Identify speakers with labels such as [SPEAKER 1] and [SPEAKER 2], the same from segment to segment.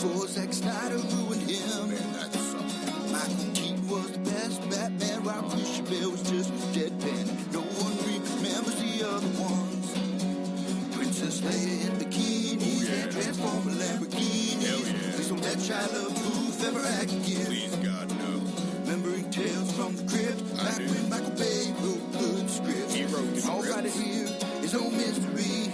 [SPEAKER 1] before Zack Snyder ruined him. Man, that's something. Michael Keaton was the best Batman, while Christian Bale was just deadpan. No one remembers the other ones. Princess Leia in bikinis and Transformer Lamborghinis. Please don't let Shia LaBeouf ever act again.
[SPEAKER 2] Please, God, no.
[SPEAKER 1] Remembering Tales from the Crypt, back when Michael Bay wrote good scripts.
[SPEAKER 2] He wrote the
[SPEAKER 1] All
[SPEAKER 2] script.
[SPEAKER 1] right here is no mystery,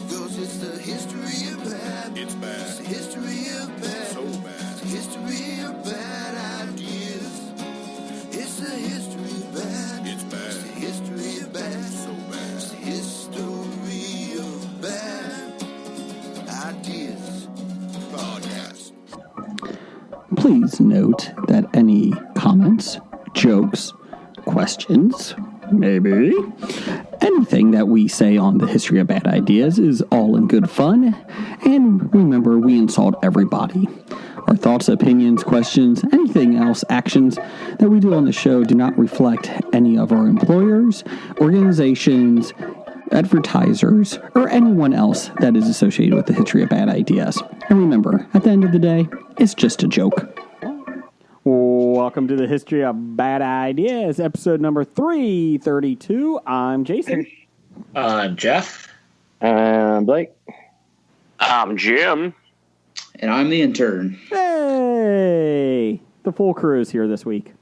[SPEAKER 1] 'cause it's the history of bad.
[SPEAKER 2] It's bad.
[SPEAKER 1] It's the history of bad.
[SPEAKER 2] So bad.
[SPEAKER 1] It's the history of bad ideas. It's the history of bad.
[SPEAKER 2] It's bad.
[SPEAKER 1] It's the history of bad.
[SPEAKER 2] So bad.
[SPEAKER 1] It's the history of bad ideas.
[SPEAKER 2] Podcast.
[SPEAKER 3] Please note that any comments, jokes, questions, maybe anything that we say on the history of bad ideas is all in good fun. And remember, we insult everybody. Our thoughts, opinions, questions, anything else, actions that we do on the show do not reflect any of our employers, organizations, advertisers, or anyone else that is associated with the history of bad ideas. And remember, at the end of the day, it's just a joke. Welcome to the History of Bad Ideas, episode number 332. I'm Jason.
[SPEAKER 4] I'm Jeff.
[SPEAKER 5] I'm Blake.
[SPEAKER 6] I'm Jim.
[SPEAKER 7] And I'm the intern.
[SPEAKER 3] Hey! The full crew is here this week.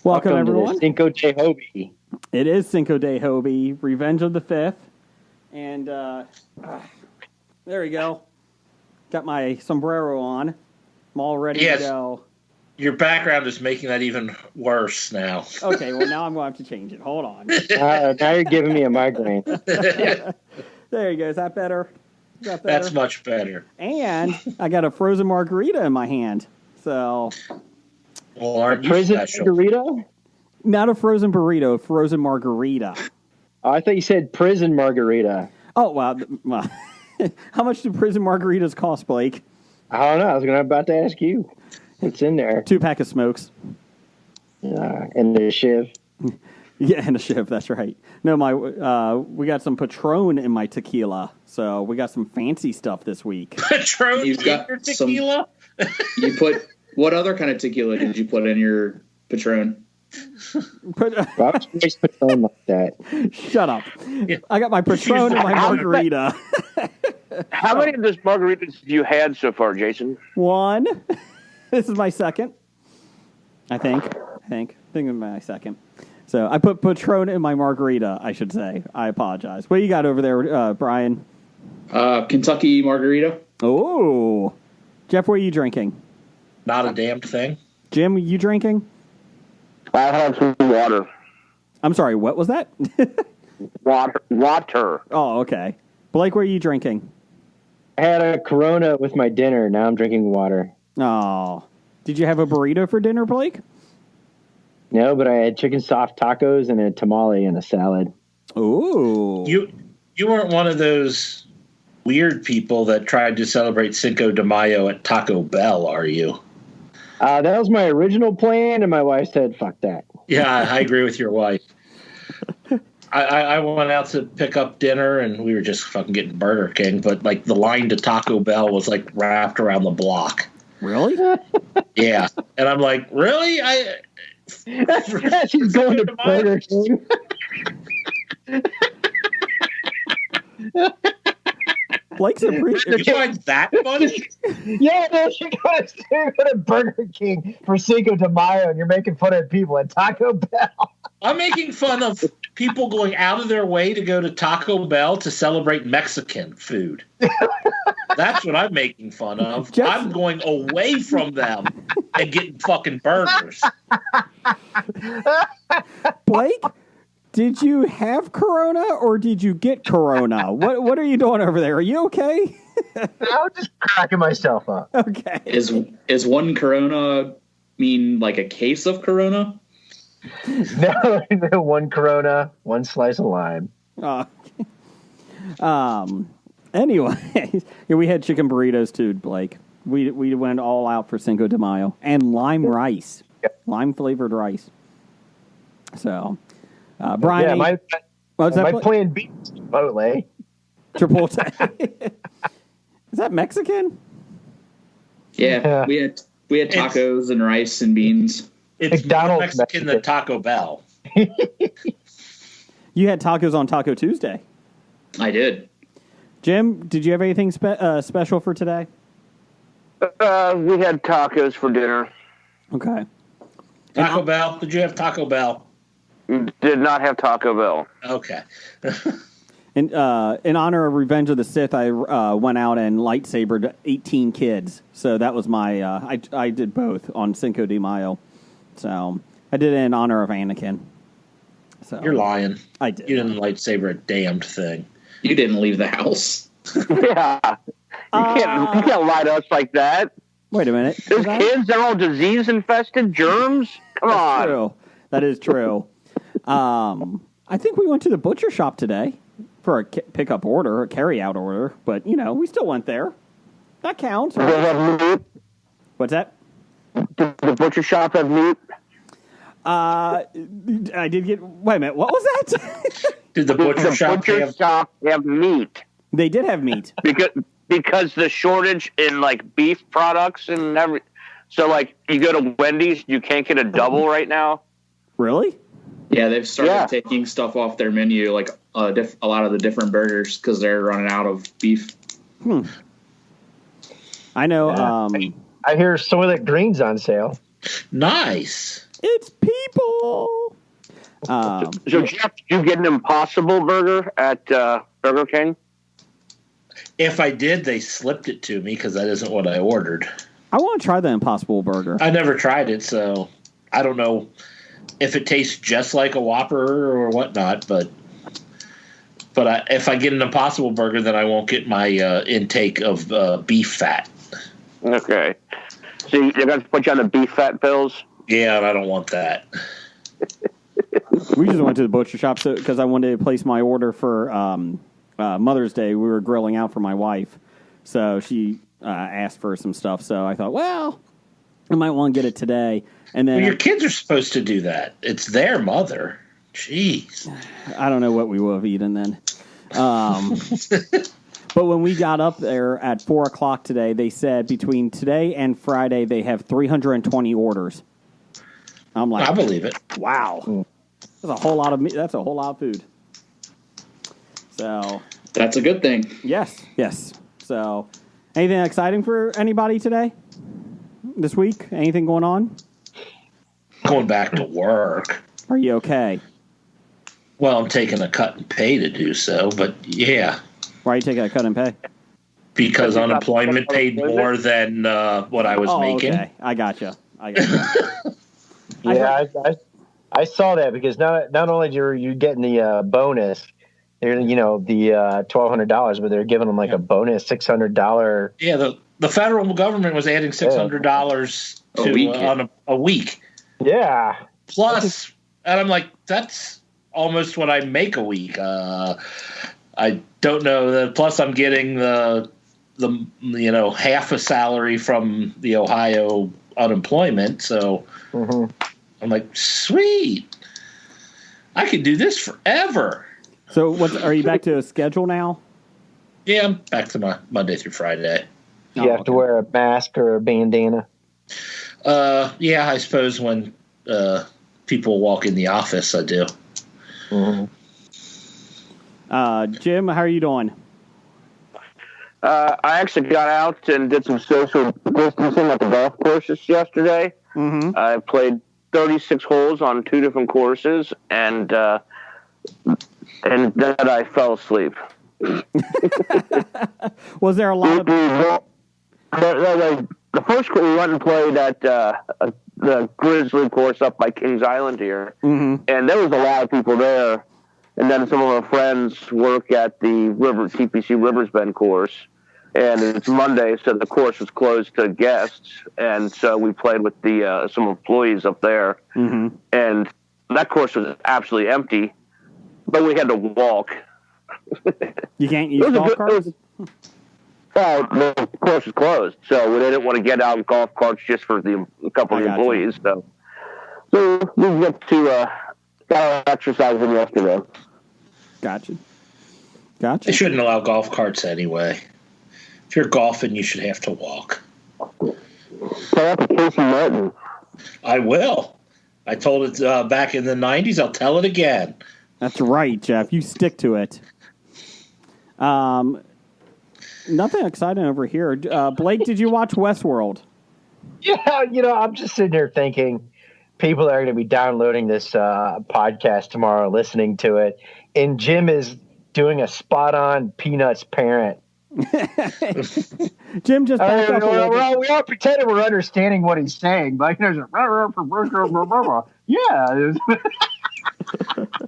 [SPEAKER 3] Welcome everyone.
[SPEAKER 5] To Cinco de Hobie.
[SPEAKER 3] It is Cinco de Hobie, Revenge of the Fifth. And there we go. Got my sombrero on. I'm all ready to go.
[SPEAKER 4] Your background is making that even worse now.
[SPEAKER 3] Okay, well, now I'm going to have to change it. Hold on.
[SPEAKER 5] Now you're giving me a migraine.
[SPEAKER 3] There you go. Is that better? Is that better?
[SPEAKER 4] That's much better.
[SPEAKER 3] And I got a frozen margarita in my hand. So,
[SPEAKER 4] Well, aren't you
[SPEAKER 5] Prison
[SPEAKER 4] special?
[SPEAKER 5] margarita?
[SPEAKER 3] not a frozen burrito, frozen margarita.
[SPEAKER 5] Oh, I thought you said prison margarita.
[SPEAKER 3] Oh, wow. How much do prison margaritas cost, Blake?
[SPEAKER 5] I don't know. I was about to ask you. What's in there?
[SPEAKER 3] 2-pack of smokes.
[SPEAKER 5] And the shiv.
[SPEAKER 3] Yeah, and a shiv, that's right. No, we got some Patron in my tequila, so we got some fancy stuff this week.
[SPEAKER 4] Patron
[SPEAKER 7] You've got
[SPEAKER 4] your tequila?
[SPEAKER 7] You put what other kind of tequila did you put in your Patron?
[SPEAKER 5] Why would you waste Patron like that?
[SPEAKER 3] Shut up. I got my Patron in my margarita.
[SPEAKER 6] How many of those margaritas have you had so far, Jason?
[SPEAKER 3] One. This is my second. I think it's my second. So I put Patron in my margarita, I should say. I apologize. What you got over there, Brian?
[SPEAKER 7] Kentucky margarita.
[SPEAKER 3] Oh. Jeff, what are you drinking?
[SPEAKER 4] Not a damn thing.
[SPEAKER 3] Jim, you drinking?
[SPEAKER 6] I have some water.
[SPEAKER 3] I'm sorry, what was that?
[SPEAKER 6] Water.
[SPEAKER 3] Oh, okay. Blake, what are you drinking?
[SPEAKER 5] I had a Corona with my dinner. Now I'm drinking water.
[SPEAKER 3] Oh. Did you have a burrito for dinner, Blake?
[SPEAKER 5] No, but I had chicken soft tacos and a tamale and a salad.
[SPEAKER 3] Ooh.
[SPEAKER 4] You weren't one of those weird people that tried to celebrate Cinco de Mayo at Taco Bell, are you?
[SPEAKER 5] That was my original plan, and my wife said, fuck that.
[SPEAKER 4] Yeah, I agree with your wife. I went out to pick up dinner, and we were just fucking getting Burger King, but like the line to Taco Bell was like wrapped around the block.
[SPEAKER 3] Really?
[SPEAKER 4] Yeah. And I'm like, really?
[SPEAKER 5] She's going to Burger King.
[SPEAKER 3] Blake's a
[SPEAKER 4] You find that funny?
[SPEAKER 5] Yeah, no, she goes to Burger King for Cinco de Mayo, and you're making fun of people at Taco Bell.
[SPEAKER 4] I'm making fun of people going out of their way to go to Taco Bell to celebrate Mexican food. That's what I'm making fun of. I'm going away from them and getting fucking burgers.
[SPEAKER 3] Blake, did you have Corona or did you get Corona? What are you doing over there? Are you okay?
[SPEAKER 5] I was just cracking myself up.
[SPEAKER 3] Okay.
[SPEAKER 7] Is one Corona mean like a case of Corona?
[SPEAKER 5] No, one Corona, one slice of lime.
[SPEAKER 3] Anyway, yeah, we had chicken burritos too, Blake. We went all out for Cinco de Mayo and lime rice, lime flavored rice. So, Brian,
[SPEAKER 5] yeah, my plan B is Chipotle.
[SPEAKER 3] Chipotle. Is that Mexican?
[SPEAKER 7] Yeah, we had tacos and rice and beans.
[SPEAKER 4] It's
[SPEAKER 5] McDonald's
[SPEAKER 4] more Mexican than Taco Bell.
[SPEAKER 3] You had tacos on Taco Tuesday.
[SPEAKER 7] I did.
[SPEAKER 3] Jim, did you have anything special for today?
[SPEAKER 6] We had tacos for dinner.
[SPEAKER 3] Okay.
[SPEAKER 4] Taco Bell? Did you have Taco Bell?
[SPEAKER 6] Did not have Taco Bell.
[SPEAKER 4] Okay.
[SPEAKER 3] In honor of Revenge of the Sith, I went out and lightsabered 18 kids. So that was my... I did both on Cinco de Mayo. So I did it in honor of Anakin. So
[SPEAKER 4] You're lying.
[SPEAKER 3] I did.
[SPEAKER 4] You didn't lightsaber a damned thing.
[SPEAKER 7] You didn't leave the house.
[SPEAKER 6] Yeah. You can't lie to us like that.
[SPEAKER 3] Wait a minute.
[SPEAKER 6] Those kids, they're all disease infested, germs. Come on.
[SPEAKER 3] True. That is true. I think we went to the butcher shop today for a pickup order, a carry-out order. But, we still went there. That counts.
[SPEAKER 6] Do they have meat?
[SPEAKER 3] What's that?
[SPEAKER 6] Does the butcher shop have meat?
[SPEAKER 3] I did get... Wait a minute. What was that?
[SPEAKER 4] Did the butcher
[SPEAKER 6] The
[SPEAKER 4] shop
[SPEAKER 6] butcher
[SPEAKER 4] have...
[SPEAKER 6] shop have meat?
[SPEAKER 3] They did have meat.
[SPEAKER 6] Because the shortage in beef products and every, so you go to Wendy's, you can't get a double right now.
[SPEAKER 3] Really?
[SPEAKER 7] Yeah, they've started taking stuff off their menu, like a lot of the different burgers, because they're running out of beef.
[SPEAKER 3] I know.
[SPEAKER 5] I hear Soylent Green's on sale.
[SPEAKER 4] Nice.
[SPEAKER 3] It's people.
[SPEAKER 6] So Jeff, did you get an Impossible Burger at Burger King?
[SPEAKER 4] If I did, they slipped it to me because that isn't what I ordered.
[SPEAKER 3] I want to try the Impossible Burger.
[SPEAKER 4] I never tried it, so I don't know if it tastes just like a Whopper or whatnot. But if I get an Impossible Burger, then I won't get my intake of beef fat.
[SPEAKER 6] Okay. So you're going to put you on the beef fat pills?
[SPEAKER 4] Yeah, and I don't want that.
[SPEAKER 3] We just went to the butcher shop because I wanted to place my order for Mother's Day. We were grilling out for my wife, so she asked for some stuff. So I thought, well, I might want to get it today. And then
[SPEAKER 4] your kids are supposed to do that. It's their mother. Jeez.
[SPEAKER 3] I don't know what we would have eaten then. But when we got up there at 4:00 today, they said between today and Friday they have 320 orders. I'm like,
[SPEAKER 4] I believe it.
[SPEAKER 3] Wow, that's a whole lot of meat. That's a whole lot of food. So
[SPEAKER 7] That's a good thing.
[SPEAKER 3] yes. So, anything exciting for anybody today? This week? Anything going on?
[SPEAKER 4] Going back to work.
[SPEAKER 3] Are you okay?
[SPEAKER 4] Well, I'm taking a cut in pay to do so, but yeah.
[SPEAKER 3] Why are you taking a cut in pay?
[SPEAKER 4] Because unemployment paid more than what I was making.
[SPEAKER 3] Okay. I gotcha.
[SPEAKER 5] Yeah, I saw that because not only are you getting the bonus, the $1,200, but they're giving them a bonus $600.
[SPEAKER 4] Yeah, the federal government was adding $600 to a week.
[SPEAKER 5] Yeah.
[SPEAKER 4] Plus, and I'm like, that's almost what I make a week. I don't know. Plus, I'm getting the half a salary from the Ohio unemployment. So I'm like, sweet. I could do this forever.
[SPEAKER 3] So, are you back to a schedule now?
[SPEAKER 4] Yeah, I'm back to my Monday through Friday.
[SPEAKER 5] You have to wear a mask or a bandana.
[SPEAKER 4] Yeah, I suppose when people walk in the office, I do.
[SPEAKER 5] Mm-hmm.
[SPEAKER 3] Jim, how are you doing?
[SPEAKER 6] I actually got out and did some social distancing at the golf courses yesterday.
[SPEAKER 3] Mm-hmm.
[SPEAKER 6] I played 36 holes on 2 different courses, and then I fell asleep.
[SPEAKER 3] Was there a lot of...
[SPEAKER 6] The first course we went and played at the Grizzly course up by Kings Island here, and there was a lot of people there. And then some of our friends work at the TPC Rivers Bend course, and it's Monday, so the course was closed to guests, and so we played with the some employees up there, and that course was absolutely empty, but we had to walk.
[SPEAKER 3] You can't use golf carts?
[SPEAKER 6] Well, the course was closed, so we didn't want to get out in golf carts just for a couple of employees. So we get to got exercising yesterday.
[SPEAKER 3] Gotcha.
[SPEAKER 4] They shouldn't allow golf carts anyway. If you're golfing, you should have to walk.
[SPEAKER 6] Start with Casey Martin.
[SPEAKER 4] I will. I told it back in the 90s. I'll tell it again.
[SPEAKER 3] That's right, Jeff. You stick to it. Nothing exciting over here. Blake, did you watch Westworld?
[SPEAKER 5] Yeah, I'm just sitting there thinking people are going to be downloading this podcast tomorrow, listening to it, and Jim is doing a spot-on Peanuts parent.
[SPEAKER 3] Jim just backed up a little bit.
[SPEAKER 5] We all pretending we're understanding what he's saying, but there's yeah.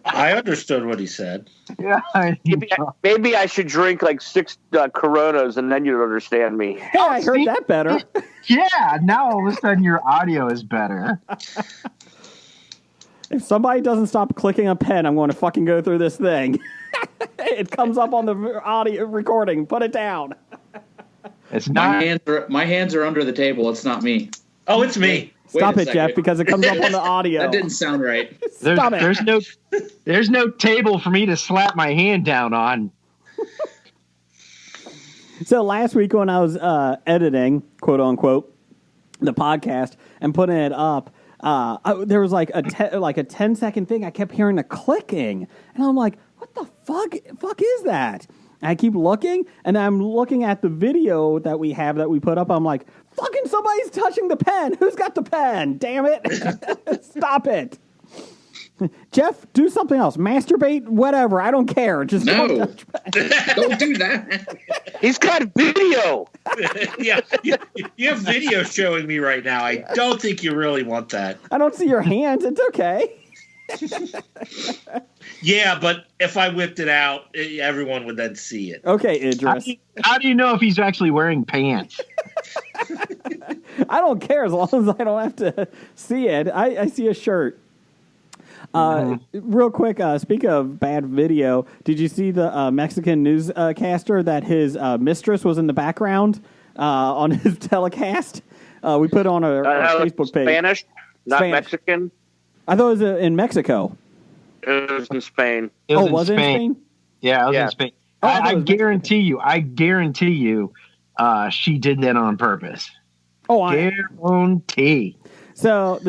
[SPEAKER 4] I understood what he said.
[SPEAKER 5] Yeah.
[SPEAKER 6] Maybe I should drink like 6 Coronas and then you'd understand me.
[SPEAKER 3] Hey, I heard that better.
[SPEAKER 5] Yeah, now all of a sudden your audio is better.
[SPEAKER 3] If somebody doesn't stop clicking a pen, I'm going to fucking go through this thing. It comes up on the audio recording. Put it down.
[SPEAKER 5] It's not.
[SPEAKER 7] My hands are under the table. It's not me.
[SPEAKER 4] Oh, it's me.
[SPEAKER 3] Stop it, Jeff, because it comes up on the audio.
[SPEAKER 7] That didn't sound right.
[SPEAKER 3] Stop it.
[SPEAKER 5] There's no table for me to slap my hand down on.
[SPEAKER 3] So last week when I was editing, quote unquote, the podcast and putting it up, there was like a 10-second thing. I kept hearing the clicking, and I'm like, "What the fuck is that?" And I keep looking, and I'm looking at the video that we have that we put up. I'm like, "Fucking somebody's touching the pen. Who's got the pen? Damn it! Stop it." Jeff, do something else. Masturbate, whatever. I don't care. Just don't touch pen.
[SPEAKER 7] Don't do that.
[SPEAKER 6] He's got video.
[SPEAKER 4] Yeah, you have video showing me right now. I don't think you really want that.
[SPEAKER 3] I don't see your hands. It's okay.
[SPEAKER 4] Yeah, but if I whipped it out, everyone would then see it.
[SPEAKER 3] Okay, Idris.
[SPEAKER 5] How do you know if he's actually wearing pants?
[SPEAKER 3] I don't care as long as I don't have to see it. I see a shirt. Real quick, speaking of bad video, did you see the Mexican newscaster that his mistress was in the background on his telecast? We put on our Facebook page.
[SPEAKER 6] Spanish, not
[SPEAKER 3] Spanish.
[SPEAKER 6] Mexican.
[SPEAKER 3] I thought it was in Mexico.
[SPEAKER 6] It was in Spain.
[SPEAKER 3] Was it in Spain?
[SPEAKER 5] Yeah, it was
[SPEAKER 6] Yeah.
[SPEAKER 5] in Spain.
[SPEAKER 3] Oh,
[SPEAKER 5] I
[SPEAKER 3] it was
[SPEAKER 5] guarantee you, she did that on purpose. Guarantee.
[SPEAKER 3] So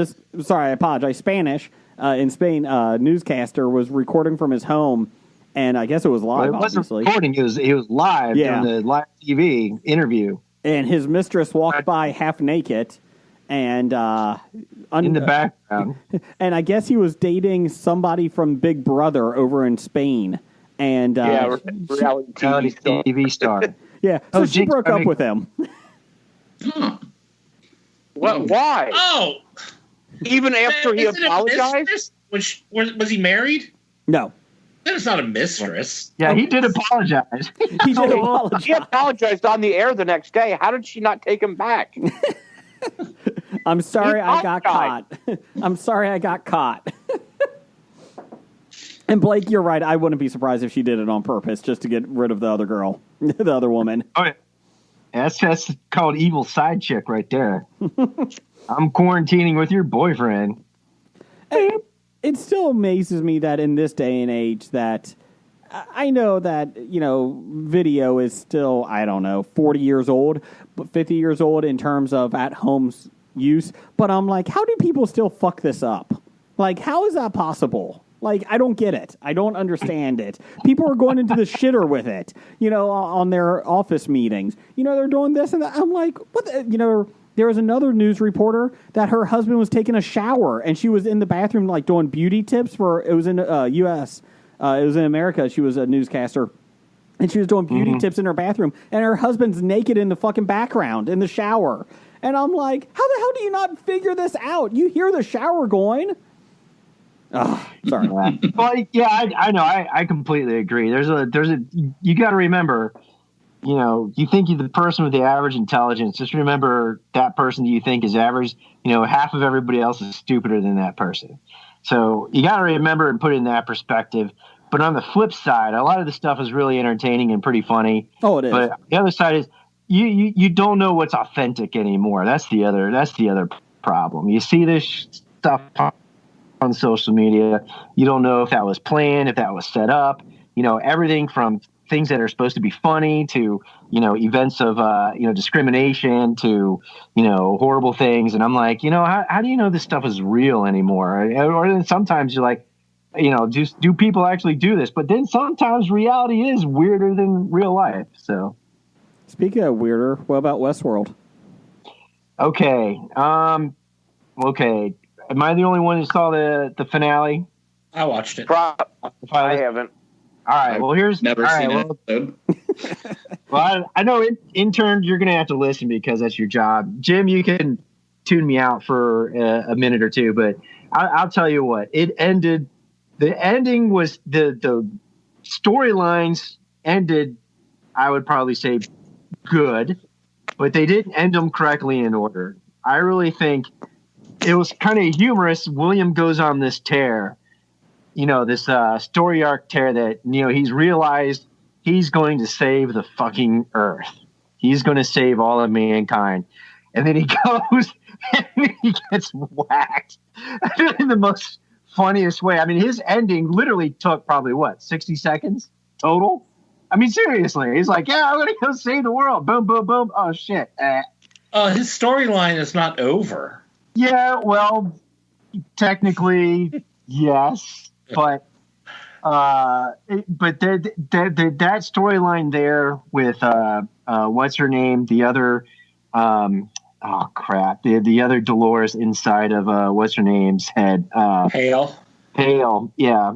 [SPEAKER 3] I apologize. Spanish in Spain, newscaster was recording from his home, and I guess it was live.
[SPEAKER 5] Well, it wasn't
[SPEAKER 3] obviously
[SPEAKER 5] recording. It was live
[SPEAKER 3] Yeah.
[SPEAKER 5] on the live TV interview.
[SPEAKER 3] And his mistress walked by half naked, and
[SPEAKER 5] In the background.
[SPEAKER 3] and I guess he was dating somebody from Big Brother over in Spain. And
[SPEAKER 6] reality
[SPEAKER 5] TV star.
[SPEAKER 3] yeah, so she
[SPEAKER 5] Jinx,
[SPEAKER 3] broke up with him.
[SPEAKER 6] What? Why?
[SPEAKER 4] Oh,
[SPEAKER 6] Even after he
[SPEAKER 4] isn't it
[SPEAKER 6] apologized?
[SPEAKER 4] mistress? Was he married?
[SPEAKER 3] No,
[SPEAKER 4] Then it's not a mistress.
[SPEAKER 5] Yeah, he did apologize.
[SPEAKER 3] he did apologize.
[SPEAKER 6] He apologized on the air the next day. How did she not take him back?
[SPEAKER 3] I'm sorry
[SPEAKER 6] He
[SPEAKER 3] I got caught.
[SPEAKER 6] apologized.
[SPEAKER 3] I'm sorry I got caught. And Blake, you're right. I wouldn't be surprised if she did it on purpose just to get rid of the other girl, the other woman.
[SPEAKER 5] Oh, yeah. That's called evil side chick right there. I'm quarantining with your boyfriend.
[SPEAKER 3] It still amazes me that in this day and age that I know that, video is still, 40 years old, but 50 years old in terms of at-home use. But I'm like, how do people still fuck this up? Like, how is that possible? Like, I don't get it. I don't understand it. People are going into the shitter with it, on their office meetings. They're doing this and that. I'm like, what there was another news reporter that her husband was taking a shower and she was in the bathroom, like, doing beauty tips it was in U.S., it was in America. She was a newscaster. And she was doing beauty tips in her bathroom. And her husband's naked in the fucking background in the shower. And I'm like, how the hell do you not figure this out? You hear the shower going. Oh, sorry.
[SPEAKER 5] Well, yeah, I know. I completely agree. You got to remember, you think you're the person with the average intelligence. Just remember that person that you think is average, half of everybody else is stupider than that person. So you got to remember and put it in that perspective. But on the flip side, a lot of the stuff is really entertaining and pretty funny. Oh, it is. But the other side is you don't know what's authentic anymore. That's the other problem. You see this stuff on social media. You don't know if that was planned, if that was set up. Everything from things that are supposed to be funny to, events of, discrimination to, horrible things. And I'm like, how do you know this stuff is real anymore? Or then sometimes you're like, do people actually do this? But then sometimes reality is weirder than real life. So,
[SPEAKER 3] speaking of weirder, what about Westworld?
[SPEAKER 5] Okay. Okay. Am I the only one who saw the finale?
[SPEAKER 4] I watched it.
[SPEAKER 6] I haven't.
[SPEAKER 5] All right. Well, here's
[SPEAKER 7] Never seen an episode.
[SPEAKER 5] Well, I know intern, you're going to have to listen because that's your job. Jim, you can tune me out for a minute or two, but I'll tell you what. It ended. The ending was the storylines ended. I would probably say good, but they didn't end them correctly in order. I really think it was kind of humorous. William goes on this tear, this story arc tear that, he's realized he's going to save the fucking earth. He's going to save all of mankind. And then he goes and he gets whacked in the most funniest way. I mean, his ending literally took probably 60 seconds total? I mean, seriously. He's like, yeah, I'm going to go save the world. Boom, boom, boom. Oh, shit.
[SPEAKER 4] His storyline is not over.
[SPEAKER 5] Yeah, well, technically, yes, but that storyline there with what's her name, the other the other Dolores inside of what's her name's head, Hale, yeah.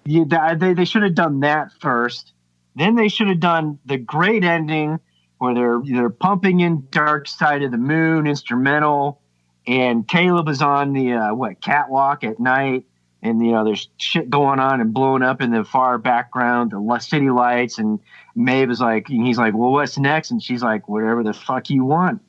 [SPEAKER 5] They should have done that first. Then they should have done the great ending where they're pumping in Dark Side of the Moon instrumental. And Caleb is on the catwalk at night, and there's shit going on and blowing up in the far background, the city lights. And Maeve is like, he's like, well, what's next? And she's like, whatever the fuck you want,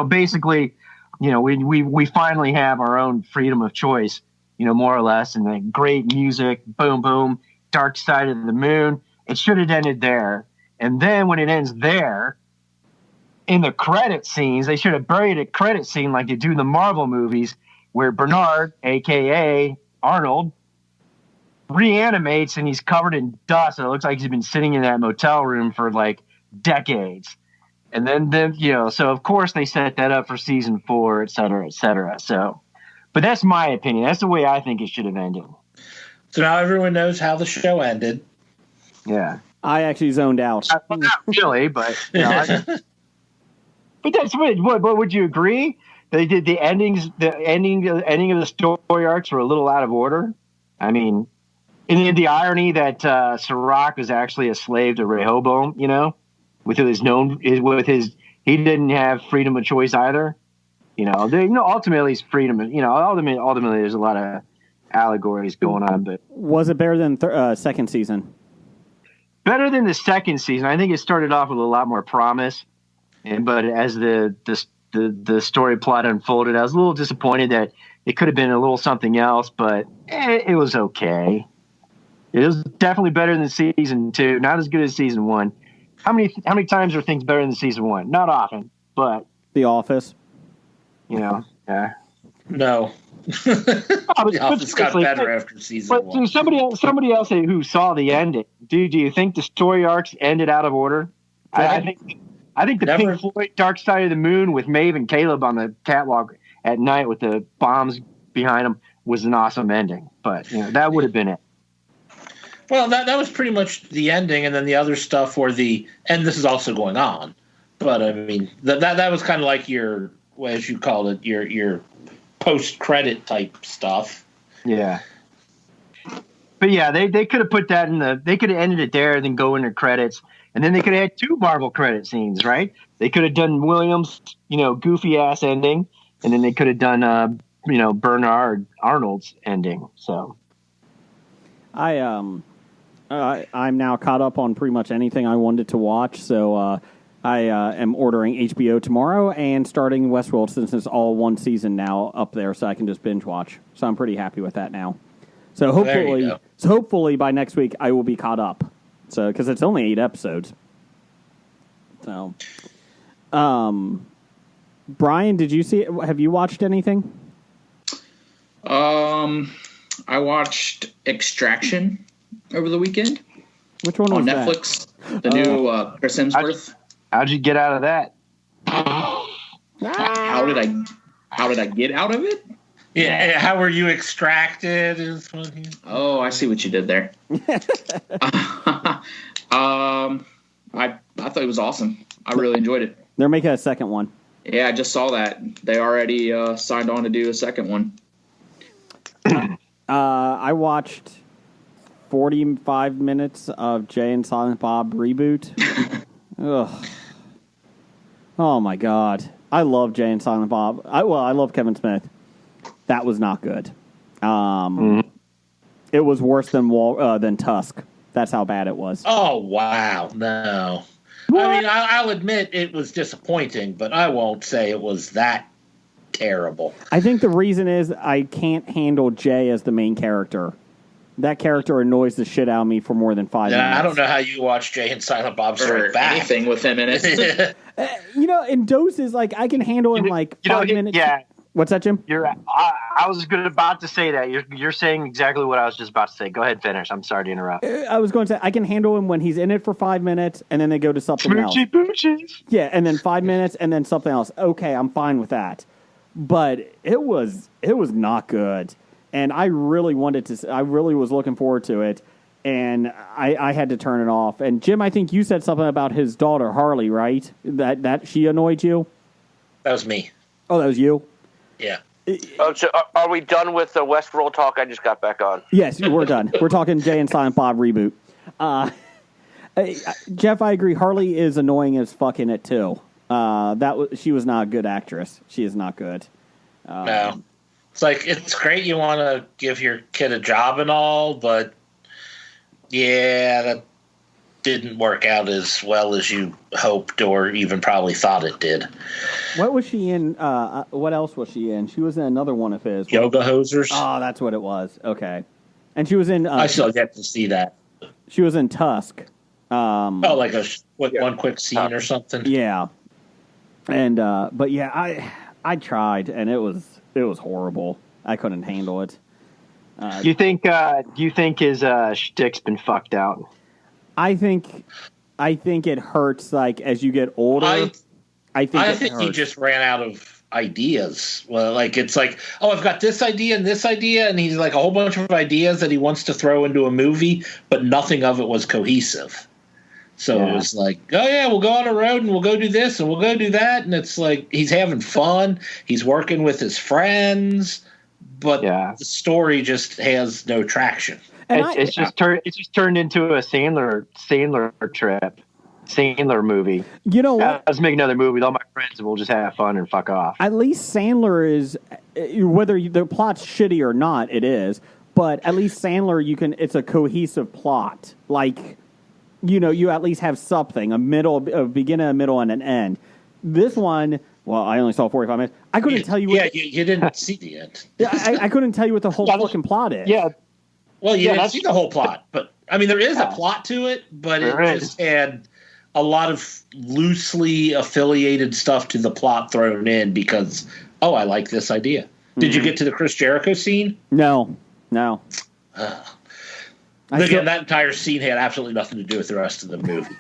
[SPEAKER 5] Basically, we finally have our own freedom of choice, more or less, and the great music, boom, boom, Dark Side of the Moon. It should have ended there, and then when it ends there. In the credit scenes, they should have buried a credit scene like they do in the Marvel movies where Bernard, a.k.a. Arnold, reanimates and he's covered in dust. And it looks like he's been sitting in that motel room for like decades. And then so of course they set that up for season 4, et cetera, et cetera. So, but that's my opinion. That's the way I think it should have ended.
[SPEAKER 4] So now everyone knows how the show ended.
[SPEAKER 5] Yeah.
[SPEAKER 3] I actually zoned out.
[SPEAKER 5] Well, not really, but But that's what would you agree? They did the ending of the story arcs were a little out of order. I mean, and the irony that Sirach was actually a slave to Rehoboam, he didn't have freedom of choice either. Ultimately it's freedom. Ultimately there's a lot of allegories going on. But
[SPEAKER 3] was it better than second season?
[SPEAKER 5] Better than the second season. I think it started off with a lot more promise. But as the story plot unfolded, I was a little disappointed that it could have been a little something else, but it was okay. It was definitely better than season 2. Not as good as season 1. How many times are things better than season 1? Not often, but
[SPEAKER 3] The Office.
[SPEAKER 5] Yeah.
[SPEAKER 4] No. The Office got better after season 1.
[SPEAKER 5] But somebody else who saw the ending, do you think the story arcs ended out of order? I think the Pink Floyd Dark Side of the Moon with Maeve and Caleb on the catwalk at night with the bombs behind them was an awesome ending. But that would have been it.
[SPEAKER 4] Well, that was pretty much the ending, and then the other stuff and this is also going on. But I mean, that was kind of like your, as you called it, your post-credit type stuff.
[SPEAKER 5] Yeah. But yeah, they could have put that they could have ended it there and then go into credits. And then they could have had 2 Marvel credit scenes, right? They could have done Williams, goofy ass ending, and then they could have done, Bernard Arnold's ending. So,
[SPEAKER 3] I'm now caught up on pretty much anything I wanted to watch. So I am ordering HBO tomorrow and starting Westworld since it's all one season now up there, so I can just binge watch. So I'm pretty happy with that now. So hopefully by next week I will be caught up. So, because it's only 8 episodes. So, Brian, have you watched anything?
[SPEAKER 7] I watched Extraction over the weekend.
[SPEAKER 3] Which one
[SPEAKER 7] on
[SPEAKER 3] was
[SPEAKER 7] Netflix. The new Chris Hemsworth.
[SPEAKER 5] How'd you get out of that?
[SPEAKER 7] How did I get out of it?
[SPEAKER 4] Yeah, how were you extracted?
[SPEAKER 7] Oh, I see what you did there. I thought it was awesome. I really enjoyed it.
[SPEAKER 3] They're making a second one.
[SPEAKER 7] Yeah, I just saw that. They already signed on to do a second one.
[SPEAKER 3] I watched 45 minutes of Jay and Silent Bob reboot. Ugh. Oh my god. I love Jay and Silent Bob. I love Kevin Smith. That was not good. It was worse than Tusk. That's how bad it was.
[SPEAKER 4] Oh, wow. No. What? I mean, I'll admit it was disappointing, but I won't say it was that terrible.
[SPEAKER 3] I think the reason is I can't handle Jay as the main character. That character annoys the shit out of me for more than 5 minutes.
[SPEAKER 4] I don't know how you watch Jay and Silent Bob Strike Back.
[SPEAKER 7] Anything with him in it.
[SPEAKER 3] In doses, like, I can handle in, 5 minutes.
[SPEAKER 5] Yeah.
[SPEAKER 3] What's that, Jim?
[SPEAKER 5] I was about to say that. You're saying exactly what I was just about to say. Go ahead, finish. I'm sorry to interrupt.
[SPEAKER 3] I was going to say, I can handle him when he's in it for 5 minutes, and then they go to something else.
[SPEAKER 5] Boochies.
[SPEAKER 3] Yeah, and then 5 minutes, and then something else. Okay, I'm fine with that. But it was not good. And I really was looking forward to it, and I had to turn it off. And Jim, I think you said something about his daughter, Harley, right? That she annoyed you?
[SPEAKER 4] That was me.
[SPEAKER 3] Oh, that was you?
[SPEAKER 4] Yeah.
[SPEAKER 6] So are we done with the Westworld talk? I just got back on.
[SPEAKER 3] Yes, we're done. We're talking Jay and Silent Bob reboot. Jeff, I agree. Harley is annoying as fuck in it, too. She was not a good actress. She is not good.
[SPEAKER 4] No. It's like, it's great you want to give your kid a job and all, but yeah, that didn't work out as well as you hoped or even probably thought it did.
[SPEAKER 3] What was she in? What else was she in? She was in another one of his.
[SPEAKER 4] Yoga Hosers?
[SPEAKER 3] Oh, that's what it was. Okay. And she was in...
[SPEAKER 4] I still get to see that.
[SPEAKER 3] She was in Tusk.
[SPEAKER 4] Like one quick scene or something?
[SPEAKER 3] Yeah. And, but yeah, I tried, and it was horrible. I couldn't handle it.
[SPEAKER 5] Do you think his shtick's been fucked out?
[SPEAKER 3] I think it hurts. Like as you get older, I think
[SPEAKER 4] he just ran out of ideas. Well, like it's like, oh, I've got this idea, and he's like a whole bunch of ideas that he wants to throw into a movie, but nothing of it was cohesive. So It was like, oh yeah, we'll go on a road and we'll go do this and we'll go do that, and it's like he's having fun, he's working with his friends, but the story just has no traction.
[SPEAKER 5] And it's just turned into a Sandler trip, Sandler movie.
[SPEAKER 3] You know what?
[SPEAKER 5] Let's make another movie with all my friends and we'll just have fun and fuck off.
[SPEAKER 3] At least Sandler is, whether the plot's shitty or not, it is. But at least Sandler, it's a cohesive plot. Like, you at least have something, a beginning, a middle, and an end. This one, well, I only saw 45 minutes. I couldn't tell you.
[SPEAKER 4] You didn't see the end.
[SPEAKER 3] I couldn't tell you what the whole fucking plot is.
[SPEAKER 5] Yeah.
[SPEAKER 4] Well, you didn't see the whole plot, but I mean, there is a plot to it, but it just had a lot of loosely affiliated stuff to the plot thrown in because, I like this idea. Mm-hmm. Did you get to the Chris Jericho scene?
[SPEAKER 3] No.
[SPEAKER 4] Again, that entire scene had absolutely nothing to do with the rest of the movie.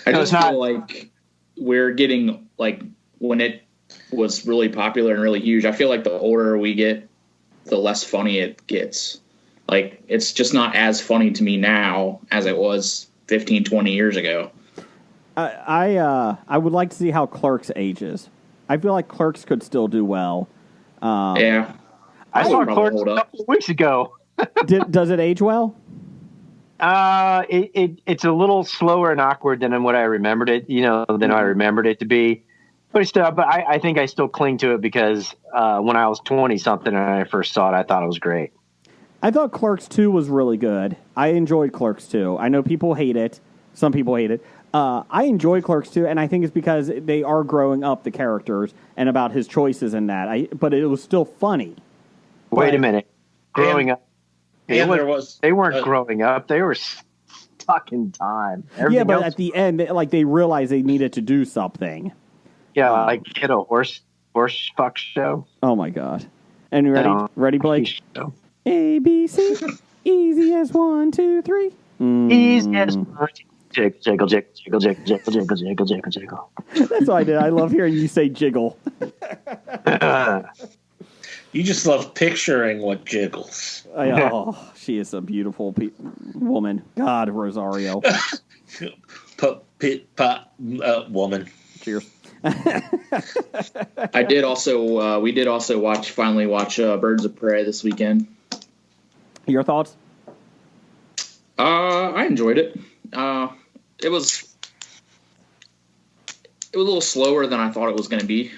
[SPEAKER 7] I just feel like we're getting, like, when it was really popular and really huge, I feel like the older we get, the less funny it gets. Like, it's just not as funny to me now as it was 15, 20 years ago.
[SPEAKER 3] I would like to see how Clerks ages. I feel like Clerks could still do well.
[SPEAKER 7] Yeah.
[SPEAKER 5] I saw Clerks a couple of weeks ago.
[SPEAKER 3] Does it age well?
[SPEAKER 5] It's a little slower and awkward than what I remembered it, than I remembered it to be. But I think I still cling to it because when I was 20-something and I first saw it, I thought it was great.
[SPEAKER 3] I thought Clerks 2 was really good. I enjoyed Clerks 2. I know people hate it. Some people hate it. I enjoy Clerks 2, and I think it's because they are growing up the characters and about his choices in that. But it was still funny.
[SPEAKER 5] Wait a minute. Growing up. They weren't growing up. They were stuck in time. Everything else,
[SPEAKER 3] at the end, they realized they needed to do something.
[SPEAKER 5] Yeah, like get a horse fuck show.
[SPEAKER 3] Oh my god! And ready, Blake? A B C, easy as 1, 2, 3.
[SPEAKER 5] He's just jiggle, jiggle, jiggle, jiggle, jiggle, jiggle, jiggle, jiggle, jiggle, jiggle.
[SPEAKER 3] That's what I did. I love hearing you say jiggle.
[SPEAKER 4] You just love picturing what jiggles.
[SPEAKER 3] Oh, she is a beautiful woman. God, Rosario.
[SPEAKER 4] Woman.
[SPEAKER 3] Cheers.
[SPEAKER 7] I did also. We did also finally watch Birds of Prey this weekend.
[SPEAKER 3] Your thoughts?
[SPEAKER 7] I enjoyed it. It was a little slower than I thought it was going to be.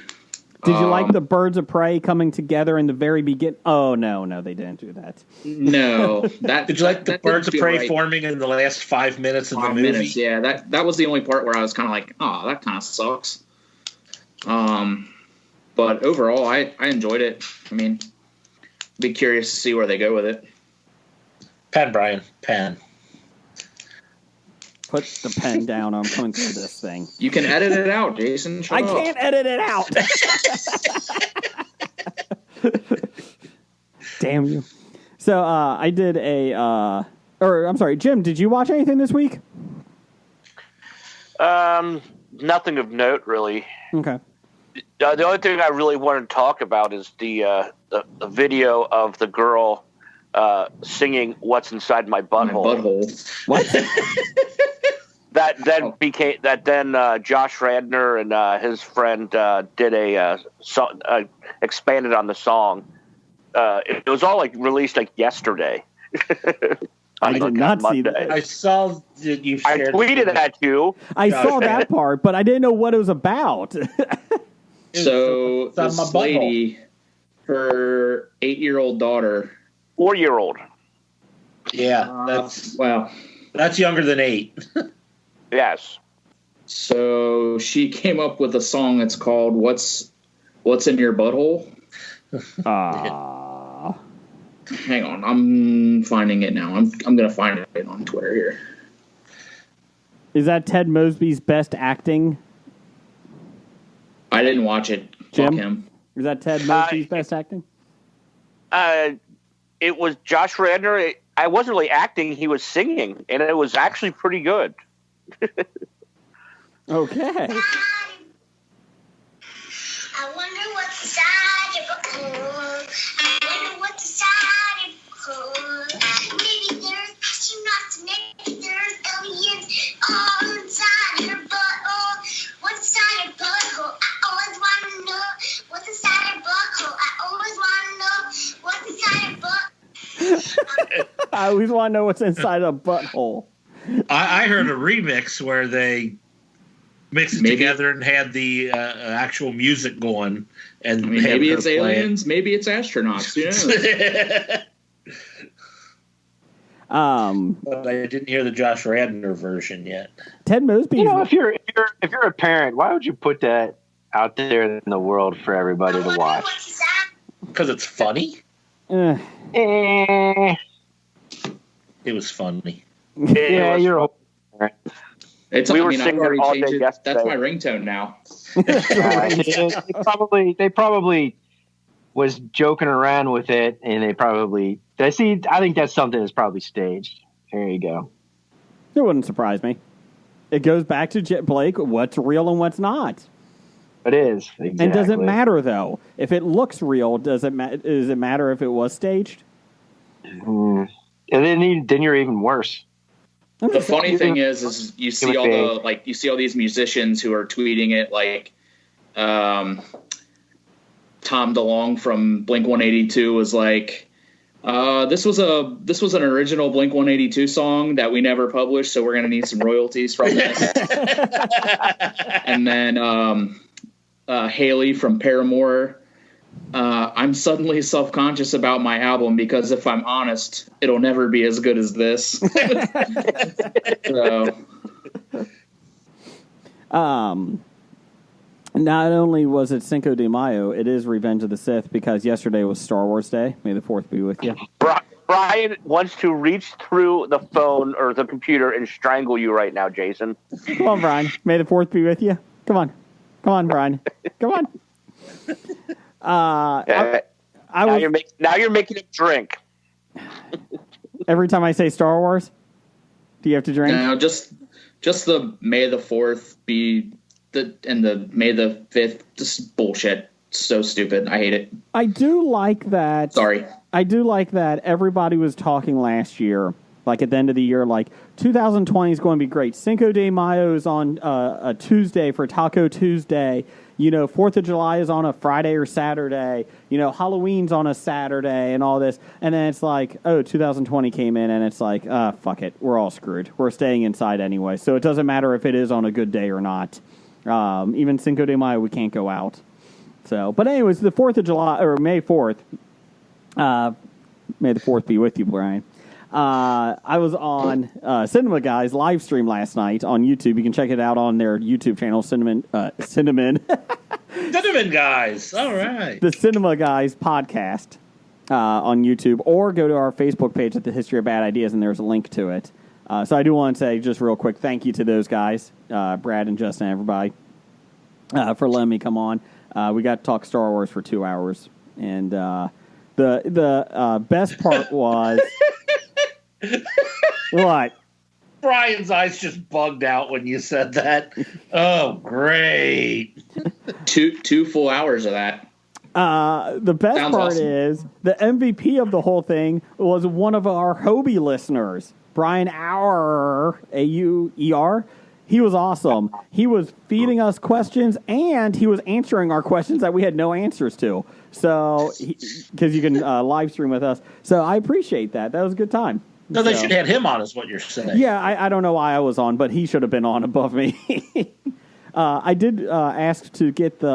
[SPEAKER 3] Did you like the Birds of Prey coming together in the very beginning? Oh, no, they didn't do that.
[SPEAKER 7] No.
[SPEAKER 4] Did you like the Birds of Prey forming in the last 5 minutes of the movie?
[SPEAKER 7] Minutes, yeah. That was the only part where I was kind of like, oh, that kind of sucks. But overall, I enjoyed it. I mean, be curious to see where they go with it.
[SPEAKER 4] Pen, Brian. Pen.
[SPEAKER 3] Put the pen down. I'm coming through this thing.
[SPEAKER 7] You can edit it out, Jason.
[SPEAKER 3] I can't edit it out. Damn you. So I did I'm sorry, Jim, did you watch anything this week?
[SPEAKER 6] Nothing of note, really.
[SPEAKER 3] Okay.
[SPEAKER 6] The only thing I really want to talk about is the video of the girl singing "What's Inside My Butthole."
[SPEAKER 7] My butthole.
[SPEAKER 3] What?
[SPEAKER 6] That then Josh Radnor and his friend did a expanded on the song. It was all released yesterday.
[SPEAKER 3] I did not see that.
[SPEAKER 4] I saw that you shared.
[SPEAKER 6] I tweeted it at you.
[SPEAKER 3] I saw that part, but I didn't know what it was about.
[SPEAKER 7] So this lady, her 8-year-old daughter,
[SPEAKER 6] 4-year-old.
[SPEAKER 4] Yeah, that's younger than 8.
[SPEAKER 6] Yes.
[SPEAKER 7] So she came up with a song that's called "What's in Your Butthole." Hang on, I'm finding it now. I'm gonna find it on Twitter here.
[SPEAKER 3] Is that Ted Mosby's best acting?
[SPEAKER 7] I didn't watch it.
[SPEAKER 3] Jim?
[SPEAKER 7] Fuck him.
[SPEAKER 3] Is that Ted Mosby's best acting?
[SPEAKER 6] It was Josh Radnor. I wasn't really acting; he was singing, and it was actually pretty good.
[SPEAKER 3] Okay.
[SPEAKER 8] I wonder what's inside your butthole. I wonder what's inside your butthole. Maybe there's astronauts, maybe there's aliens all inside your butthole. What's inside your butthole? I always want to know what's inside your butthole. I always want to know what's inside your butthole.
[SPEAKER 3] I always want to know what's inside a butthole.
[SPEAKER 4] I heard a remix where they mixed it together and had the actual music going. And
[SPEAKER 7] maybe it's aliens, maybe it's astronauts. Who knows?
[SPEAKER 4] But I didn't hear the Josh Radnor version yet.
[SPEAKER 3] Ted Mosby.
[SPEAKER 5] If you're a parent, why would you put that out there in the world for everybody to watch?
[SPEAKER 4] Because it's funny.
[SPEAKER 5] Eh.
[SPEAKER 4] It was funny.
[SPEAKER 5] Yeah, you're a parent.
[SPEAKER 7] I've already changed it. That's my ringtone now.
[SPEAKER 5] They probably was joking around with it, and I think that's something that's probably staged. There you go.
[SPEAKER 3] It wouldn't surprise me. It goes back to Blake, what's real and what's not.
[SPEAKER 5] It is. Exactly.
[SPEAKER 3] And does it matter, though? If it looks real, does it matter if it was staged?
[SPEAKER 5] And then you're even worse.
[SPEAKER 7] The funny thing is you see all these musicians who are tweeting it Tom DeLonge from Blink-182 was like, this was an original Blink-182 song that we never published, so we're going to need some royalties from this. And then Haley from Paramore, I'm suddenly self-conscious about my album because if I'm honest, it'll never be as good as this. So.
[SPEAKER 3] Not only was it Cinco de Mayo, it is Revenge of the Sith because yesterday was Star Wars Day. May the 4th be with you.
[SPEAKER 6] Brian wants to reach through the phone or the computer and strangle you right now, Jason.
[SPEAKER 3] Come on, Brian. May the 4th be with you. Come on, Brian. Come on.
[SPEAKER 6] Now you're making him drink.
[SPEAKER 3] Every time I say Star Wars? Do you have to drink?
[SPEAKER 7] No, just the May the 4th be and the May the 5th. Just bullshit. So stupid. I hate it.
[SPEAKER 3] I do like that.
[SPEAKER 7] Sorry.
[SPEAKER 3] I do like that everybody was talking last year, like at the end of the year, like 2020 is going to be great. Cinco de Mayo is on a Tuesday for Taco Tuesday. 4th of July is on a Friday or Saturday. Halloween's on a Saturday and all this. And then it's like, 2020 came in and it's like, fuck it. We're all screwed. We're staying inside anyway. So it doesn't matter if it is on a good day or not. Even Cinco de Mayo, we can't go out. So, but anyways, the 4th of July, or May 4th, may the 4th be with you, Brian. I was on Cinema Guys live stream last night on YouTube. You can check it out on their YouTube channel, Cinnamon
[SPEAKER 4] Guys. All right.
[SPEAKER 3] The Cinema Guys podcast on YouTube, or go to our Facebook page at the History of Bad Ideas, and there's a link to it. So I do want to say just real quick, thank you to those guys, Brad and Justin, everybody, for letting me come on. We got to talk Star Wars for 2 hours, and the best part was what?
[SPEAKER 4] Brian's eyes just bugged out when you said that. Oh, great!
[SPEAKER 7] Two full hours of that.
[SPEAKER 3] The best
[SPEAKER 7] Sounds
[SPEAKER 3] part
[SPEAKER 7] awesome.
[SPEAKER 3] is the MVP of the whole thing was one of our Hobie listeners, Brian Auer, A-U-E-R. He was awesome. He was feeding us questions, and he was answering our questions that we had no answers to. So, because you can live stream with us. So I appreciate that. That was a good time.
[SPEAKER 4] No, they should have him on, is what you're saying.
[SPEAKER 3] Yeah, I don't know why I was on, but he should have been on above me. I did ask to get the...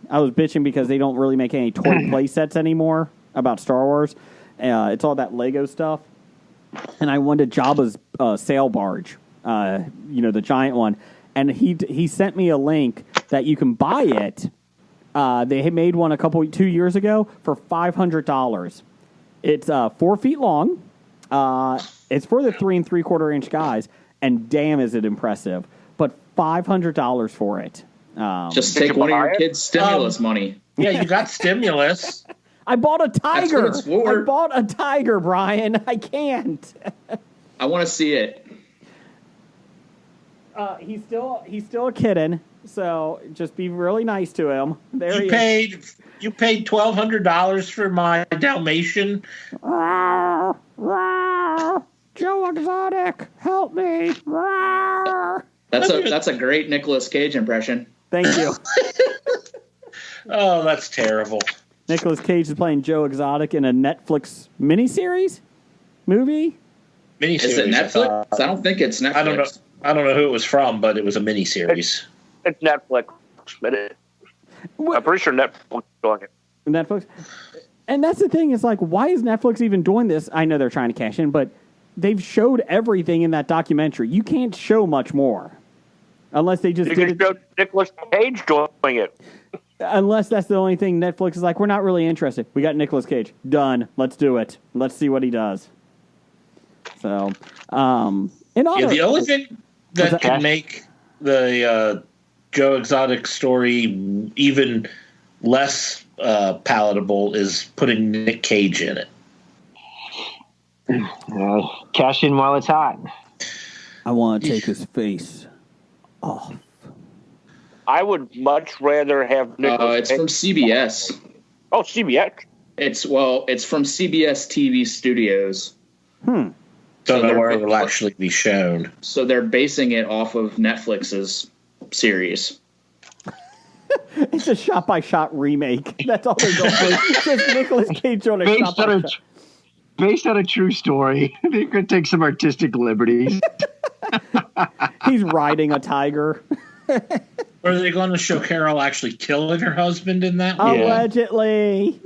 [SPEAKER 3] I was bitching because they don't really make any toy play sets anymore about Star Wars. It's all that Lego stuff. And I wanted Jabba's sail barge. The giant one, and he sent me a link that you can buy it. They had made one 2 years ago for $500. It's 4 feet long. It's for the 3 3/4 inch guys, and damn, is it impressive! But $500 for it.
[SPEAKER 7] Just take one of your kids' stimulus money.
[SPEAKER 4] Yeah, you got stimulus.
[SPEAKER 3] I bought a tiger.
[SPEAKER 7] That's what it's for.
[SPEAKER 3] I bought a tiger, Brian. I can't.
[SPEAKER 7] I want to see it.
[SPEAKER 3] He's still a kitten, so just be really nice to him. There
[SPEAKER 4] You paid $1,200 for my Dalmatian.
[SPEAKER 3] Joe Exotic, help me!
[SPEAKER 7] That's a great Nicolas Cage impression.
[SPEAKER 3] Thank you.
[SPEAKER 4] Oh, that's terrible.
[SPEAKER 3] Nicolas Cage is playing Joe Exotic in a Netflix miniseries movie.
[SPEAKER 4] Miniseries.
[SPEAKER 7] Is it Netflix? I don't think it's Netflix.
[SPEAKER 4] I don't know who it was from, but it was a miniseries.
[SPEAKER 6] It's Netflix. I'm pretty sure Netflix is doing it.
[SPEAKER 3] Netflix, and that's the thing. Is like, why is Netflix even doing this? I know they're trying to cash in, but they've showed everything in that documentary. You can't show much more, unless they just
[SPEAKER 6] You
[SPEAKER 3] did
[SPEAKER 6] can show Nicolas Cage doing it.
[SPEAKER 3] Unless that's the only thing Netflix is like, we're not really interested. We got Nicolas Cage. Done. Let's do it. Let's see what he does. So,
[SPEAKER 4] the only thing that can make the Joe Exotic story even less palatable is putting Nick Cage in it.
[SPEAKER 5] Cash in while it's hot.
[SPEAKER 3] I want to take his face off.
[SPEAKER 6] I would much rather have Nicolas
[SPEAKER 7] It's from CBS.
[SPEAKER 6] Oh, CBS.
[SPEAKER 7] It's from CBS TV Studios.
[SPEAKER 4] Don't know where it will actually be shown.
[SPEAKER 7] So they're basing it off of Netflix's series.
[SPEAKER 3] It's a shot-by-shot remake. That's all they're going for. Just Nicolas Cage on a shot-by-shot.
[SPEAKER 5] Based on a true story. They could take some artistic liberties.
[SPEAKER 3] He's riding a tiger.
[SPEAKER 4] Or are they going to show Carol actually killing her husband in that one?
[SPEAKER 3] Allegedly.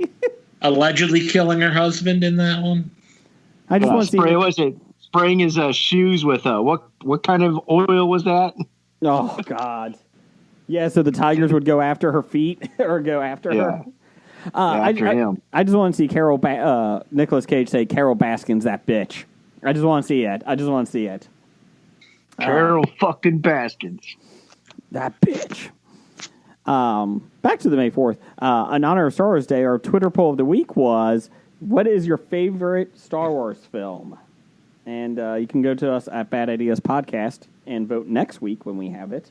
[SPEAKER 4] Allegedly killing her husband in that one?
[SPEAKER 3] I just want to see.
[SPEAKER 5] Spraying his shoes with what kind of oil was that?
[SPEAKER 3] Oh God. Yeah, so the tigers would go after her feet or go after her.
[SPEAKER 5] After him.
[SPEAKER 3] I just want to see Nicolas Cage say Carol Baskin's that bitch. I just want to see it.
[SPEAKER 5] Carol fucking Baskins.
[SPEAKER 3] That bitch. Back to the May 4th. In honor of Star Wars Day, our Twitter poll of the week was, what is your favorite Star Wars film? And you can go to us at Bad Ideas Podcast and vote next week when we have it.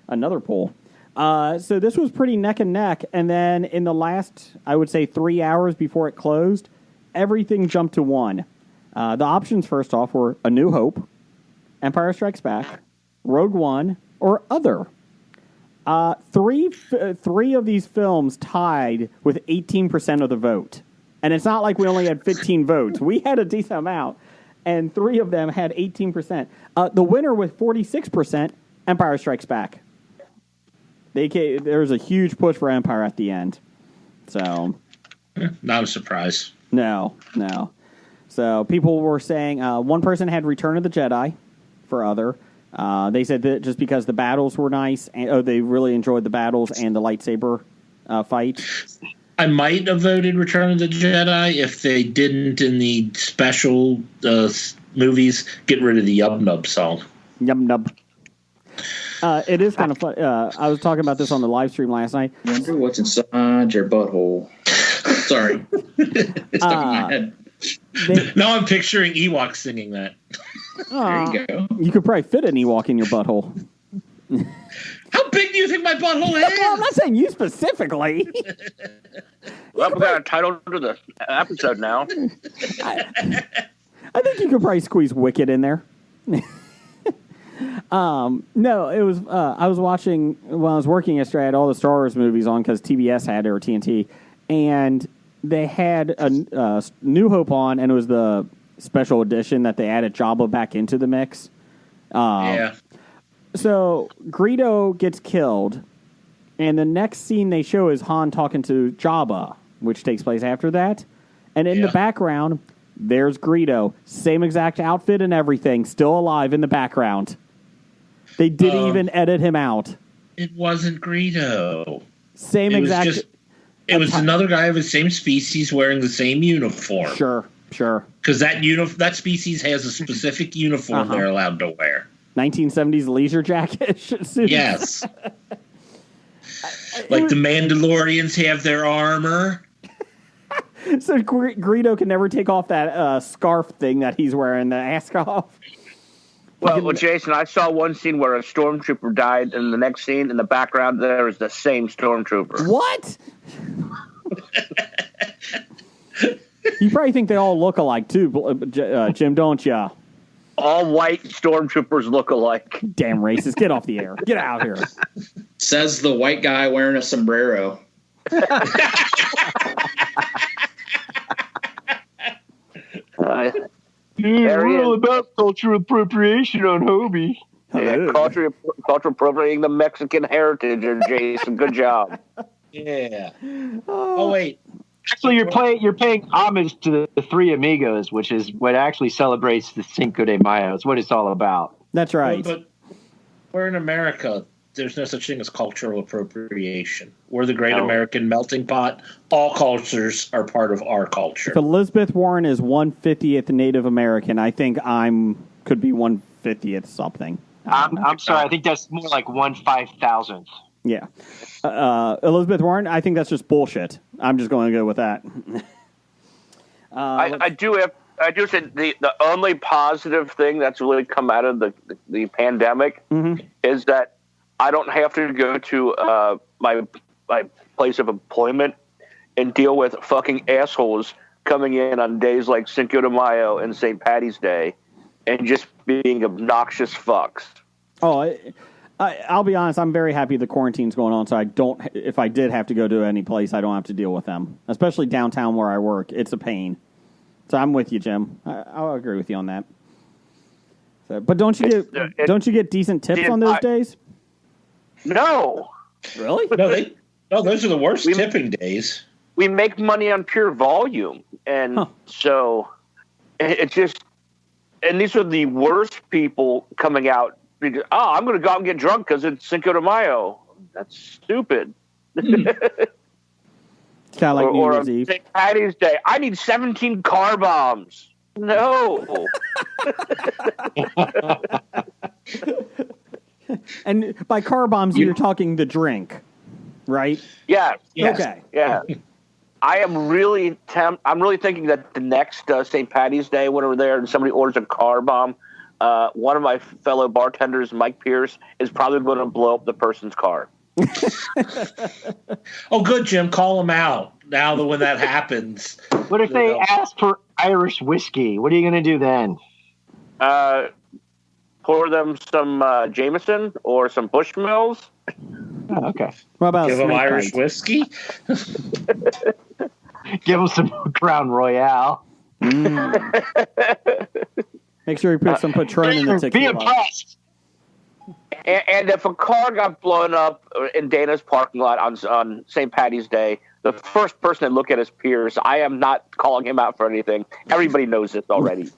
[SPEAKER 3] Another poll. So this was pretty neck and neck. And then in the last, I would say 3 hours before it closed, everything jumped to one. The options, first off, were A New Hope, Empire Strikes Back, Rogue One, or Other. Three of these films tied with 18% of the vote. And it's not like we only had 15 votes. We had a decent amount. And 3 of them had 18%. The winner with 46%, Empire Strikes Back. There was a huge push for Empire at the end. So,
[SPEAKER 4] not a surprise.
[SPEAKER 3] No. So people were saying one person had Return of the Jedi for Other. They said that just because the battles were nice, and they really enjoyed the battles and the lightsaber fight.
[SPEAKER 4] I might have voted Return of the Jedi if they didn't, in the special movies, get rid of the Yub Nub song.
[SPEAKER 3] Yub Nub. It is kind of fun. I was talking about this on the live stream last night.
[SPEAKER 7] Wonder what's inside your butthole. Sorry. It's stuck in my head.
[SPEAKER 4] Now I'm picturing Ewoks singing that.
[SPEAKER 7] There you go.
[SPEAKER 3] You could probably fit an Ewok in your butthole.
[SPEAKER 4] How big do you think my butthole is?
[SPEAKER 3] Well, I'm not saying you specifically.
[SPEAKER 6] Well, we got a title to the episode now.
[SPEAKER 3] I think you could probably squeeze Wicked in there. No, it was. I was watching when I was working yesterday. I had all the Star Wars movies on because TBS had it, or TNT, and they had a New Hope on, and it was the special edition that they added Jabba back into the mix.
[SPEAKER 4] Yeah.
[SPEAKER 3] So Greedo gets killed, and the next scene they show is Han talking to Jabba, which takes place after that. And in the background, there's Greedo, same exact outfit and everything, still alive in the background. They didn't even edit him out.
[SPEAKER 4] It wasn't Greedo.
[SPEAKER 3] Same exact.
[SPEAKER 4] It was another guy of the same species wearing the same uniform.
[SPEAKER 3] Sure.
[SPEAKER 4] Because that species has a specific uniform they're allowed to wear.
[SPEAKER 3] 1970s leisure jacket suits.
[SPEAKER 4] Yes. Like the Mandalorians have their armor.
[SPEAKER 3] So Greedo can never take off that scarf thing that he's wearing, the ascot.
[SPEAKER 6] Well, Jason, I saw one scene where a stormtrooper died, and the nenext scene in the background there is the same stormtrooper.
[SPEAKER 3] What? You probably think they all look alike, too, Jim, don't ya?
[SPEAKER 6] All white stormtroopers look alike.
[SPEAKER 3] Damn racist. Get off the air. Get out here.
[SPEAKER 7] Says the white guy wearing a sombrero.
[SPEAKER 5] We're all about cultural appropriation on Hobie.
[SPEAKER 6] Yeah, culture appropriating the Mexican heritage, Jason. Good job.
[SPEAKER 4] Yeah. Oh wait.
[SPEAKER 5] Actually, you're paying homage to the Three Amigos, which is what actually celebrates the Cinco de Mayo. It's what it's all about.
[SPEAKER 3] That's right.
[SPEAKER 4] But we're in America. There's no such thing as cultural appropriation. We're the great American melting pot. All cultures are part of our culture.
[SPEAKER 3] If Elizabeth Warren is 1/50th Native American, I think could be 1/50th something.
[SPEAKER 5] I'm sorry. I think that's more like 1/5000th.
[SPEAKER 3] Yeah. Elizabeth Warren, I think that's just bullshit. I'm just going to go with that.
[SPEAKER 6] I do say the only positive thing that's really come out of the pandemic is that I don't have to go to my place of employment and deal with fucking assholes coming in on days like Cinco de Mayo and St. Paddy's Day and just being obnoxious fucks.
[SPEAKER 3] Oh, I'll be honest. I'm very happy the quarantine's going on, so if I did have to go to any place, I don't have to deal with them. Especially downtown where I work, it's a pain. So I'm with you, Jim. I'll agree with you on that. So, but don't you get decent tips on those days?
[SPEAKER 6] No.
[SPEAKER 3] Really?
[SPEAKER 4] No, those are the worst tipping days.
[SPEAKER 6] We make money on pure volume, and so it's just. And these are the worst people coming out. I'm going to go out and get drunk because it's Cinco de Mayo. That's stupid.
[SPEAKER 3] It's kind of like New Year's Eve.
[SPEAKER 6] St. Paddy's Day. I need 17 car bombs. No.
[SPEAKER 3] And by car bombs, you're talking the drink, right?
[SPEAKER 6] Yeah.
[SPEAKER 3] Okay.
[SPEAKER 6] Yeah. I am really I'm really thinking that the next St. Patty's Day, when we're there and somebody orders a car bomb, one of my fellow bartenders, Mike Pierce, is probably going to blow up the person's car.
[SPEAKER 4] Oh, good, Jim. Call them out now that when that happens.
[SPEAKER 5] What if they ask for Irish whiskey? What are you going to do then?
[SPEAKER 6] Pour them some Jameson or some Bushmills.
[SPEAKER 5] Oh, okay.
[SPEAKER 3] What about
[SPEAKER 4] Give them
[SPEAKER 3] snake
[SPEAKER 4] Irish
[SPEAKER 3] bites?
[SPEAKER 4] whiskey?
[SPEAKER 5] Give them some Crown Royale.
[SPEAKER 3] Make sure you put some Patron in the
[SPEAKER 5] Be
[SPEAKER 3] tequila.
[SPEAKER 5] impressed.
[SPEAKER 6] And if a car got blown up in Dana's parking lot on St. Patty's Day, the first person to look at is Pierce. I am not calling him out for anything. Everybody knows this already.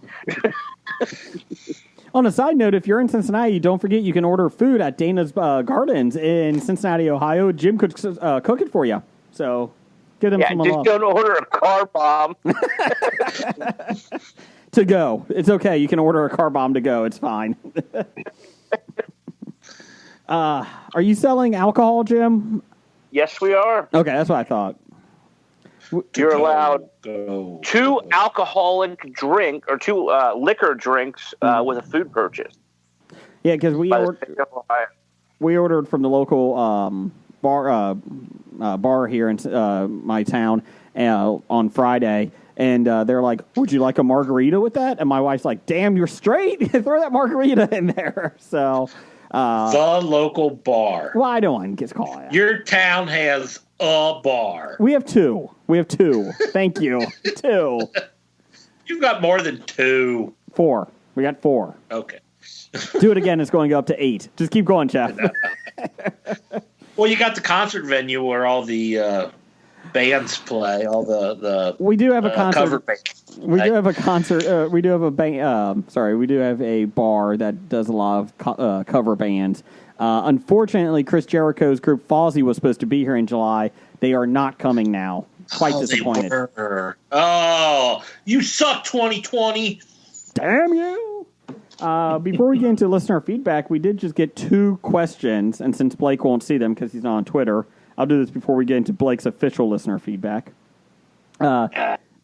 [SPEAKER 3] On a side note, if you're in Cincinnati, don't forget you can order food at Dana's Gardens in Cincinnati, Ohio. Jim could cook it for you. So give them some
[SPEAKER 6] just
[SPEAKER 3] love.
[SPEAKER 6] don't order a car bomb.
[SPEAKER 3] To go. It's okay. You can order a car bomb to go. It's fine. Are you selling alcohol, Jim?
[SPEAKER 6] Yes, we are.
[SPEAKER 3] Okay, that's what I thought.
[SPEAKER 6] You're allowed
[SPEAKER 4] Go.
[SPEAKER 6] two alcoholic drink or two liquor drinks with a food purchase.
[SPEAKER 3] Yeah, because we
[SPEAKER 6] By the state of Ohio.
[SPEAKER 3] ordered from the local bar here in my town on Friday, and they're like, "Would you like a margarita with that?" And my wife's like, "Damn, you're straight! Throw that margarita in there." So,
[SPEAKER 4] The local bar.
[SPEAKER 3] well, I don't want to get called out.
[SPEAKER 4] Your town has a bar.
[SPEAKER 3] We have two. Thank you. 2.
[SPEAKER 4] You've got more than 2.
[SPEAKER 3] 4. We got 4.
[SPEAKER 4] Okay.
[SPEAKER 3] Do it again. It's going to go up to 8. Just keep going, Jeff.
[SPEAKER 4] Well, you got the concert venue where all the bands play, all the
[SPEAKER 3] We do have a concert.
[SPEAKER 4] cover bands.
[SPEAKER 3] We do have a concert. We do have a we do have a bar that does a lot of cover bands. Unfortunately, Chris Jericho's group Fozzy was supposed to be here in July. They are not coming now. Quite disappointed.
[SPEAKER 4] Oh, you suck, 2020.
[SPEAKER 3] Damn you! Before we get into listener feedback, we did just get 2 questions, and since Blake won't see them because he's not on Twitter, I'll do this before we get into Blake's official listener feedback.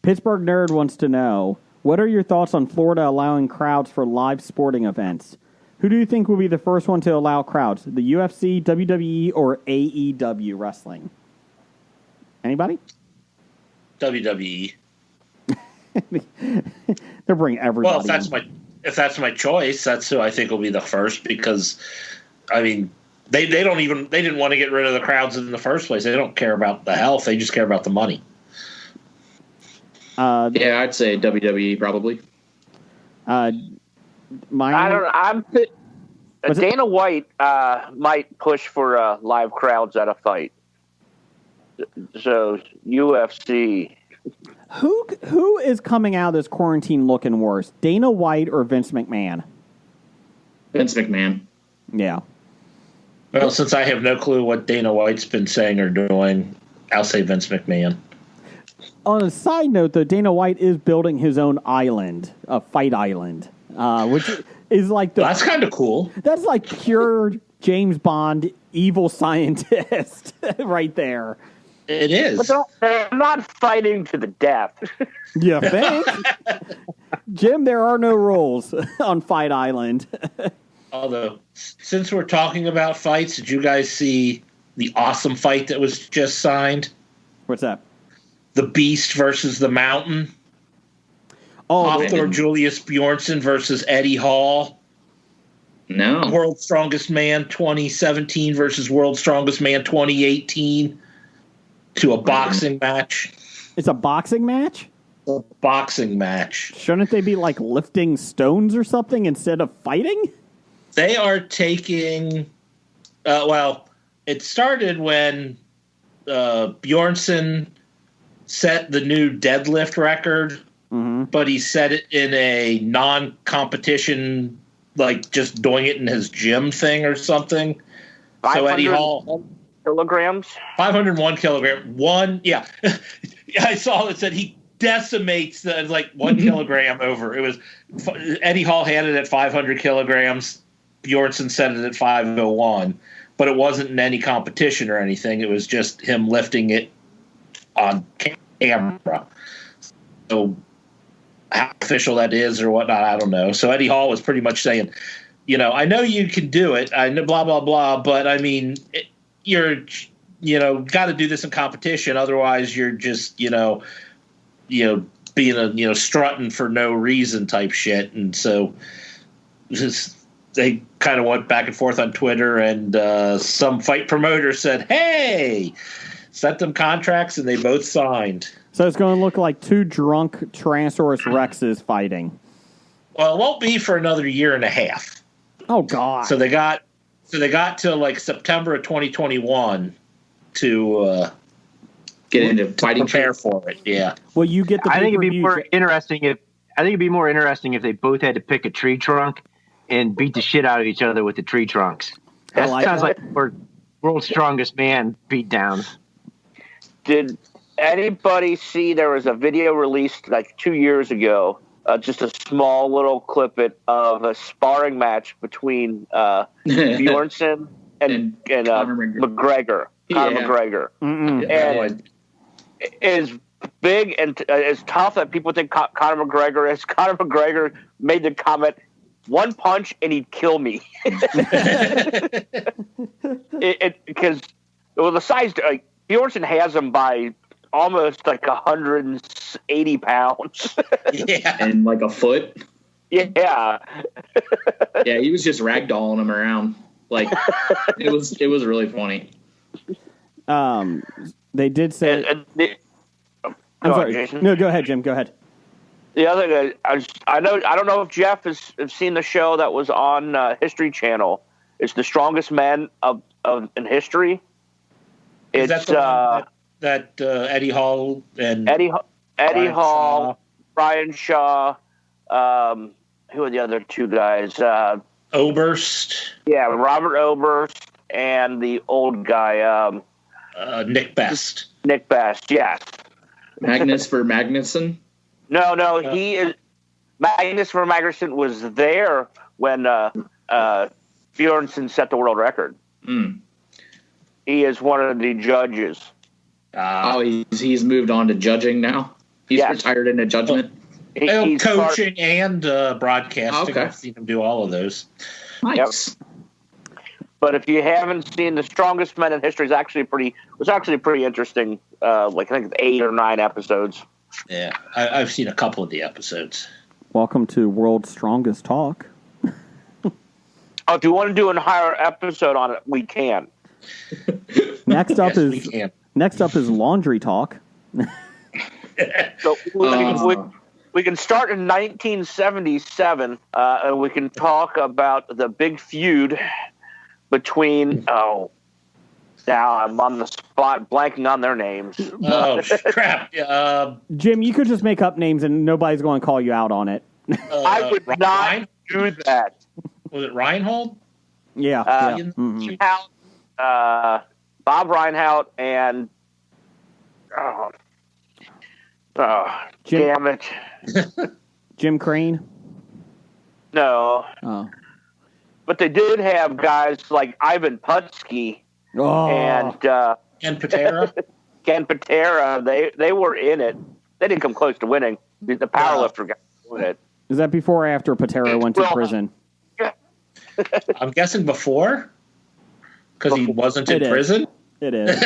[SPEAKER 3] Pittsburgh Nerd wants to know, what are your thoughts on Florida allowing crowds for live sporting events? Who do you think will be the first one to allow crowds? The UFC, WWE, or AEW wrestling? Anybody?
[SPEAKER 4] WWE.
[SPEAKER 3] They'll bring everybody.
[SPEAKER 4] Well, if that's my choice, that's who I think will be the first, because I mean they didn't want to get rid of the crowds in the first place. They don't care about the health; they just care about the money.
[SPEAKER 7] Yeah, I'd say WWE probably.
[SPEAKER 6] Dana White might push for live crowds at a fight. So UFC.
[SPEAKER 3] Who is coming out of this quarantine looking worse, Dana White or Vince McMahon?
[SPEAKER 7] Vince McMahon.
[SPEAKER 3] Yeah.
[SPEAKER 4] Well, since I have no clue what Dana White's been saying or doing, I'll say Vince McMahon.
[SPEAKER 3] On a side note, though, Dana White is building his own island, a fight island, which is like the.
[SPEAKER 4] That's kind of cool.
[SPEAKER 3] That's like pure James Bond evil scientist right there.
[SPEAKER 4] It is.
[SPEAKER 6] But they're not fighting to the death.
[SPEAKER 3] You think? Jim, there are no rules on Fight Island.
[SPEAKER 4] Although, since we're talking about fights, did you guys see the awesome fight that was just signed?
[SPEAKER 3] What's that?
[SPEAKER 4] The Beast versus the Mountain.
[SPEAKER 3] Oh,
[SPEAKER 4] Hafthor Julius Bjornsson versus Eddie Hall.
[SPEAKER 7] No.
[SPEAKER 4] World's Strongest Man 2017 versus World's Strongest Man 2018 to a boxing match.
[SPEAKER 3] it's a boxing match?
[SPEAKER 4] A boxing match.
[SPEAKER 3] Shouldn't they be like lifting stones or something instead of fighting?
[SPEAKER 4] They are taking. It started when Bjornsson set the new deadlift record, but he set it in a non-competition, like just doing it in his gym thing or something. So Eddie Hall.
[SPEAKER 6] Kilograms?
[SPEAKER 4] 501 kilogram. Yeah. I saw it said he decimates the, like 1 kilogram over. It was Eddie Hall had it at 500 kilograms. Bjornsson set it at 501, but it wasn't in any competition or anything. It was just him lifting it on camera. camera. So how official that is or whatnot, I don't know. So Eddie Hall was pretty much saying, I know you can do it. I know blah, blah, blah. But I mean, you're, got to do this in competition. Otherwise you're just, being a, strutting for no reason type shit. And so they kind of went back and forth on Twitter, and some fight promoter said, hey, sent them contracts, and they both signed.
[SPEAKER 3] So it's going to look like two drunk Tyrannosaurus Rexes fighting.
[SPEAKER 4] Well, it won't be for another year and a half.
[SPEAKER 3] Oh, God.
[SPEAKER 4] So they got to like September of 2021 to
[SPEAKER 7] get into fighting,
[SPEAKER 4] prepare for it. Yeah.
[SPEAKER 3] Well, you get the.
[SPEAKER 5] I think it'd be more interesting if they both had to pick a tree trunk and beat the shit out of each other with the tree trunks. That sounds like World's Strongest Man beatdowns.
[SPEAKER 6] Did anybody see there was a video released like 2 years ago, just a small little clip of a sparring match between Bjornsson and McGregor. Conor McGregor. And is big and as tough that people think Conor McGregor is. Conor McGregor made the comment, one punch and he'd kill me. Because the size, Bjornsson has him by almost like 180 pounds.
[SPEAKER 7] Yeah. And like a foot.
[SPEAKER 6] Yeah.
[SPEAKER 7] Yeah, he was just ragdolling him around. Like it was really funny.
[SPEAKER 3] They did say. I'm sorry.
[SPEAKER 6] Jason.
[SPEAKER 3] No, go ahead, Jim. Go ahead.
[SPEAKER 6] The other guy, I don't know if Jeff has seen the show that was on History Channel. It's The Strongest Men in History.
[SPEAKER 4] Is that the one that Eddie Hall and
[SPEAKER 6] Eddie Hall, Brian Shaw, who are the other two guys?
[SPEAKER 4] Oberst.
[SPEAKER 6] Yeah, Robert Oberst and the old guy,
[SPEAKER 4] Nick Best.
[SPEAKER 6] Nick Best, yes.
[SPEAKER 7] Magnus for Magnuson?
[SPEAKER 6] No, he is. Magnus for Magnuson was there when Bjornsson set the world record. He is one of the judges.
[SPEAKER 7] He's moved on to judging now? He's retired into judgment?
[SPEAKER 4] He's coaching and broadcasting.
[SPEAKER 7] Okay.
[SPEAKER 4] I've seen him do all of those.
[SPEAKER 7] Nice.
[SPEAKER 6] Yep. But if you haven't seen The Strongest Men in History, was actually pretty interesting. I think it's 8 or 9 episodes.
[SPEAKER 4] Yeah, I've seen a couple of the episodes.
[SPEAKER 3] Welcome to World's Strongest Talk.
[SPEAKER 6] If you want to do an entire episode on it, we can.
[SPEAKER 3] Next up is laundry talk.
[SPEAKER 6] So we can start in 1977, and we can talk about the big feud between. Now I'm on the spot, blanking on their names.
[SPEAKER 4] Oh crap!
[SPEAKER 3] Jim, you could just make up names, and nobody's going to call you out on it.
[SPEAKER 6] I would not do that.
[SPEAKER 4] Was it Reinhold?
[SPEAKER 3] Yeah.
[SPEAKER 6] Bob Reinhold and damn it,
[SPEAKER 3] Jim Crane.
[SPEAKER 6] No.
[SPEAKER 3] Oh.
[SPEAKER 6] But they did have guys like Ivan Putski and
[SPEAKER 4] Patera.
[SPEAKER 6] Ken Patera. They were in it. They didn't come close to winning. The powerlifter guy won it.
[SPEAKER 3] Is that before or after Patera went to prison?
[SPEAKER 4] I'm guessing before, because he wasn't in prison.
[SPEAKER 3] It is.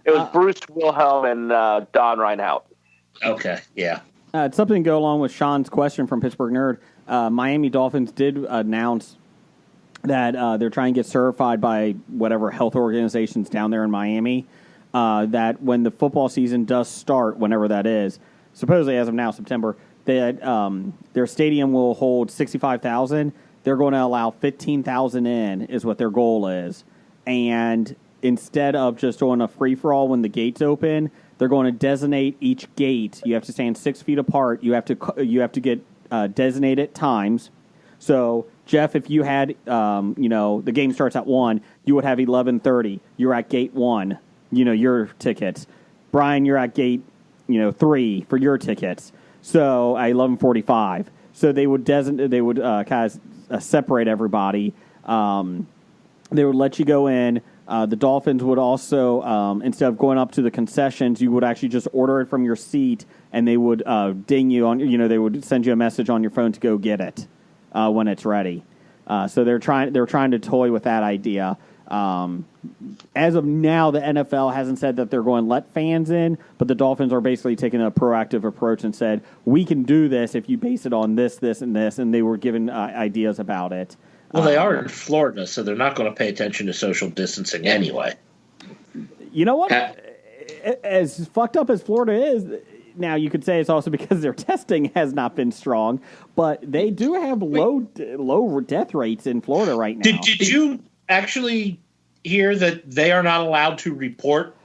[SPEAKER 6] It was Bruce Wilhelm and Don Reinhardt.
[SPEAKER 4] Okay, yeah.
[SPEAKER 3] It's something to go along with Sean's question from Pittsburgh Nerd. Miami Dolphins did announce that they're trying to get certified by whatever health organizations down there in Miami, that when the football season does start, whenever that is, supposedly as of now, September, that their stadium will hold 65,000. They're going to allow 15,000 in, is what their goal is. And instead of just doing a free-for-all when the gates open, they're going to designate each gate. You have to stand 6 feet apart. You have to get designated times. So, Jeff, if you had, the game starts at 1, you would have 11:30. You're at gate 1, your tickets. Brian, you're at gate, 3 for your tickets. So, at 11:45. So they would kind of separate everybody. They would let you go in The Dolphins would also, instead of going up to the concessions, you would actually just order it from your seat, and they would ding you on. They would send you a message on your phone to go get it when it's ready. So they're trying to toy with that idea. As of now, the NFL hasn't said that they're going to let fans in, but the Dolphins are basically taking a proactive approach and said, we can do this if you base it on this, this, and this, and they were given ideas about it.
[SPEAKER 4] Well, they are in Florida, so they're not going to pay attention to social distancing anyway.
[SPEAKER 3] You know what? As fucked up as Florida is, now you could say it's also because their testing has not been strong, but they do have low death rates in Florida right now.
[SPEAKER 4] Did you actually hear that they are not allowed to report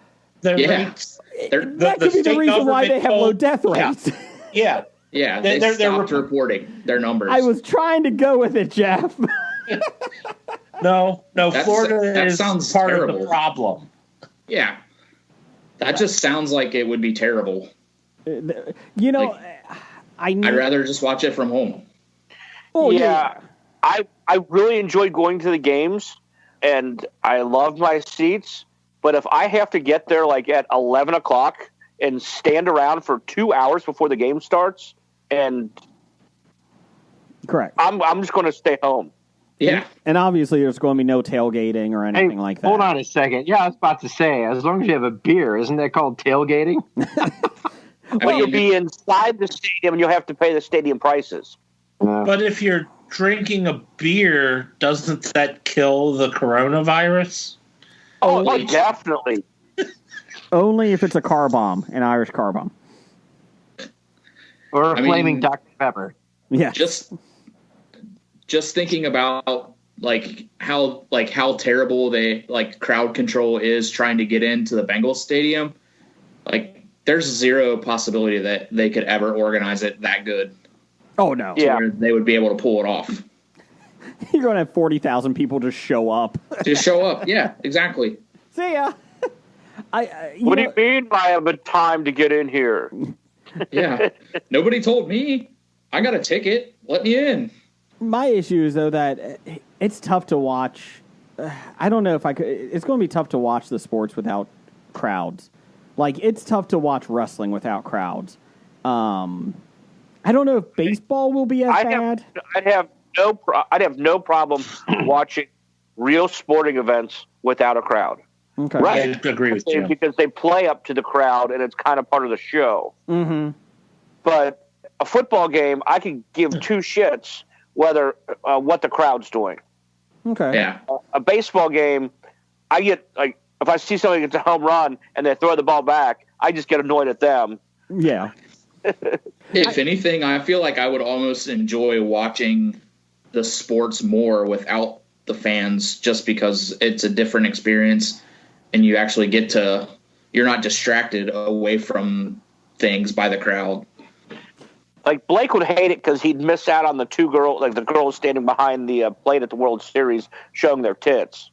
[SPEAKER 4] their rates?
[SPEAKER 3] That could be the reason why they have low death rates.
[SPEAKER 4] Yeah.
[SPEAKER 7] Yeah, they stopped reporting their numbers.
[SPEAKER 3] I was trying to go with it, Jeff.
[SPEAKER 4] No, Florida is
[SPEAKER 7] sounds
[SPEAKER 4] part
[SPEAKER 7] terrible.
[SPEAKER 4] of the problem.
[SPEAKER 7] Yeah. That just sounds like it would be terrible. I'd rather just watch it from home.
[SPEAKER 3] Oh,
[SPEAKER 6] yeah. I really enjoyed going to the games, and I love my seats. But if I have to get there like at 11 o'clock and stand around for 2 hours before the game starts, and
[SPEAKER 3] correct,
[SPEAKER 6] I'm just going to stay home.
[SPEAKER 7] Yeah.
[SPEAKER 3] And obviously there's going to be no tailgating or anything like that.
[SPEAKER 5] Hold on a second. Yeah, I was about to say, as long as you have a beer, isn't that called tailgating?
[SPEAKER 6] Well, you'll be inside the stadium and you'll have to pay the stadium prices.
[SPEAKER 4] But if you're drinking a beer, doesn't that kill the coronavirus?
[SPEAKER 6] Oh, definitely.
[SPEAKER 3] Only if it's a car bomb, an Irish car bomb.
[SPEAKER 5] Or a flaming Dr. Pepper.
[SPEAKER 3] Yeah.
[SPEAKER 7] Just thinking about how terrible crowd control is trying to get into the Bengals stadium. There's zero possibility that they could ever organize it that good.
[SPEAKER 3] Oh no.
[SPEAKER 7] Yeah. They would be able to pull it off.
[SPEAKER 3] You're going to have 40,000 people just show up.
[SPEAKER 7] Just show up. Yeah, exactly.
[SPEAKER 3] See ya.
[SPEAKER 6] What do you mean I have a time to get in here?
[SPEAKER 7] Yeah. Nobody told me. I got a ticket. Let me in.
[SPEAKER 3] My issue is, though, that it's tough to watch. I don't know if I could. It's going to be tough to watch the sports without crowds. It's tough to watch wrestling without crowds. I don't know if baseball will be as bad.
[SPEAKER 6] I'd have no problem watching real sporting events without a crowd.
[SPEAKER 3] Okay.
[SPEAKER 6] Right.
[SPEAKER 4] I agree with you.
[SPEAKER 6] Because they play up to the crowd and it's kind of part of the show.
[SPEAKER 3] Mm-hmm.
[SPEAKER 6] But a football game, I could give two shits whether what the crowd's doing.
[SPEAKER 3] Okay.
[SPEAKER 7] Yeah.
[SPEAKER 6] A baseball game, I get if I see somebody gets a home run and they throw the ball back, I just get annoyed at them.
[SPEAKER 3] Yeah.
[SPEAKER 7] If anything, I feel like I would almost enjoy watching the sports more without the fans, just because it's a different experience and you actually you're not distracted away from things by the crowd.
[SPEAKER 6] Blake would hate it because he'd miss out on the two girls, the girls standing behind the plate at the World Series showing their tits.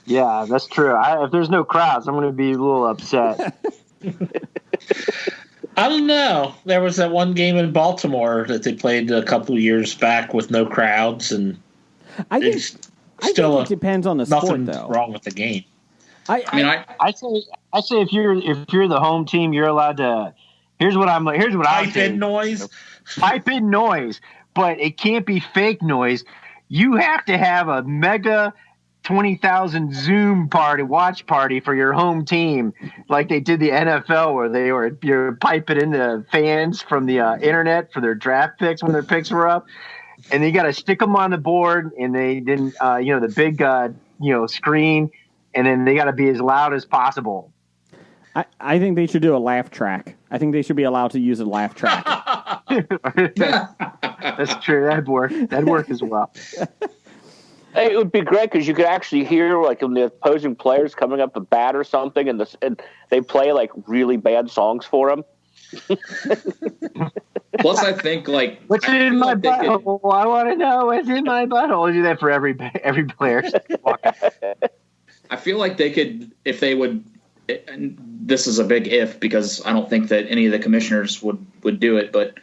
[SPEAKER 5] Yeah, that's true. If there's no crowds, I'm going to be a little upset.
[SPEAKER 4] I don't know. There was that one game in Baltimore that they played a couple of years back with no crowds, and
[SPEAKER 3] I think it depends on the sport, though.
[SPEAKER 4] Nothing wrong with the game.
[SPEAKER 5] I say if you're the home team, you're allowed to. Here's what I'm
[SPEAKER 4] Pipe in noise.
[SPEAKER 5] Pipe in noise, but it can't be fake noise. You have to have a mega 20,000 Zoom watch party for your home team, like they did the NFL, where you're piping in the fans from the internet for their draft picks when their picks were up, and you got to stick them on the board, and they didn't, the big screen, and then they got to be as loud as possible.
[SPEAKER 3] I think they should do a laugh track. I think they should be allowed to use a laugh track.
[SPEAKER 5] That's true. That'd work as well.
[SPEAKER 6] Hey, it would be great because you could actually hear when the opposing players coming up to bat or something, and they play really bad songs for them.
[SPEAKER 7] Plus, I think
[SPEAKER 5] what's in my butthole? I want to know what's in my butthole. Do that for every player.
[SPEAKER 7] I feel like they could, if they would. And this is a big if, because I don't think that any of the commissioners would do it, but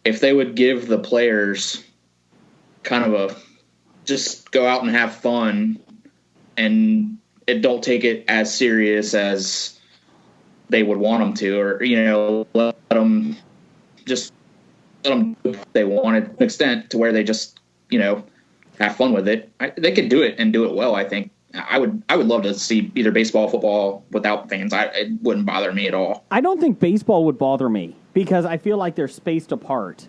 [SPEAKER 7] if they would give the players kind of just go out and have fun and don't take it as serious as they would want them to, or let them do what they want to an extent to where they just have fun with it. They could do it and do it well. I think I would love to see either baseball, football without fans. It wouldn't bother me at all.
[SPEAKER 9] I don't think baseball would bother me because I feel like they're spaced apart.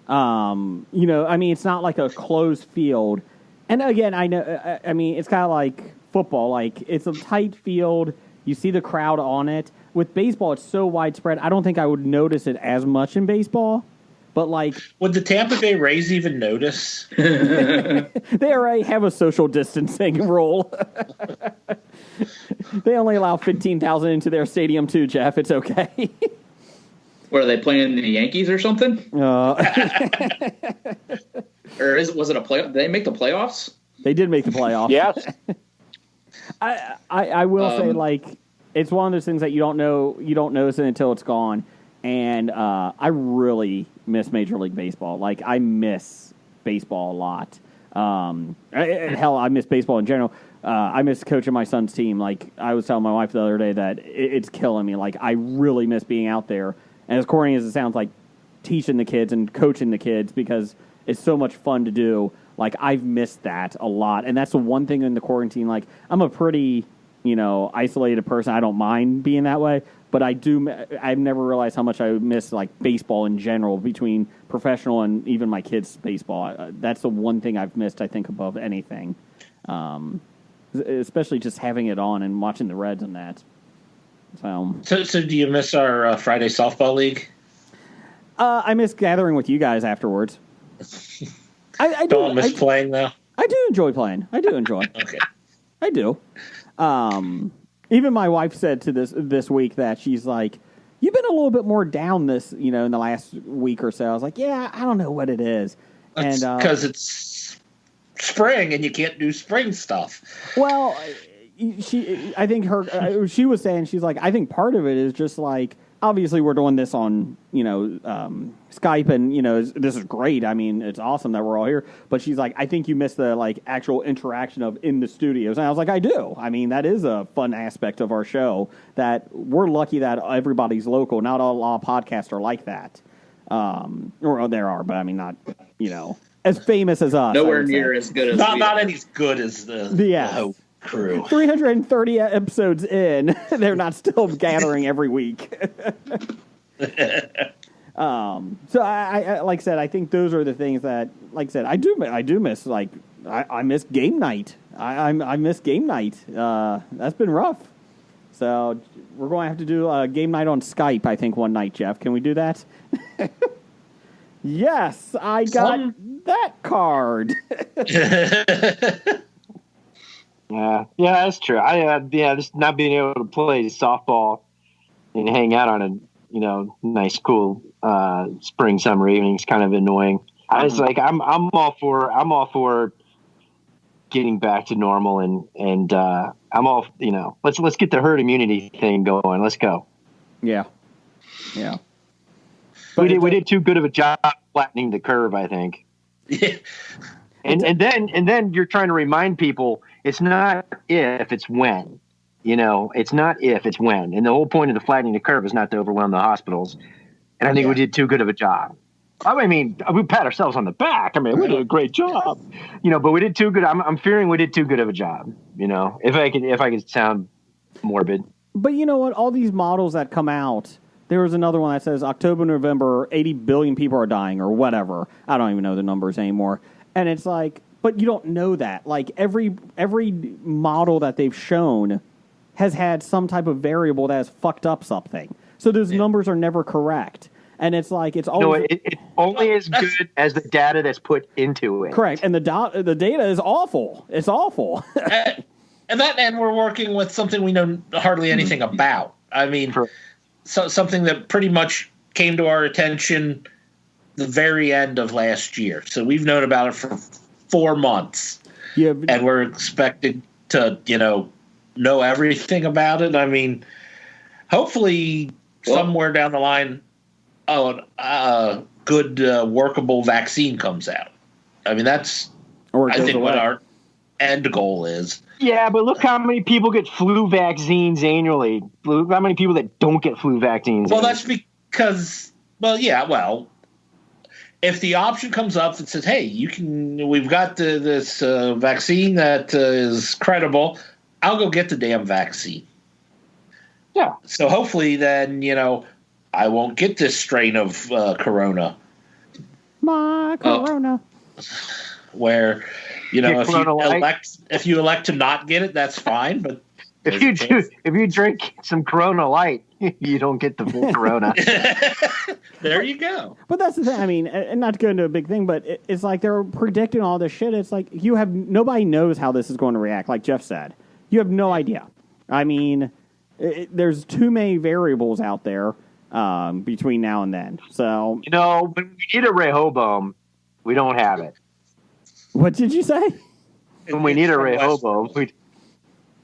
[SPEAKER 9] It's not like a closed field. And again, I know, it's kind of like football. Like, it's a tight field. You see the crowd on it. With baseball, it's so widespread. I don't think I would notice it as much in baseball. But, like...
[SPEAKER 4] Would the Tampa Bay Rays even notice?
[SPEAKER 9] They already have a social distancing rule. They only allow 15,000 into their stadium, too, Jeff. It's okay.
[SPEAKER 7] What, are they playing the Yankees or something? Or was it a play? Did they make the playoffs?
[SPEAKER 9] They did make the playoffs.
[SPEAKER 6] Yes.
[SPEAKER 9] I will say, like, it's one of those things that you don't notice it until it's gone. And I really miss Major League Baseball. Like, I miss baseball a lot. I miss baseball in general. I miss coaching my son's team. Like, I was telling my wife the other day that it's killing me. Like, I really miss being out there. And as corny as it sounds, like, teaching the kids and coaching the kids because it's so much fun to do. Like, I've missed that a lot. And that's the one thing in the quarantine. Like, I'm a pretty, isolated person. I don't mind being that way. But I've never realized how much I miss, like, baseball in general between professional and even my kids' baseball. That's the one thing I've missed, I think, above anything. Especially just having it on and watching the Reds and that. So
[SPEAKER 4] do you miss our Friday softball league?
[SPEAKER 9] I miss gathering with you guys afterwards. I
[SPEAKER 4] don't miss playing, though?
[SPEAKER 9] I do enjoy playing. I do enjoy.
[SPEAKER 4] Okay.
[SPEAKER 9] I do. Even my wife said to this week that she's like, you've been a little bit more down this, in the last week or so. I was like, yeah, I don't know what it is.
[SPEAKER 4] It's because it's spring and you can't do spring stuff.
[SPEAKER 9] Well, she was saying, she's like, I think part of it is just like, obviously we're doing this on, Skype and, this is great. I mean, it's awesome that we're all here. But she's like, I think you miss the, like, actual interaction of in the studios. And I was like, I do. I mean, that is a fun aspect of our show that we're lucky that everybody's local. Not all podcasts are like that. Or there are, but I mean, not, as famous as us.
[SPEAKER 7] Nowhere near as good as
[SPEAKER 4] not any as good as the crew.
[SPEAKER 9] 330 episodes in, they're not still gathering every week. So I like I said, I think those are the things that, like I said, I do miss. Like I miss game night. I miss game night. That's been rough. So we're going to have to do a game night on Skype, I think, one night, Jeff. Can we do that? Yes, I got that card.
[SPEAKER 5] Yeah, that's true. Just not being able to play softball and hang out on a nice, cool spring, summer evening is kind of annoying. I was like, I'm all for getting back to normal and I'm all let's get the herd immunity thing going. Let's go.
[SPEAKER 9] Yeah.
[SPEAKER 5] But we did too good of a job flattening the curve, I think.
[SPEAKER 4] Yeah.
[SPEAKER 5] And then you're trying to remind people it's not if, it's when. It's not if, it's when. And the whole point of the flattening the curve is not to overwhelm the hospitals. And I think we did too good of a job. I mean, we pat ourselves on the back. I mean, we did a great job. But we did too good. I'm fearing we did too good of a job. If I could sound morbid.
[SPEAKER 9] But you know what? All these models that come out, there was another one that says October, November, 80 billion people are dying or whatever. I don't even know the numbers anymore. And it's like, but you don't know that. Like every model that they've shown has had some type of variable that has fucked up something. So those numbers are never correct. And it's like, it's always...
[SPEAKER 5] No, it's only as good as the data that's put into it.
[SPEAKER 9] Correct. And the data is awful. It's awful.
[SPEAKER 4] And we're working with something we know hardly anything about. I mean, something that pretty much came to our attention the very end of last year. So we've known about it for 4 months.
[SPEAKER 9] Yeah,
[SPEAKER 4] and we're expected to, know everything about it. I mean, hopefully somewhere down the line, a good workable vaccine comes out. I mean, that's
[SPEAKER 9] or
[SPEAKER 4] I think
[SPEAKER 9] away.
[SPEAKER 4] what our end goal is.
[SPEAKER 5] Yeah, but look how many people get flu vaccines annually. Look how many people that don't get flu vaccines.
[SPEAKER 4] Well,
[SPEAKER 5] annually.
[SPEAKER 4] that's because, if the option comes up that says, "Hey, we've got this vaccine that is credible, I'll go get the damn vaccine."
[SPEAKER 5] Yeah.
[SPEAKER 4] So hopefully, then I won't get this strain of Corona.
[SPEAKER 9] My Corona.
[SPEAKER 4] Where, if you elect to not get it, that's fine. But
[SPEAKER 5] if you drink some Corona Light, you don't get the full Corona.
[SPEAKER 4] There you go.
[SPEAKER 9] But that's the thing. I mean, and not to go into a big thing, but it's like they're predicting all this shit. It's like nobody knows how this is going to react. Like Jeff said, you have no idea. I mean, there's too many variables out there between now and then. So
[SPEAKER 5] when we need a Rehoboam, we don't have it.
[SPEAKER 9] What did you say?
[SPEAKER 5] When we need a Rehoboam,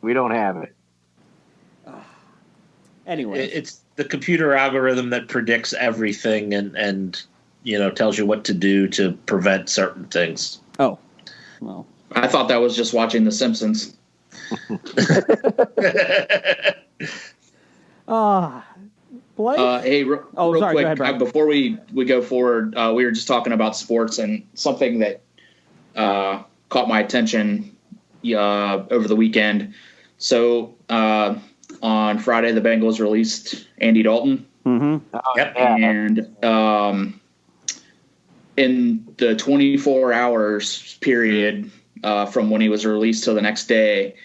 [SPEAKER 5] we don't have it.
[SPEAKER 9] Anyway,
[SPEAKER 4] it's the computer algorithm that predicts everything and tells you what to do to prevent certain things.
[SPEAKER 9] Oh, well,
[SPEAKER 7] I thought that was just watching The Simpsons.
[SPEAKER 9] Blake?
[SPEAKER 7] Hey, real
[SPEAKER 9] sorry,
[SPEAKER 7] quick,
[SPEAKER 9] go ahead,
[SPEAKER 7] before we go forward, we were just talking about sports and something that caught my attention over the weekend. So on Friday, the Bengals released Andy Dalton.
[SPEAKER 9] Mm-hmm.
[SPEAKER 4] Yep.
[SPEAKER 7] And in the 24 hours period from when he was released till the next day,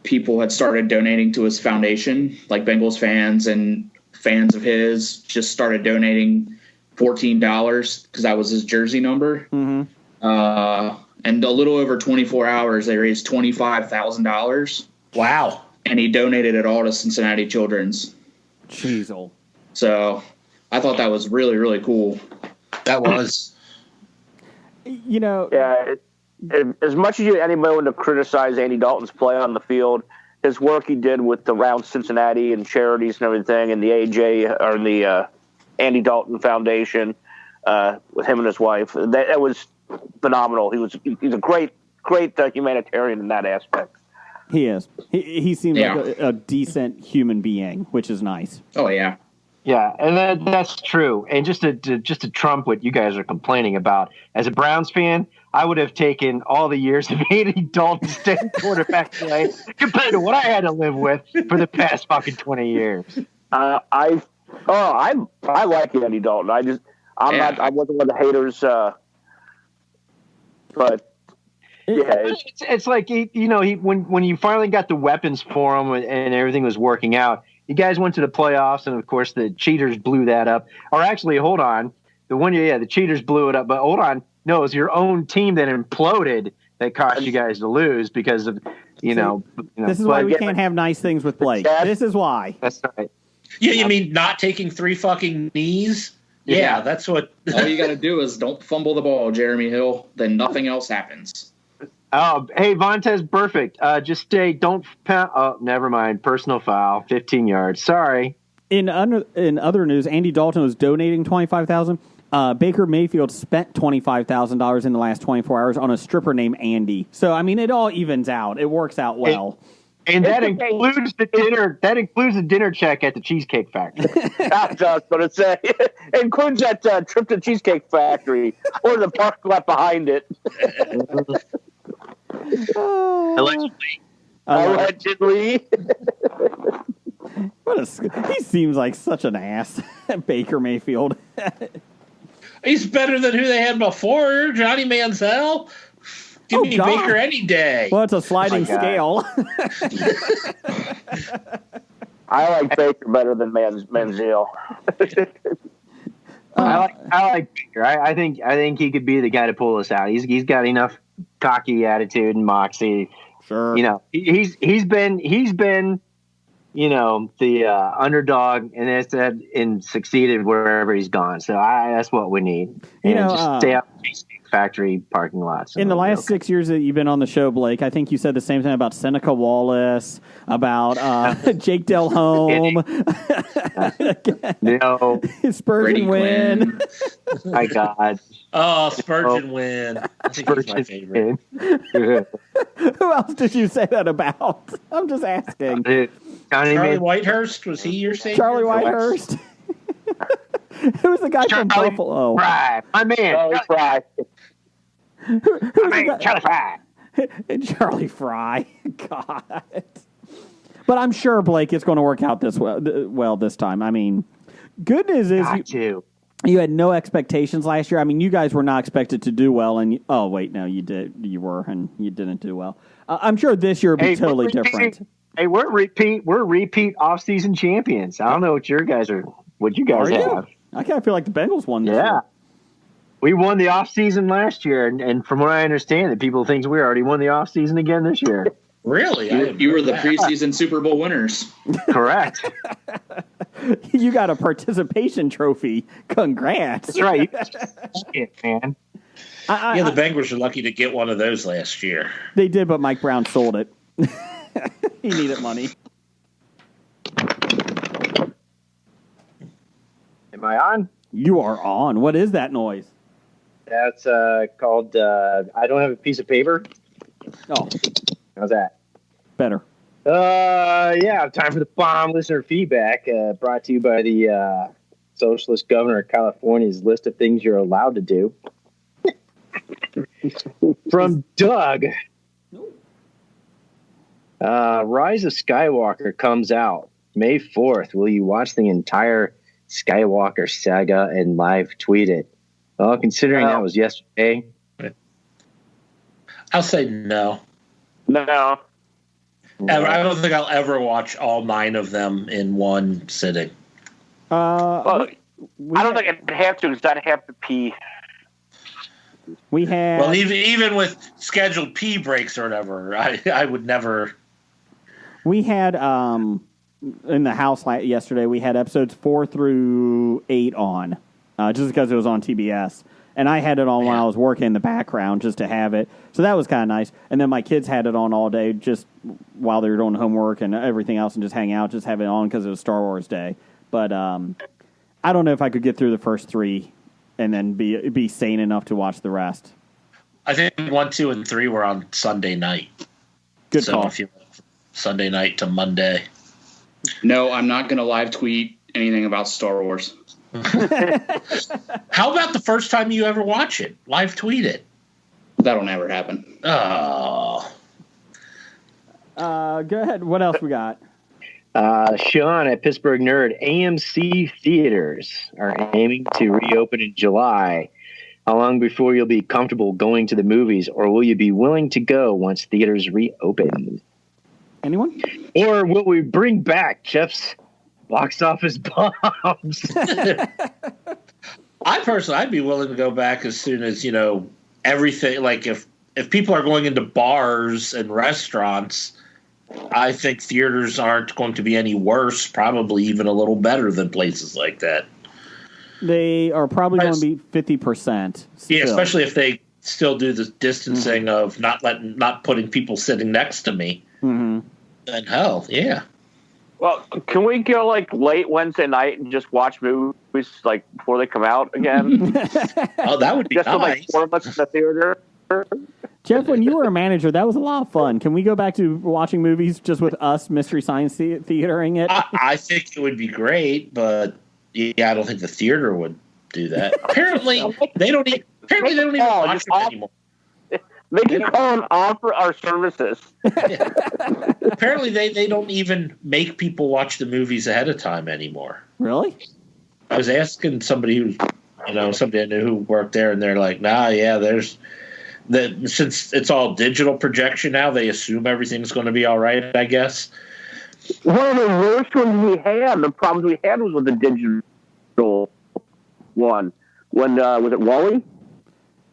[SPEAKER 7] people had started donating to his foundation, like Bengals fans and fans of his just started donating $14 because that was his jersey number.
[SPEAKER 9] Mm-hmm.
[SPEAKER 7] And a little over 24 hours, they raised $25,000.
[SPEAKER 4] Wow.
[SPEAKER 7] And he donated it all to Cincinnati Children's.
[SPEAKER 9] Jeez.
[SPEAKER 7] So I thought that was really, really cool.
[SPEAKER 4] That was.
[SPEAKER 6] Yeah, as much as anybody want to criticize Andy Dalton's play on the field, his work he did with around Cincinnati and charities and everything, and the AJ or the Andy Dalton Foundation with him and his wife, that was phenomenal. He's a great humanitarian in that aspect.
[SPEAKER 9] He is. He seems like a decent human being, which is nice.
[SPEAKER 7] Oh yeah.
[SPEAKER 5] Yeah, and that's true. And just to trump what you guys are complaining about, as a Browns fan, I would have taken all the years of Andy Dalton staying quarterback play compared to what I had to live with for the past fucking 20 years.
[SPEAKER 6] I like Andy Dalton. I wasn't one of the haters, but yeah,
[SPEAKER 5] it's like when you finally got the weapons for him and everything was working out. You guys went to the playoffs, and of course the cheaters blew that up. Or actually, hold on, the cheaters blew it up. But hold on, no, it was your own team that imploded that caused you guys to lose because of
[SPEAKER 9] This is why we can't have nice things with Blake. This is why.
[SPEAKER 5] That's right.
[SPEAKER 4] Yeah, you mean not taking 3 fucking knees? Yeah, that's what.
[SPEAKER 7] All you got to do is don't fumble the ball, Jeremy Hill. Then nothing else happens.
[SPEAKER 5] Oh, hey, Vontez, perfect. Just stay. Don't. Oh, never mind. Personal foul. 15 yards. Sorry.
[SPEAKER 9] In other news, Andy Dalton was donating $25,000. Baker Mayfield spent $25,000 in the last 24 hours on a stripper named Andy. So I mean, it all evens out. It works out well.
[SPEAKER 5] And that includes the dinner. That includes the dinner check at the Cheesecake Factory.
[SPEAKER 6] That's what I was going to say. It includes that trip to Cheesecake Factory or the park lot behind it. Allegedly.
[SPEAKER 9] He seems like such an ass, Baker Mayfield.
[SPEAKER 4] He's better than who they had before, Johnny Manziel. Give me Baker any day.
[SPEAKER 9] Well, it's a sliding scale.
[SPEAKER 6] I like Baker better than Manziel.
[SPEAKER 5] I like Baker. I think he could be the guy to pull us out. He's got enough cocky attitude and moxie.
[SPEAKER 9] Sure.
[SPEAKER 5] He's been the underdog and succeeded wherever he's gone. So that's what we need. Just stay out of Cheesecake factory parking lots.
[SPEAKER 9] In the last 6 years that you've been on the show, Blake, I think you said the same thing about Seneca Wallace, about Jake Delhomme.
[SPEAKER 5] No.
[SPEAKER 9] Spurgeon Wynn.
[SPEAKER 5] My God.
[SPEAKER 4] Oh, Spurgeon Wynn. I think he's my favorite.
[SPEAKER 9] Who else did you say that about? I'm just asking.
[SPEAKER 4] Charlie Whitehurst, was he your savior?
[SPEAKER 9] Charlie Whitehurst. Who's the guy from Buffalo?
[SPEAKER 5] Fry. My man.
[SPEAKER 6] Charlie Fry.
[SPEAKER 5] Charlie Fry.
[SPEAKER 9] Charlie Fry. God. But I'm sure, Blake, it's going to work out this well this time. I mean, good news is you had no expectations last year. I mean, you guys were not expected to do well. And oh, wait, no, you did. You were, and you didn't do well. I'm sure this year will be totally different.
[SPEAKER 5] Hey, we're repeat off-season champions. I don't know what you guys have.
[SPEAKER 9] I kind of feel like the Bengals won this year.
[SPEAKER 5] We won the off-season last year, and from what I understand, that people think we already won the off-season again this year.
[SPEAKER 4] Really?
[SPEAKER 7] You were the preseason Super Bowl winners.
[SPEAKER 5] Correct.
[SPEAKER 9] You got a participation trophy. Congrats.
[SPEAKER 5] That's right. Man.
[SPEAKER 4] The Bengals are lucky to get one of those last year.
[SPEAKER 9] They did, but Mike Brown sold it. He needed money.
[SPEAKER 5] Am I on?
[SPEAKER 9] You are on. What is that noise?
[SPEAKER 5] That's called I don't have a piece of paper.
[SPEAKER 9] Oh.
[SPEAKER 5] How's that?
[SPEAKER 9] Better.
[SPEAKER 5] Time for the bomb listener feedback brought to you by the Socialist Governor of California's list of things you're allowed to do. From Doug. Rise of Skywalker comes out May 4th. Will you watch the entire Skywalker saga and live tweet it? Well, considering that was yesterday.
[SPEAKER 4] I'll say no.
[SPEAKER 6] No.
[SPEAKER 4] I don't think I'll ever watch all 9 of them in one sitting.
[SPEAKER 6] I don't think I'd have to because I'd have to pee.
[SPEAKER 9] We had...
[SPEAKER 4] Well, even with scheduled pee breaks or whatever, I would never...
[SPEAKER 9] We had, in the house yesterday, we had episodes 4 through 8 on, just because it was on TBS. And I had it on while I was working in the background just to have it. So that was kind of nice. And then my kids had it on all day just while they were doing homework and everything else and just hang out, just have it on because it was Star Wars Day. But I don't know if I could get through the first 3 and then be sane enough to watch the rest.
[SPEAKER 4] I think 1, 2, and 3 were on Sunday night.
[SPEAKER 9] Good call.
[SPEAKER 4] If you Sunday night to Monday.
[SPEAKER 7] No, I'm not going to live tweet anything about Star Wars.
[SPEAKER 4] How about the first time you ever watch it? Live tweet it.
[SPEAKER 7] That'll never happen.
[SPEAKER 4] Oh.
[SPEAKER 9] Go ahead. What else we got?
[SPEAKER 5] Sean at Pittsburgh Nerd. AMC theaters are aiming to reopen in July. How long before you'll be comfortable going to the movies, or will you be willing to go once theaters reopen?
[SPEAKER 9] Anyone?
[SPEAKER 5] Or will we bring back Jeff's box office bombs?
[SPEAKER 4] I'd be willing to go back as soon as, everything, like if people are going into bars and restaurants, I think theaters aren't going to be any worse, probably even a little better than places like that.
[SPEAKER 9] They are probably going to be 50%.
[SPEAKER 4] Yeah, especially if they still do the distancing of not putting people sitting next to me.
[SPEAKER 9] Mm-hmm.
[SPEAKER 4] Then hell, yeah.
[SPEAKER 6] Well, can we go late Wednesday night and just watch movies before they come out again?
[SPEAKER 4] Oh, that would be
[SPEAKER 6] just
[SPEAKER 4] nice.
[SPEAKER 6] So 4 of us in the theater.
[SPEAKER 9] Jeff, when you were a manager, that was a lot of fun. Can we go back to watching movies just with us, Mystery Science Theatering it?
[SPEAKER 4] I think it would be great, but yeah, I don't think the theater would do that. Apparently, they don't even watch it anymore.
[SPEAKER 6] They can call and offer our services.
[SPEAKER 4] Apparently, they don't even make people watch the movies ahead of time anymore.
[SPEAKER 9] Really?
[SPEAKER 4] I was asking somebody who, somebody I knew who worked there, and they're like, since it's all digital projection now, they assume everything's going to be all right, I guess.
[SPEAKER 6] One of the worst ones the problems we had was with the digital one. When, was it WALL-E?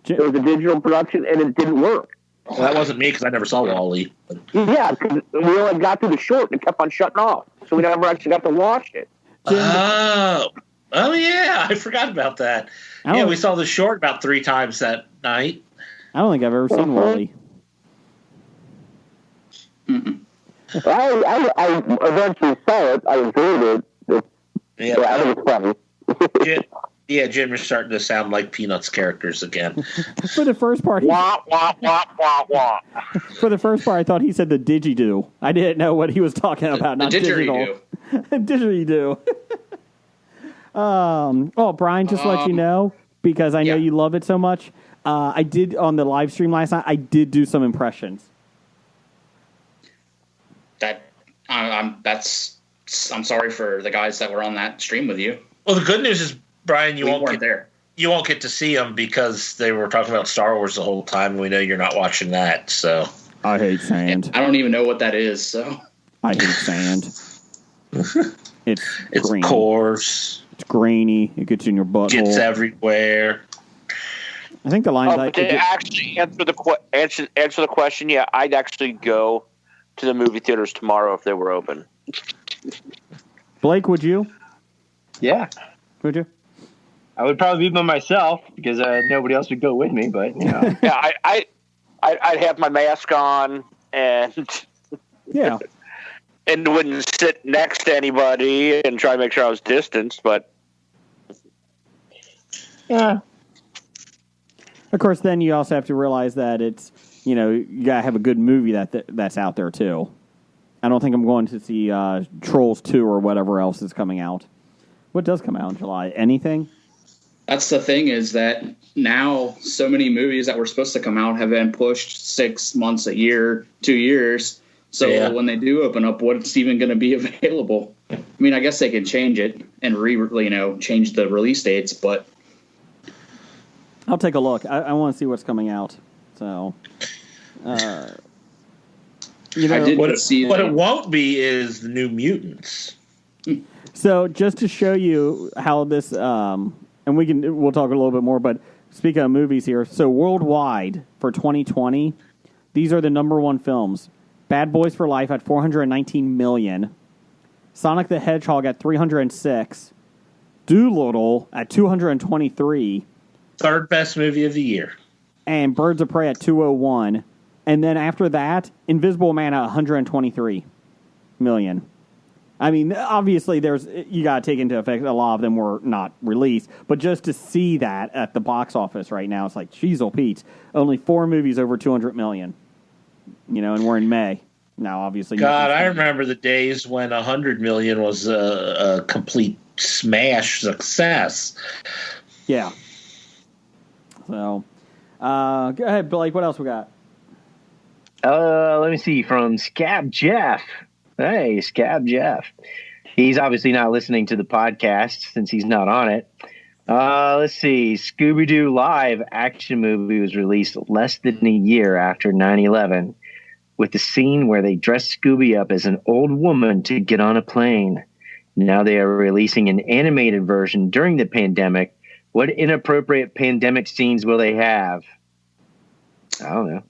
[SPEAKER 6] It was a digital production, and it didn't work.
[SPEAKER 4] Well, that wasn't me because I never saw WALL-E.
[SPEAKER 6] Yeah, because we only got through the short and it kept on shutting off, so we never actually got to watch it.
[SPEAKER 4] Oh. Oh yeah, I forgot about that. Yeah, we saw the short about 3 times that night.
[SPEAKER 9] I don't think I've ever seen Wall-E.
[SPEAKER 6] I eventually saw it. I enjoyed it.
[SPEAKER 4] Yeah,
[SPEAKER 6] I think it's funny.
[SPEAKER 4] Jim is starting to sound like Peanuts characters again.
[SPEAKER 9] For the first part,
[SPEAKER 6] wah, wah, wah, wah, wah.
[SPEAKER 9] For the first part, I thought he said the didgeridoo. I didn't know what he was talking about. Not digital. Didgeridoo. Well, Brian, just to let you know, because I know you love it so much, I did on the live stream last night. I did do some impressions.
[SPEAKER 7] I'm sorry for the guys that were on that stream with you.
[SPEAKER 4] Well, the good news is, Brian, you won't get to see them because they were talking about Star Wars the whole time. And we know you're not watching that, so
[SPEAKER 9] I hate sand.
[SPEAKER 7] I don't even know what that is. So
[SPEAKER 9] I hate sand. It's green.
[SPEAKER 4] Coarse.
[SPEAKER 9] It's grainy. It gets in your butthole.
[SPEAKER 4] Gets everywhere.
[SPEAKER 9] I think the lines.
[SPEAKER 6] But to actually answer the question, yeah, I'd actually go to the movie theaters tomorrow if they were open.
[SPEAKER 9] Blake, would you?
[SPEAKER 5] Yeah.
[SPEAKER 9] Would you?
[SPEAKER 5] I would probably be by myself because nobody else would go with me. But you know,
[SPEAKER 6] yeah, I'd have my mask on and and wouldn't sit next to anybody and try to make sure I was distanced. But
[SPEAKER 5] yeah.
[SPEAKER 9] Of course, then you also have to realize that it's, you know, you gotta have a good movie that's out there too. I don't think I'm going to see Trolls 2 or whatever else is coming out. What does come out in July? Anything?
[SPEAKER 7] That's the thing, is that now so many movies that were supposed to come out have been pushed 6 months, a year, 2 years. So when they do open up, what's even going to be available? I mean, I guess they can change it and change the release dates, but
[SPEAKER 9] I'll take a look. I want to see what's coming out. So,
[SPEAKER 4] what it won't be is the New Mutants.
[SPEAKER 9] So just to show you how this, and we'll talk a little bit more, but speaking of movies here, so worldwide for 2020, these are the number one films. Bad Boys for Life at 419 million. Sonic the Hedgehog at 306. Dolittle at 223.
[SPEAKER 4] Third best movie of the year.
[SPEAKER 9] And Birds of Prey at 201. And then after that, Invisible Man at 123 million. I mean, obviously, you got to take into effect a lot of them were not released, but just to see that at the box office right now, it's like, geez, oh Pete, only 4 movies over 200 million. You know, and we're in May now. Obviously,
[SPEAKER 4] God, I remember the days when 100 million was a complete smash success.
[SPEAKER 9] Yeah. So, go ahead, Blake. What else we got?
[SPEAKER 5] Let me see. From Scab Jeff. Hey, Scab Jeff. He's obviously not listening to the podcast since he's not on it. Let's see. Scooby-Doo live action movie was released less than a year after 9/11, with the scene where they dress Scooby up as an old woman to get on a plane. Now they are releasing an animated version during the pandemic. What inappropriate pandemic scenes will they have? I don't know.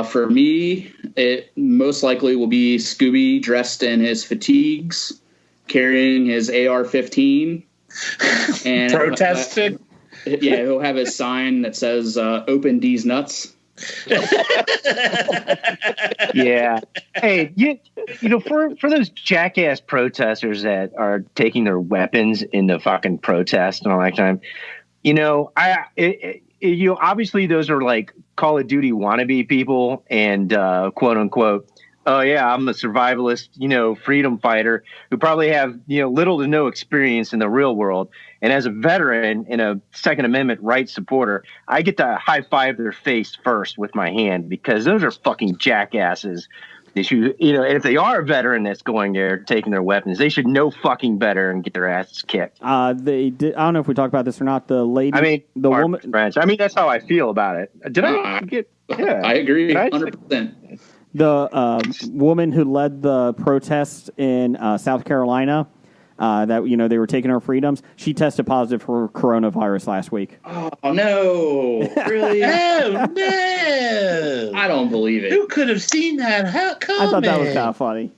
[SPEAKER 7] For me, it most likely will be Scooby dressed in his fatigues, carrying his AR-15, and
[SPEAKER 4] protesting.
[SPEAKER 7] He'll have his sign that says "Open D's nuts."
[SPEAKER 5] Yeah. Hey, you know, for those jackass protesters that are taking their weapons in the fucking protest and all that time, you know, obviously those are like Call of Duty wannabe people and quote unquote, oh yeah, I'm a survivalist, you know, freedom fighter who probably have, you know, little to no experience in the real world. And as a veteran and a Second Amendment rights supporter, I get to high five their face first with my hand because those are fucking jackasses. They should, you know, and if they are a veteran that's going there taking their weapons, they should know fucking better and get their asses kicked.
[SPEAKER 9] They did. I don't know if we talked about this or not. The lady,
[SPEAKER 5] I mean,
[SPEAKER 9] the woman.
[SPEAKER 5] French. I mean, that's how I feel about it. Did I get? Yeah,
[SPEAKER 7] I agree 100%.
[SPEAKER 9] The woman who led the protest in South Carolina, that, you know, they were taking her freedoms. She tested positive for coronavirus last week.
[SPEAKER 7] Oh no! Really?
[SPEAKER 4] Oh no!
[SPEAKER 7] I don't believe it.
[SPEAKER 4] Who could have seen that coming?
[SPEAKER 9] I thought that was kind of funny.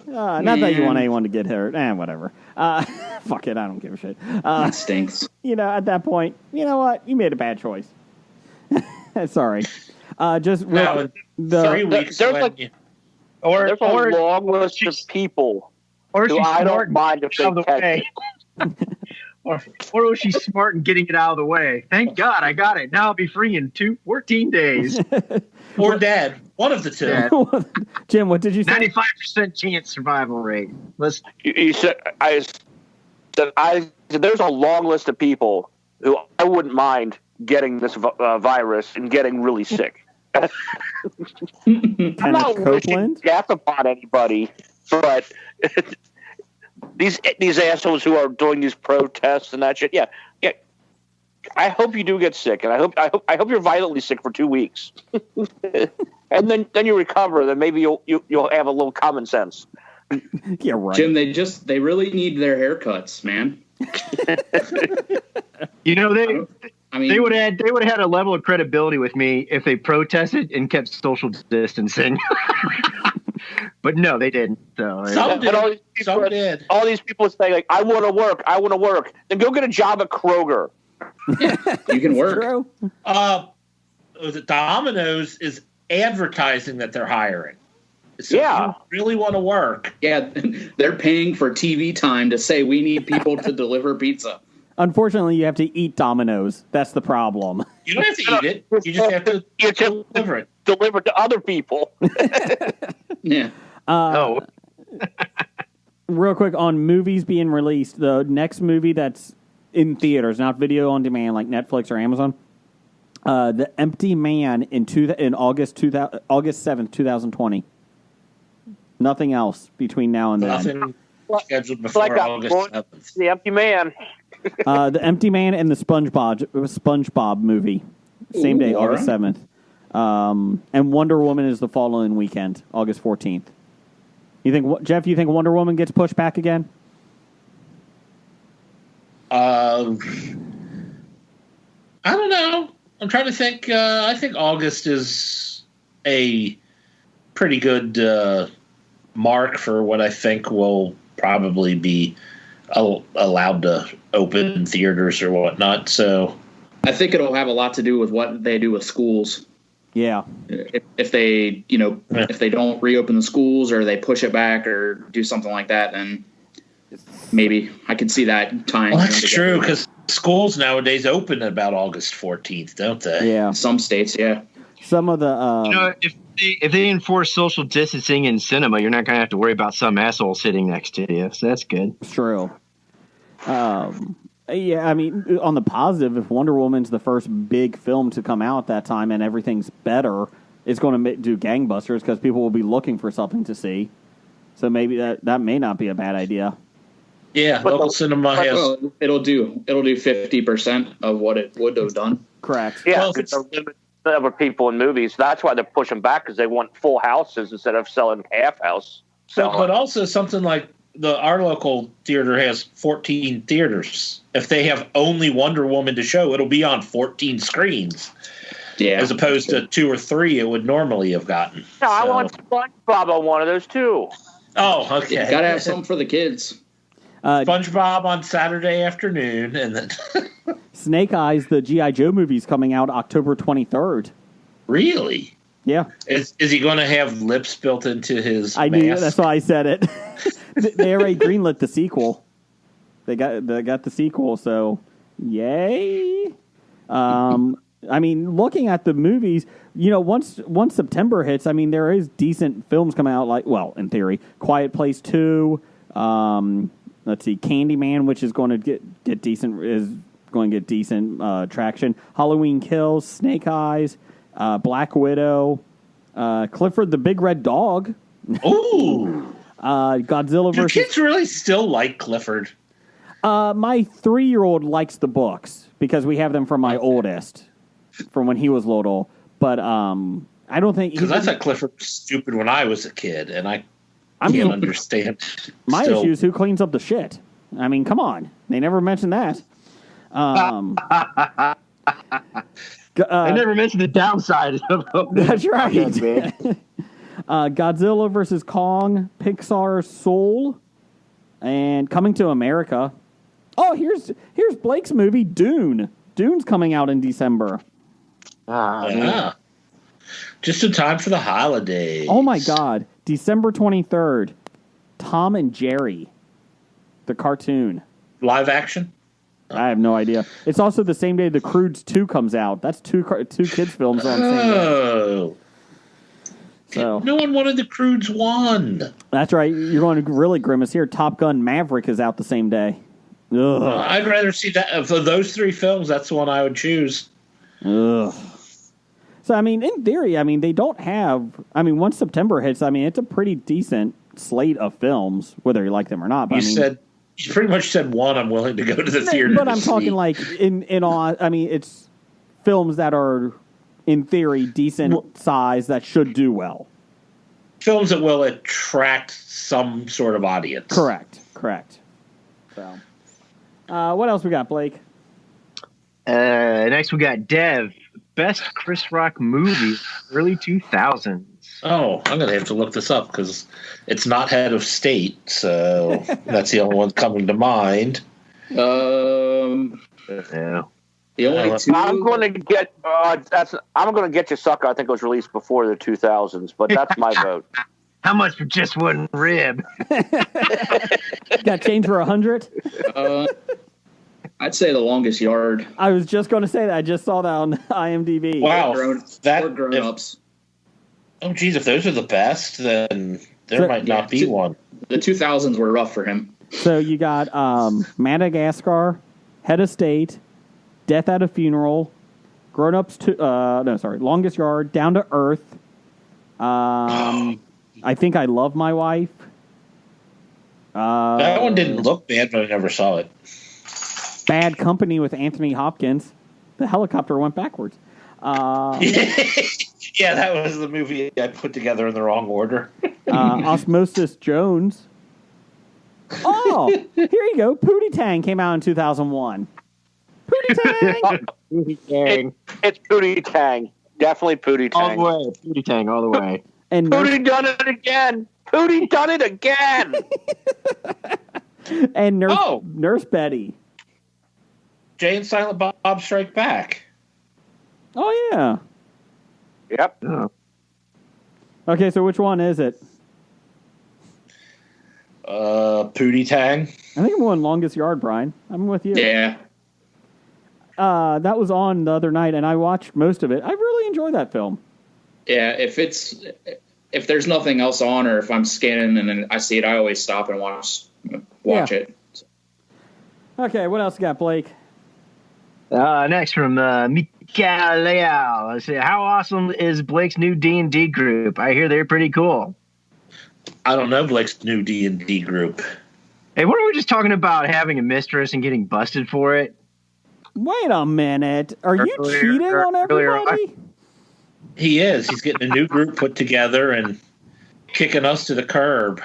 [SPEAKER 9] Not that you want anyone to get hurt. Whatever. Fuck it. I don't give a shit.
[SPEAKER 7] That stinks.
[SPEAKER 9] At that point, you know what? You made a bad choice. Sorry. Just
[SPEAKER 4] Now, in 3 weeks,
[SPEAKER 6] there's
[SPEAKER 4] when
[SPEAKER 6] like-
[SPEAKER 4] you-
[SPEAKER 6] There's a long list of people
[SPEAKER 5] Or
[SPEAKER 6] who
[SPEAKER 5] she's
[SPEAKER 6] I
[SPEAKER 5] smart
[SPEAKER 6] don't mind if they
[SPEAKER 5] out of the
[SPEAKER 6] catch
[SPEAKER 5] way.
[SPEAKER 6] it.
[SPEAKER 5] or was she smart in getting it out of the way? Thank God I got it. Now I'll be free in 14 days.
[SPEAKER 4] or dead. One of the two.
[SPEAKER 5] Yeah.
[SPEAKER 9] Jim, what did you say?
[SPEAKER 5] 95% chance survival rate. Let's
[SPEAKER 6] You said I said there's a long list of people who I wouldn't mind getting this virus and getting really sick. I'm not wishing
[SPEAKER 9] Copeland?
[SPEAKER 6] death upon anybody, but these assholes who are doing these protests and that shit. Yeah. I hope you do get sick, and I hope you're violently sick for 2 weeks, and then you recover. Then maybe you'll have a little common sense.
[SPEAKER 9] Yeah, right.
[SPEAKER 7] Jim, they really need their haircuts, man.
[SPEAKER 5] they would have had a level of credibility with me if they protested and kept social distancing. But no, they didn't. So
[SPEAKER 4] Some did.
[SPEAKER 6] all these people,
[SPEAKER 4] Some did.
[SPEAKER 6] All these people say like, "I want to work. Then go get a job at Kroger."
[SPEAKER 7] You can work.
[SPEAKER 9] True.
[SPEAKER 4] Domino's is advertising that they're hiring. So
[SPEAKER 6] Yeah.
[SPEAKER 4] if you really want to work.
[SPEAKER 7] Yeah, they're paying for TV time to say we need people to deliver pizza.
[SPEAKER 9] Unfortunately, you have to eat Domino's. That's the problem.
[SPEAKER 4] You don't have to eat it. You just have to
[SPEAKER 6] You just
[SPEAKER 4] deliver it.
[SPEAKER 6] deliver to other people.
[SPEAKER 7] Yeah.
[SPEAKER 5] no.
[SPEAKER 9] Real quick on movies being released, the next movie that's in theaters, not video on demand like Netflix or Amazon, The Empty Man in August 7th, 2020. Nothing else between now and then.
[SPEAKER 4] Nothing scheduled
[SPEAKER 6] It's like
[SPEAKER 4] before
[SPEAKER 6] I'm
[SPEAKER 4] August
[SPEAKER 6] going
[SPEAKER 4] 7th.
[SPEAKER 6] The Empty Man.
[SPEAKER 9] The Empty Man and the SpongeBob movie. Same day,
[SPEAKER 7] Ooh,
[SPEAKER 9] August
[SPEAKER 7] all right.
[SPEAKER 9] 7th. And Wonder Woman is the following weekend, August 14th. Jeff, you think Wonder Woman gets pushed back again?
[SPEAKER 4] I don't know. I'm trying to think. I think August is a pretty good mark for what I think will probably be allowed to open in theaters or whatnot. So
[SPEAKER 7] I think it'll have a lot to do with what they do with schools.
[SPEAKER 9] Yeah.
[SPEAKER 7] If they, if they don't reopen the schools or they push it back or do something like that, then maybe I could see that time.
[SPEAKER 4] well, that's true because schools nowadays open about August 14th, don't they?
[SPEAKER 9] Yeah.
[SPEAKER 7] Some states, yeah.
[SPEAKER 9] Some of the
[SPEAKER 5] if they enforce social distancing in cinema, you're not going to have to worry about some asshole sitting next to you. So that's good.
[SPEAKER 9] true. Yeah, I mean, on the positive, if Wonder Woman's the first big film to come out that time and everything's better, it's going to do gangbusters because people will be looking for something to see. So maybe that may not be a bad idea.
[SPEAKER 4] Yeah, local cinema has.
[SPEAKER 7] Well, it'll do 50% of what it would have done.
[SPEAKER 9] Correct.
[SPEAKER 6] Yeah,
[SPEAKER 4] Well, if
[SPEAKER 6] because they're limited the number of people in movies. That's why they're pushing back because they want full houses instead of selling half house.
[SPEAKER 4] But also something like our local theater has 14 theaters. If they have only Wonder Woman to show, it'll be on 14 screens.
[SPEAKER 7] Yeah.
[SPEAKER 4] As opposed to 2 or 3 it would normally have gotten.
[SPEAKER 6] No, I
[SPEAKER 4] So-
[SPEAKER 6] want SpongeBob on one of those too.
[SPEAKER 4] Oh, okay.
[SPEAKER 7] Gotta have something for the kids.
[SPEAKER 4] SpongeBob on Saturday afternoon, and then
[SPEAKER 9] Snake Eyes, the G.I. Joe movie's coming out October 23rd.
[SPEAKER 4] really,
[SPEAKER 9] Yeah.
[SPEAKER 4] is he going to have lips built into his
[SPEAKER 9] I
[SPEAKER 4] mask?
[SPEAKER 9] knew that's why I said it. They already greenlit the sequel. They got the sequel, so yay. I mean, looking at the movies, once September hits, I mean, there is decent films coming out. Like, well, in theory, Quiet Place 2. Let's see, Candyman, which is going to get decent traction. Halloween Kills, Snake Eyes, Black Widow, Clifford the Big Red Dog.
[SPEAKER 4] Ooh,
[SPEAKER 9] Godzilla
[SPEAKER 4] do
[SPEAKER 9] versus.
[SPEAKER 4] kids really still like Clifford?
[SPEAKER 9] My 3-year-old likes the books because we have them from my oldest, from when he was little. But I don't think
[SPEAKER 4] Because I thought Clifford was stupid when I was a kid, and I can't understand.
[SPEAKER 9] My
[SPEAKER 4] still.
[SPEAKER 9] issue is who cleans up the shit. I mean, come on, they never mentioned that.
[SPEAKER 5] I never mentioned the downside of
[SPEAKER 9] That's right. Godzilla versus Kong, Pixar's Soul, and Coming to America. Oh, here's Blake's movie, Dune. Dune's coming out in December.
[SPEAKER 4] Yeah. Just in time for the holidays.
[SPEAKER 9] Oh my God, December 23rd. Tom and Jerry, the cartoon.
[SPEAKER 4] Live action?
[SPEAKER 9] I have no idea. It's also the same day The Croods 2 comes out. That's two kids films on the same day.
[SPEAKER 4] Oh.
[SPEAKER 9] So
[SPEAKER 4] No one wanted the Croods 1.
[SPEAKER 9] that's right. You're going to really grimace here. Top Gun Maverick is out the same day. Ugh.
[SPEAKER 4] I'd rather see that. Of those three films, that's the one I would choose.
[SPEAKER 9] Ugh. So, I mean, in theory, I mean, they don't have... I mean, once September hits, I mean, it's a pretty decent slate of films, whether you like them or not. But
[SPEAKER 4] You pretty much said one I'm willing to go to the theater
[SPEAKER 9] But
[SPEAKER 4] to
[SPEAKER 9] I'm
[SPEAKER 4] see.
[SPEAKER 9] talking like, in all... I mean, it's films that are, in theory, decent size that should do well.
[SPEAKER 4] Films that will attract some sort of audience.
[SPEAKER 9] Correct. So, what else we got, Blake?
[SPEAKER 5] Next we got Dev, best Chris Rock movie, early 2000s.
[SPEAKER 4] Oh, I'm going to have to look this up because it's not Head of State, so that's the only one coming to mind.
[SPEAKER 5] Yeah.
[SPEAKER 7] The only two.
[SPEAKER 6] I'm going to get you, sucker. I think it was released before the 2000s, but that's my vote.
[SPEAKER 5] How much for just one rib?
[SPEAKER 9] Got change for 100?
[SPEAKER 7] I'd say The Longest Yard.
[SPEAKER 9] I was just going to say that. I just saw that on IMDb.
[SPEAKER 4] Wow,
[SPEAKER 7] Or grown-ups.
[SPEAKER 4] Oh, geez, if those are the best, then there might not be one.
[SPEAKER 7] The 2000s were rough for him.
[SPEAKER 9] So you got Madagascar, Head of State, Death at a Funeral, Grown Ups Longest Yard, Down to Earth. I think I Love My Wife.
[SPEAKER 4] That one didn't look bad, but I never saw it.
[SPEAKER 9] Bad Company with Anthony Hopkins. The helicopter went backwards.
[SPEAKER 4] Yeah, that was the movie I put together in the wrong order.
[SPEAKER 9] Osmosis Jones. Oh, here you go. Pootie Tang came out in 2001. Pootie Tang.
[SPEAKER 6] It's Pootie Tang. Definitely Pootie Tang.
[SPEAKER 5] All the way. Pootie Tang, all the way.
[SPEAKER 9] And
[SPEAKER 6] Pootie done it again. Pootie done it again.
[SPEAKER 9] and Nurse Betty.
[SPEAKER 4] Jay and Silent Bob Strike Back.
[SPEAKER 9] Oh, yeah.
[SPEAKER 6] Yep.
[SPEAKER 5] Oh.
[SPEAKER 9] Okay, so which one is it?
[SPEAKER 4] Pootie Tang.
[SPEAKER 9] I think I'm going Longest Yard, Brian. I'm with you.
[SPEAKER 7] Yeah.
[SPEAKER 9] That was on the other night, and I watched most of it. I really enjoy that film.
[SPEAKER 7] Yeah, if there's nothing else on, or if I'm scanning and then I see it, I always stop and watch it.
[SPEAKER 9] Okay, what else you got, Blake?
[SPEAKER 5] Next from Mikael Leal. I say, how awesome is Blake's new D&D group? I hear they're pretty cool.
[SPEAKER 4] I don't know Blake's new D&D group.
[SPEAKER 5] Hey, weren't we just talking about having a mistress and getting busted for it?
[SPEAKER 9] Wait a minute. Are you cheating on everybody?
[SPEAKER 4] He is. He's getting a new group put together and kicking us to the curb.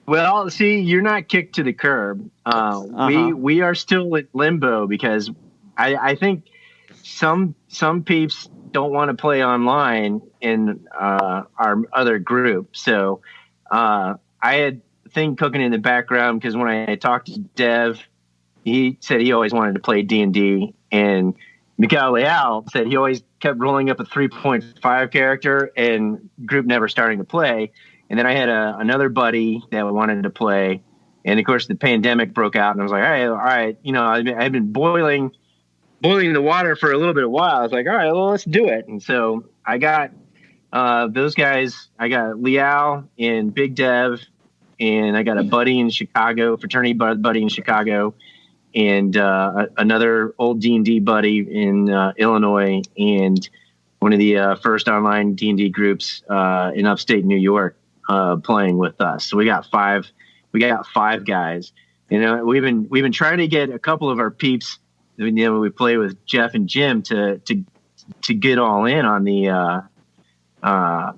[SPEAKER 5] Well, see, you're not kicked to the curb. We are still in limbo because I think some peeps don't want to play online in our other group. So I had a thing cooking in the background because when I talked to Dev, he said he always wanted to play D&D, and Mikael Leal said he always kept rolling up a 3.5 character and group never starting to play. And then I had another buddy that wanted to play, and of course the pandemic broke out, and I was like, all right, you know, I've been boiling the water for a little bit of while. I was like, all right, well, let's do it. And so I got those guys. I got Leal and Big Dev, and I got a buddy in Chicago, fraternity buddy in Chicago, and another old D&D buddy in Illinois, and one of the first online D&D groups in upstate New York playing with us. So we got five guys. You know, we've been trying to get a couple of our peeps. You know, we play with Jeff and Jim to get all in on the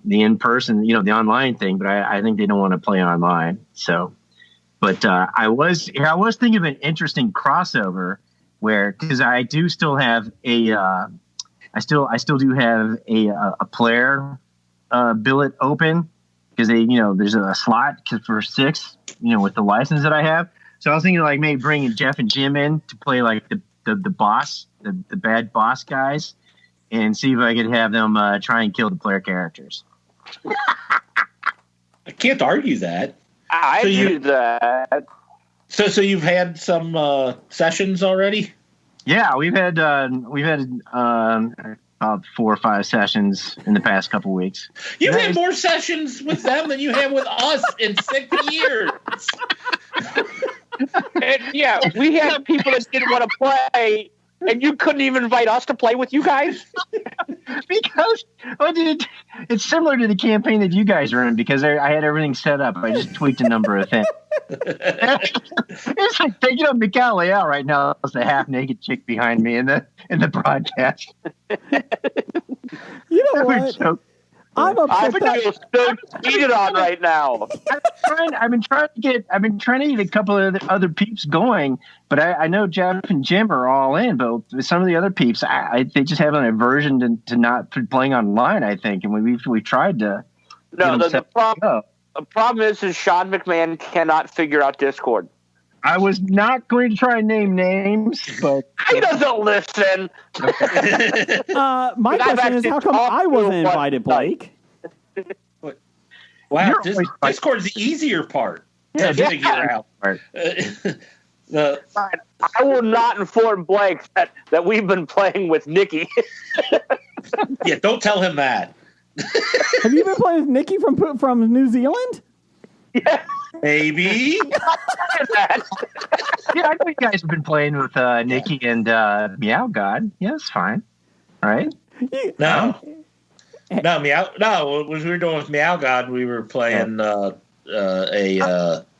[SPEAKER 5] in-person, you know, the online thing, but I think they don't want to play online. So, but I was thinking of an interesting crossover where, because I do still have I still do have a player billet open because there's a slot for 6, with the license that I have. So I was thinking like maybe bringing Jeff and Jim in to play like the boss, the bad boss guys, and see if I could have them try and kill the player characters.
[SPEAKER 4] I can't argue that.
[SPEAKER 6] I do that.
[SPEAKER 4] So you've had some sessions already?
[SPEAKER 5] Yeah, we've had about 4 or 5 sessions in the past couple weeks.
[SPEAKER 4] You've had more sessions with them than you have with us in 6 years.
[SPEAKER 6] And yeah, we had people that didn't want to play, and you couldn't even invite us to play with you guys?
[SPEAKER 5] Because it's similar to the campaign that you guys are in, because I had everything set up. I just tweaked a number of things. It's like, Mikhail Leal right now is the half-naked chick behind me in the broadcast.
[SPEAKER 9] You know what? I'm upset.
[SPEAKER 6] I feel so cheated on right now.
[SPEAKER 5] I've been trying to get a couple of other peeps going, but I know Jeff and Jim are all in. But some of the other peeps, they just have an aversion to not playing online. I think, and we tried to.
[SPEAKER 6] No, the problem is Sean McMahon cannot figure out Discord.
[SPEAKER 5] I was not going to try and name names, but
[SPEAKER 6] he doesn't listen.
[SPEAKER 9] My question is, how come I wasn't invited, Blake?
[SPEAKER 4] Wow, Discord's the easier part to figure out.
[SPEAKER 6] I will not inform Blake that we've been playing with Nikki.
[SPEAKER 4] Yeah, don't tell him that.
[SPEAKER 9] Have you been playing with Nikki from New Zealand?
[SPEAKER 6] Yeah.
[SPEAKER 4] Maybe.
[SPEAKER 5] Yeah, I know you guys have been playing with Nikki and Meow God. Yeah, it's fine. All right.
[SPEAKER 4] No, Meow. No, what we were doing with Meow God, we were playing a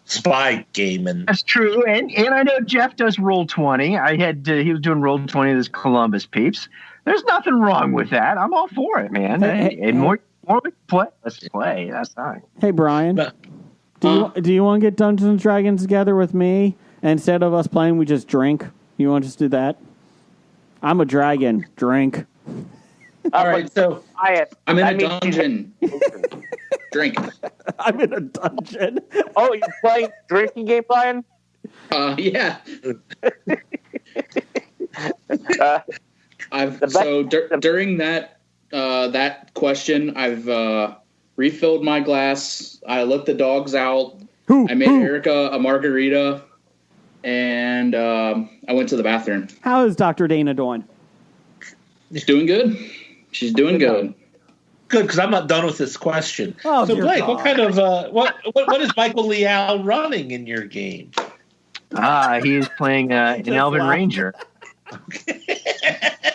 [SPEAKER 4] spy game, and
[SPEAKER 5] that's true. And I know Jeff does Roll20. He was doing Roll20 with his Columbus peeps. There's nothing wrong with that. I'm all for it, man. And more we can play. Let's play. That's fine.
[SPEAKER 9] Hey, Brian. Do you want to get Dungeons and Dragons together with me? And instead of us playing, we just drink. You want to just do that? I'm a dragon. Drink.
[SPEAKER 4] All right, so
[SPEAKER 7] I'm in a dungeon. Drink.
[SPEAKER 9] I'm in a dungeon.
[SPEAKER 6] Oh, you're playing drinking game, Brian?
[SPEAKER 7] Yeah. During that question, I've refilled my glass. I let the dogs out. I made Erica a margarita, and I went to the bathroom.
[SPEAKER 9] How is Dr. Dana doing?
[SPEAKER 7] She's doing good. She's doing good.
[SPEAKER 4] Good, because I'm not done with this question.
[SPEAKER 9] Oh,
[SPEAKER 4] so, Blake,
[SPEAKER 9] God.
[SPEAKER 4] what kind of what is Michael Leal running in your game?
[SPEAKER 5] He's playing an Elven Ranger.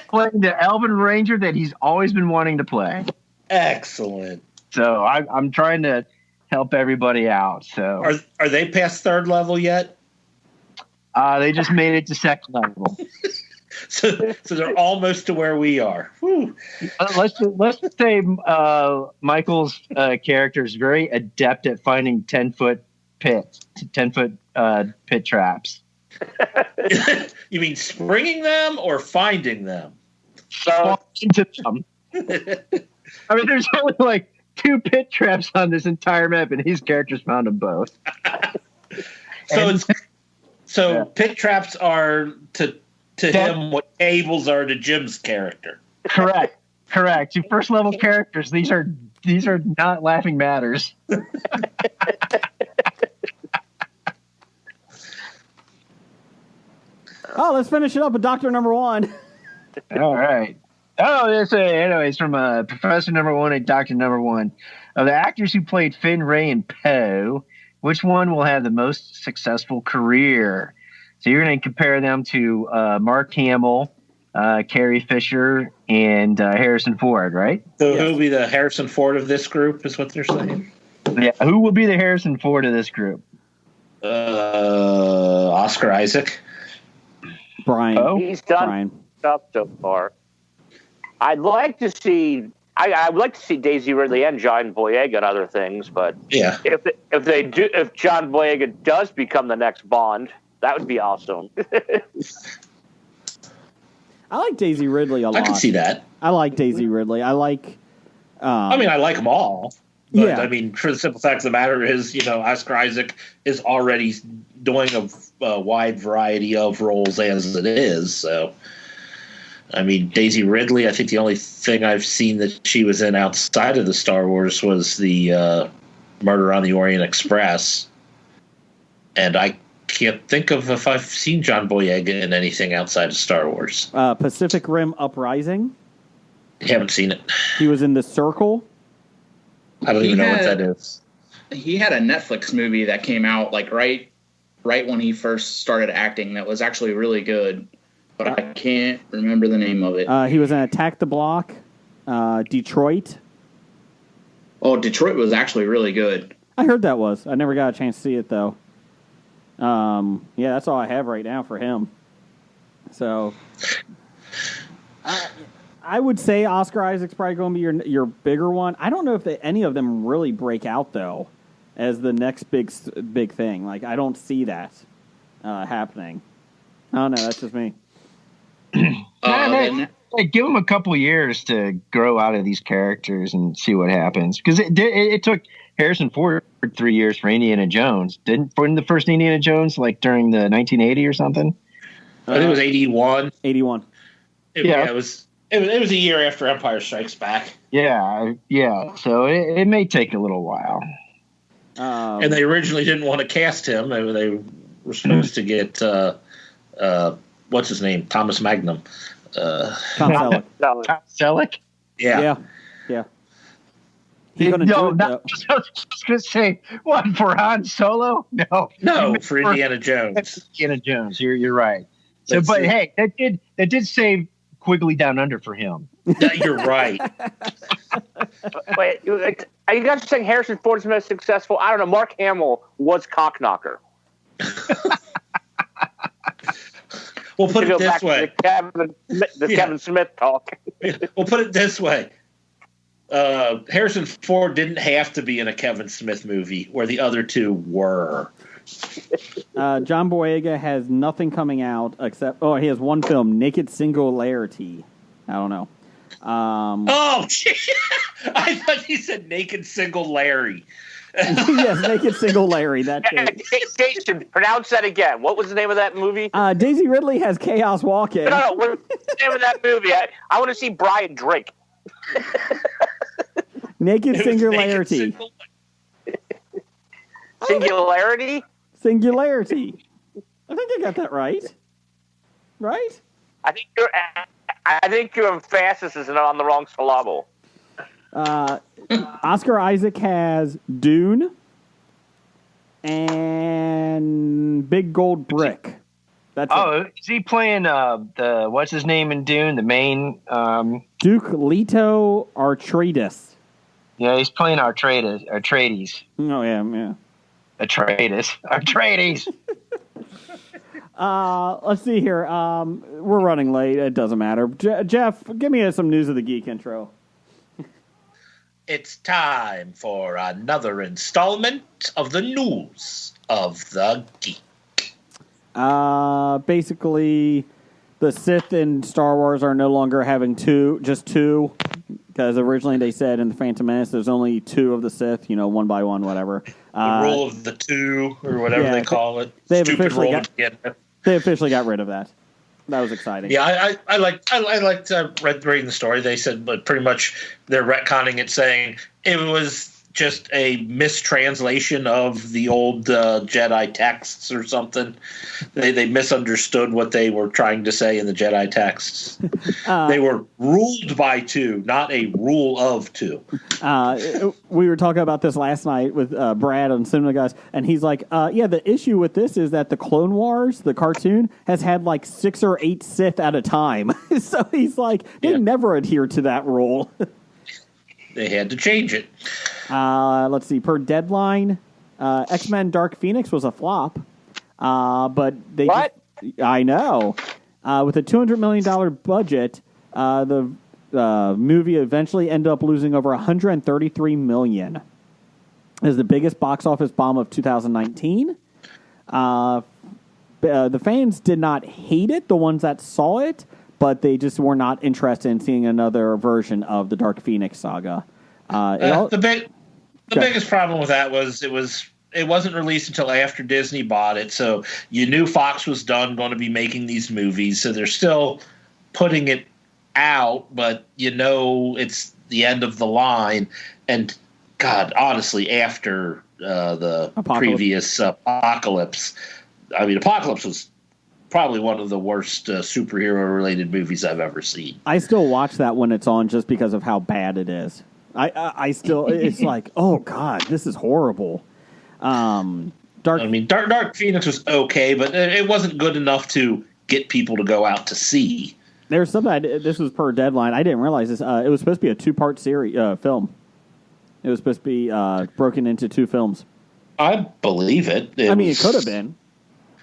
[SPEAKER 5] Playing the Elven Ranger that he's always been wanting to play.
[SPEAKER 4] Excellent.
[SPEAKER 5] So I'm trying to help everybody out. So
[SPEAKER 4] are they past 3rd level yet?
[SPEAKER 5] They just made it to 2nd level.
[SPEAKER 4] So they're almost to where we are. Whew.
[SPEAKER 5] Let's just say Michael's character is very adept at finding 10-foot pit traps.
[SPEAKER 4] You mean springing them or finding them?
[SPEAKER 5] Into them. I mean, there's only like 2 pit traps on this entire map, and his character's found them both.
[SPEAKER 4] Pit traps are to him what cables are to Jim's character.
[SPEAKER 5] Correct. Your 1st level characters. These are not laughing matters.
[SPEAKER 9] Oh, let's finish it up with Doctor Number 1.
[SPEAKER 5] All right. Oh, anyways, from Professor Number 1 and Doctor Number 1. Of the actors who played Finn, Ray, and Poe, which one will have the most successful career? So you're going to compare them to Mark Hamill, Carrie Fisher, and Harrison Ford, right?
[SPEAKER 4] So who'll be the Harrison Ford of this group is what they're saying?
[SPEAKER 5] Yeah, who will be the Harrison Ford of this group?
[SPEAKER 4] Oscar Isaac.
[SPEAKER 9] Brian.
[SPEAKER 5] Oh,
[SPEAKER 6] he's done stuff so far. I'd like to see. I would like to see Daisy Ridley and John Boyega and other things, but
[SPEAKER 4] yeah,
[SPEAKER 6] if John Boyega does become the next Bond, that would be awesome.
[SPEAKER 9] I like Daisy Ridley a lot.
[SPEAKER 4] I can see that.
[SPEAKER 9] I like Daisy Ridley. I like
[SPEAKER 4] I mean, I like them all. But,
[SPEAKER 9] Yeah.
[SPEAKER 4] I mean, for the simple fact of the matter is, Oscar Isaac is already doing a wide variety of roles as it is. So, I mean, Daisy Ridley, I think the only thing I've seen that she was in outside of the Star Wars was the Murder on the Orient Express. And I can't think of if I've seen John Boyega in anything outside of Star Wars.
[SPEAKER 9] Pacific Rim Uprising.
[SPEAKER 4] Haven't seen it.
[SPEAKER 9] He was in The Circle.
[SPEAKER 4] I don't even know what that is.
[SPEAKER 7] He had a Netflix movie that came out like right when he first started acting that was actually really good, but I can't remember the name of it.
[SPEAKER 9] He was in Attack the Block, Detroit.
[SPEAKER 7] Oh, Detroit was actually really good.
[SPEAKER 9] I heard that was. I never got a chance to see it though. Yeah, that's all I have right now for him. So, I would say Oscar Isaac's probably going to be your bigger one. I don't know if any of them really break out though as the next big thing. Like I don't see that happening. I don't know. That's just me.
[SPEAKER 5] Give them a couple years to grow out of these characters and see what happens. Because it took Harrison Ford 3 years for Indiana Jones. Didn't the first Indiana Jones like during the 1980 or something?
[SPEAKER 4] I think it was 81.
[SPEAKER 9] 81.
[SPEAKER 4] It was a year after Empire Strikes Back.
[SPEAKER 5] Yeah. So it may take a little while.
[SPEAKER 4] And they originally didn't want to cast him. They were supposed to get what's his name, Thomas Magnum.
[SPEAKER 9] Tom Selleck.
[SPEAKER 5] Tom Selleck?
[SPEAKER 4] Yeah.
[SPEAKER 5] I was going to say, what, for Han Solo? No,
[SPEAKER 4] for Indiana Jones.
[SPEAKER 5] Indiana Jones. You're right. So, but hey, that did save Quigley Down Under for him.
[SPEAKER 4] You're right.
[SPEAKER 6] Wait, are you guys saying Harrison Ford's most successful? I don't know. Mark Hamill was Cockknocker.
[SPEAKER 4] We'll put it this way.
[SPEAKER 6] Kevin Smith talk.
[SPEAKER 4] We'll put it this way. Harrison Ford didn't have to be in a Kevin Smith movie where the other two were.
[SPEAKER 9] John Boyega has nothing coming out except he has one film, Naked Singularity. I don't know.
[SPEAKER 4] I thought he said Naked Single Larry.
[SPEAKER 9] Yes, Naked Single Larry. That
[SPEAKER 6] Jason, pronounce that again. What was the name of that movie?
[SPEAKER 9] Daisy Ridley has Chaos Walking.
[SPEAKER 6] No. What's the name of that movie? I want to see Brian Drake.
[SPEAKER 9] Naked Singularity.
[SPEAKER 6] Singularity?
[SPEAKER 9] Singularity. I think I got that right. Right?
[SPEAKER 6] I think your emphasis is on the wrong syllable.
[SPEAKER 9] Oscar Isaac has Dune and Big Gold Brick. That's it.
[SPEAKER 5] Is he playing the what's his name in Dune? The main
[SPEAKER 9] Duke Leto Atreides.
[SPEAKER 5] Yeah, he's playing Atreides.
[SPEAKER 9] Oh yeah.
[SPEAKER 5] Atreides.
[SPEAKER 9] Let's see here. We're running late. It doesn't matter. Jeff, give me some news of the geek intro.
[SPEAKER 4] It's time for another installment of the news of the geek.
[SPEAKER 9] Basically, the Sith in Star Wars are no longer having just two, because originally they said in the Phantom Menace there's only two of the Sith, one by one, whatever.
[SPEAKER 4] The rule of the two, or whatever they call it.
[SPEAKER 9] They've
[SPEAKER 4] Stupid
[SPEAKER 9] officially
[SPEAKER 4] rule.
[SPEAKER 9] They officially got rid of that. That was exciting.
[SPEAKER 4] Yeah, I liked reading the story. They said, but pretty much they're retconning it, saying it was just a mistranslation of the old Jedi texts or something. They misunderstood what they were trying to say in the Jedi texts. They were ruled by two, not a rule of two.
[SPEAKER 9] We were talking about this last night with Brad on Cinema Guys, and he's like, the issue with this is that the Clone Wars, the cartoon, has had like 6 or 8 Sith at a time. So he's like, they never adhere to that rule.
[SPEAKER 4] They had to change it.
[SPEAKER 9] Let's see. Per Deadline, X-Men Dark Phoenix was a flop. But they I know. With a $200 million budget, the movie eventually ended up losing over $133 million. It was the biggest box office bomb of 2019. The fans did not hate it, the ones that saw it, but they just were not interested in seeing another version of the Dark Phoenix saga.
[SPEAKER 4] The biggest problem with that was it wasn't released until after Disney bought it, so you knew Fox was going to be making these movies, so they're still putting it out, but it's the end of the line. And God, honestly, after the previous Apocalypse, Apocalypse was probably one of the worst superhero-related movies I've ever seen.
[SPEAKER 9] I still watch that when it's on just because of how bad it is. I still, it's like, oh God, this is horrible. Dark
[SPEAKER 4] Phoenix was okay, but it wasn't good enough to get people to go out to see.
[SPEAKER 9] There's something. This was per Deadline. I didn't realize this. It was supposed to be a 2-part series film. It was supposed to be broken into 2 films.
[SPEAKER 4] I believe it.
[SPEAKER 9] It could have been.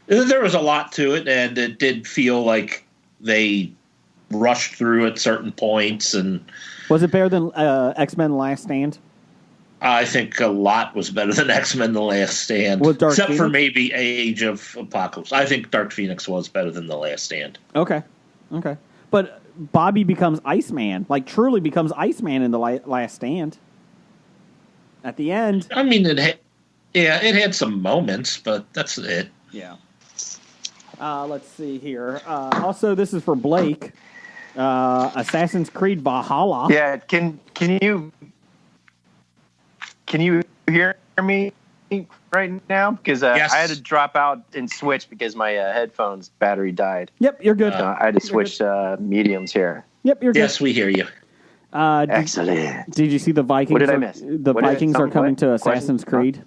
[SPEAKER 4] There was a lot to it, and it did feel like they rushed through at certain points. And
[SPEAKER 9] was it better than X-Men: Last Stand?
[SPEAKER 4] I think a lot was better than X-Men: The Last Stand, except for maybe Age of Apocalypse. I think Dark Phoenix was better than The Last Stand.
[SPEAKER 9] Okay. But Bobby becomes Iceman, like truly becomes Iceman in The Last Stand. At the end.
[SPEAKER 4] It had some moments, but that's it.
[SPEAKER 9] Yeah. Let's see here. Also, this is for Blake. Assassin's Creed Valhalla.
[SPEAKER 5] Yeah, can you hear me right now? Because
[SPEAKER 4] yes.
[SPEAKER 5] I had to drop out and switch because my headphones battery died.
[SPEAKER 9] Yep, you're good.
[SPEAKER 5] I had to switch mediums here.
[SPEAKER 9] Yep, you're good.
[SPEAKER 4] Yes, we hear you.
[SPEAKER 5] Excellent.
[SPEAKER 9] Did you see the Vikings?
[SPEAKER 5] What did I miss?
[SPEAKER 9] The Vikings are coming to Assassin's Creed.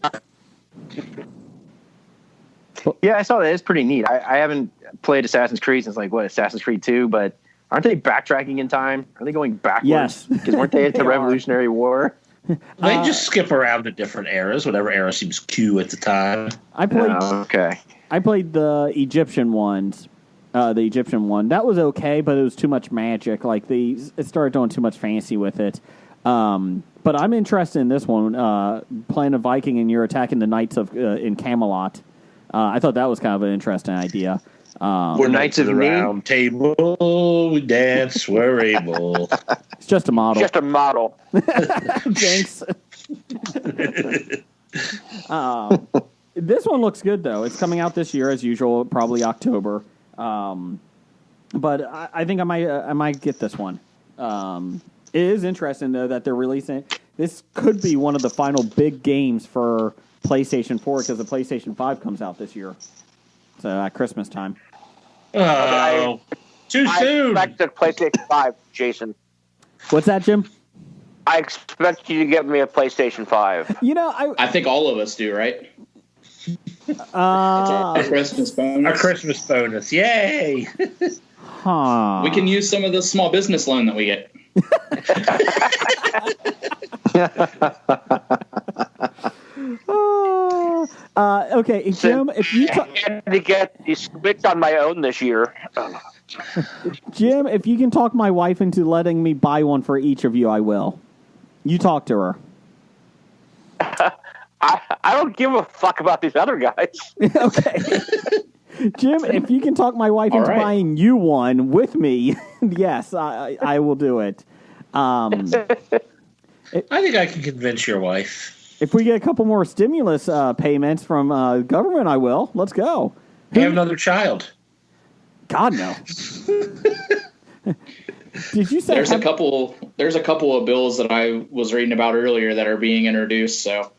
[SPEAKER 5] Yeah, I saw that. It's pretty neat. I haven't played Assassin's Creed since Assassin's Creed 2, but aren't they backtracking in time? Are they going backwards?
[SPEAKER 9] Yes.
[SPEAKER 5] Because weren't they at the Revolutionary War?
[SPEAKER 4] They just skip around to different eras, whatever era seems Q at the time.
[SPEAKER 9] I played.
[SPEAKER 5] Okay.
[SPEAKER 9] I played the Egyptian ones. The Egyptian one that was okay, but it was too much magic. It started doing too much fancy with it. But I'm interested in this one. Playing a Viking and you're attacking the knights of in Camelot. I thought that was kind of an interesting idea.
[SPEAKER 5] We're knights of the
[SPEAKER 4] round table. We dance. We're able.
[SPEAKER 9] It's just a model.
[SPEAKER 6] Just a model.
[SPEAKER 9] Thanks. This one looks good though. It's coming out this year as usual, probably October. But I think I might get this one. It is interesting though that they're releasing. This could be one of the final big games for PlayStation 4 because the PlayStation 5 comes out this year. So at Christmas time.
[SPEAKER 4] Oh, too soon.
[SPEAKER 6] I expect the PlayStation 5, Jason.
[SPEAKER 9] What's that, Jim?
[SPEAKER 6] I expect you to get me a PlayStation 5.
[SPEAKER 7] I think all of us do, right? It's a Christmas bonus.
[SPEAKER 4] A Christmas bonus. Yay!
[SPEAKER 9] Huh.
[SPEAKER 7] We can use some of the small business loan that we get.
[SPEAKER 9] Okay, Jim, if you
[SPEAKER 6] I had to get the Switch on my own this year.
[SPEAKER 9] Jim, if you can talk my wife into letting me buy one for each of you, I will. You talk to her.
[SPEAKER 6] I don't give a fuck about these other guys.
[SPEAKER 9] Okay. Jim, if you can talk my wife into buying you one with me, yes, I will do it.
[SPEAKER 4] I think I can convince your wife.
[SPEAKER 9] If we get a couple more stimulus payments from government, I will. Let's go.
[SPEAKER 4] Have another child.
[SPEAKER 9] God, no. Did you say
[SPEAKER 7] there's a couple of bills that I was reading about earlier that are being introduced, so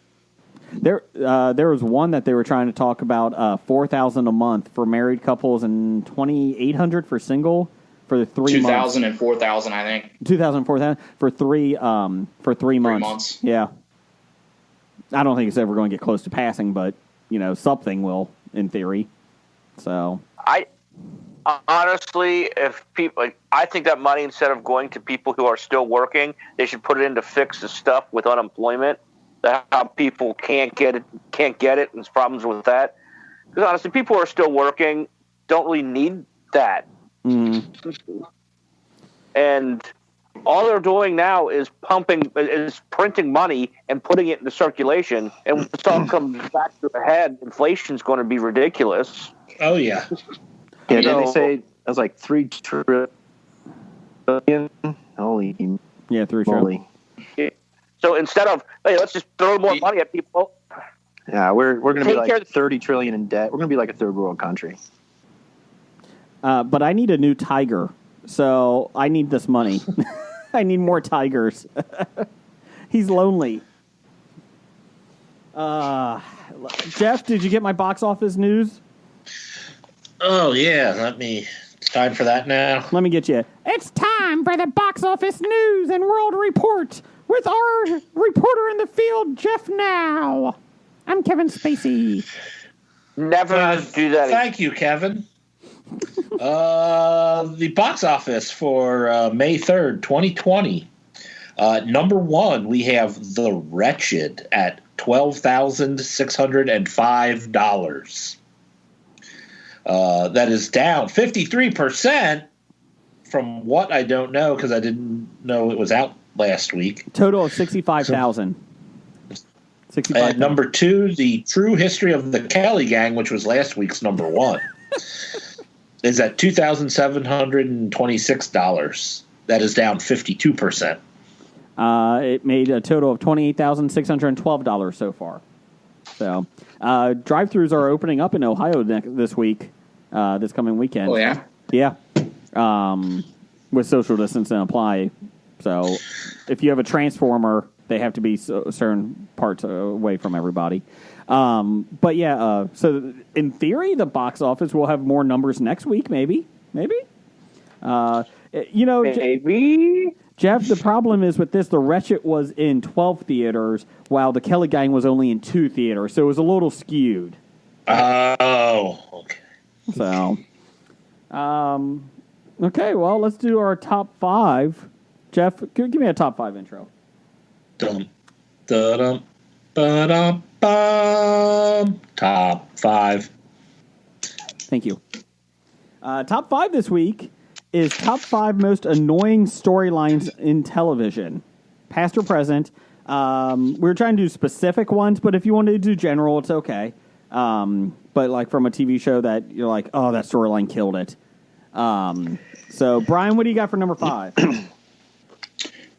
[SPEAKER 9] there was one that they were trying to talk about $4,000 a month for married couples and $2,800 for single for the 3 months.
[SPEAKER 7] 2,000 and 4,000, I think.
[SPEAKER 9] 2,000 4,000 for 3 months. 3 months. Yeah. I don't think it's ever going to get close to passing, but something will in theory. So
[SPEAKER 6] I honestly, if people, I think that money, instead of going to people who are still working, they should put it in to fix the stuff with unemployment. How people can't get it, and there's problems with that. Because honestly, people who are still working don't really need that.
[SPEAKER 9] Mm-hmm.
[SPEAKER 6] And all they're doing now is printing money and putting it into circulation. And when this all comes back to the head, inflation's going to be ridiculous.
[SPEAKER 4] Oh yeah.
[SPEAKER 5] Yeah, didn't they say it was like 3 trillion? Holy.
[SPEAKER 9] Yeah, 3 trillion.
[SPEAKER 6] So instead of, hey, let's just throw more money at people.
[SPEAKER 5] Yeah, we're going to be
[SPEAKER 6] Take care
[SPEAKER 5] like
[SPEAKER 6] of-
[SPEAKER 5] $30 trillion in debt. We're going to be like a third world country.
[SPEAKER 9] But I need a new tiger, so I need this money. I need more tigers. He's lonely. Jeff, did you get my box office news?
[SPEAKER 4] Oh, yeah. It's time for that now.
[SPEAKER 9] Let me get you. It's time for the box office news and world report with our reporter in the field, Jeff Now. I'm Kevin Spacey.
[SPEAKER 6] Never do that.
[SPEAKER 4] Thank you, Kevin. The box office for May 3rd, 2020. Number one, we have The Wretched at $12,605. That is down 53% from what I don't know because I didn't know it was out last week.
[SPEAKER 9] Total of 65,000. 65.
[SPEAKER 4] And number two, The True History of the Kelly Gang, which was last week's number one, is at $2,726. That is down 52%.
[SPEAKER 9] It made a total of $28,612 so far. So, drive-thrus are opening up in Ohio this week, this coming weekend.
[SPEAKER 7] Oh, yeah?
[SPEAKER 9] Yeah. With social distancing apply. So, if you have a transformer, they have to be certain parts away from everybody. But yeah, so in theory, the box office will have more numbers next week, maybe.
[SPEAKER 6] Maybe.
[SPEAKER 9] Jeff, the problem is with this, The Wretched was in 12 theaters, while The Kelly Gang was only in 2 theaters, so it was a little skewed.
[SPEAKER 4] Oh, okay.
[SPEAKER 9] So, okay, well, let's do our top 5. Jeff, give me a top 5 intro.
[SPEAKER 4] Dum, da-dum, ba-dum, bum. Top 5.
[SPEAKER 9] Thank you. Top 5 this week is top 5 most annoying storylines in television, past or present. We're trying to do specific ones, but if you want to do general, it's okay. But like from a TV show that you're like, oh, that storyline killed it. So, Brian, what do you got for number 5?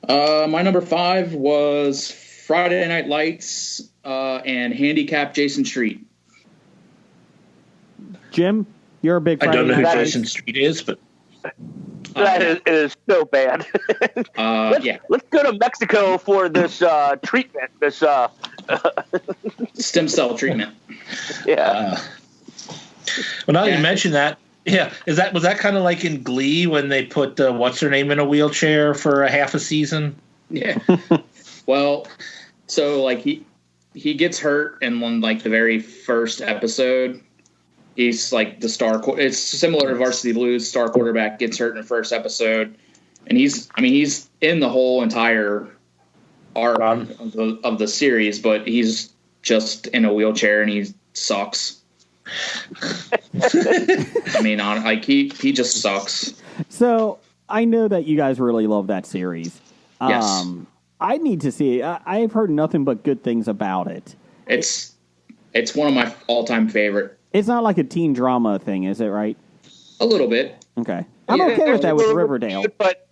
[SPEAKER 7] My number 5 was Friday Night Lights and Handicap Jason Street.
[SPEAKER 9] Jim, you're a big
[SPEAKER 4] I
[SPEAKER 9] Friday
[SPEAKER 4] don't know who
[SPEAKER 9] Night
[SPEAKER 4] Jason
[SPEAKER 9] Lights.
[SPEAKER 4] Street is, but
[SPEAKER 6] It is so bad.
[SPEAKER 7] Yeah.
[SPEAKER 6] Let's go to Mexico for this treatment. This
[SPEAKER 7] Stem cell treatment.
[SPEAKER 6] yeah.
[SPEAKER 4] well, now you mention that, yeah, was that kind of like in Glee when they put what's her name in a wheelchair for a half a season?
[SPEAKER 7] Yeah. Well, so like he gets hurt in the very first episode. He's like the star. It's similar to Varsity Blues. Star quarterback gets hurt in the first episode, and he's in the whole entire arc of the series, but he's just in a wheelchair and he sucks. He just sucks.
[SPEAKER 9] So I know that you guys really love that series.
[SPEAKER 7] Yes.
[SPEAKER 9] I need to see it. I've heard nothing but good things about it.
[SPEAKER 7] It's one of my all-time favorite.
[SPEAKER 9] It's not like a teen drama thing, is it, right?
[SPEAKER 7] A little bit.
[SPEAKER 9] Okay. I'm okay with that with Riverdale.
[SPEAKER 6] But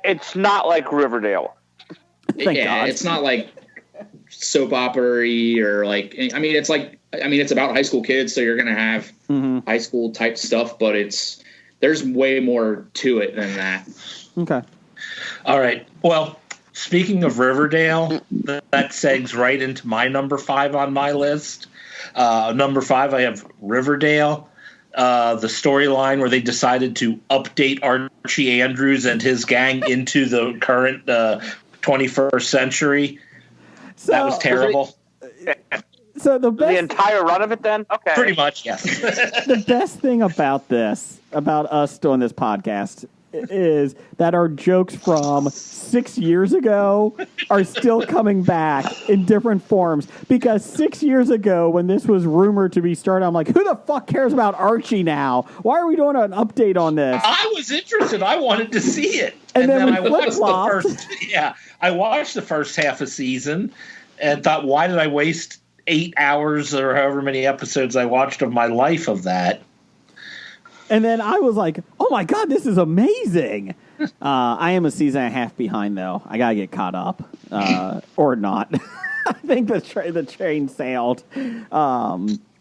[SPEAKER 6] it's not like Riverdale.
[SPEAKER 9] Thank God.
[SPEAKER 7] It's not like soap opera-y or it's about high school kids, so you're going to have high school type stuff, but there's way more to it than that.
[SPEAKER 9] Okay.
[SPEAKER 4] All right. Well, speaking of Riverdale, that segs right into my number 5 on my list. Number 5, I have Riverdale. The storyline where they decided to update Archie Andrews and his gang into the current 21st century.
[SPEAKER 9] So,
[SPEAKER 4] that was terrible.
[SPEAKER 9] So the
[SPEAKER 6] entire run of it, then? Okay.
[SPEAKER 4] Pretty much, yes.
[SPEAKER 9] The best thing about us doing this podcast, is that our jokes from 6 years ago are still coming back in different forms. Because 6 years ago, when this was rumored to be started, I'm like, who the fuck cares about Archie now? Why are we doing an update on this?
[SPEAKER 4] I was interested. I wanted to see it.
[SPEAKER 9] And then
[SPEAKER 4] I watched I watched the first half of season and thought, why did I waste 8 hours or however many episodes I watched of my life of that?
[SPEAKER 9] And then I was like, oh my God, this is amazing. I am a season and a half behind, though. I got to get caught up. Or not. I think the train sailed.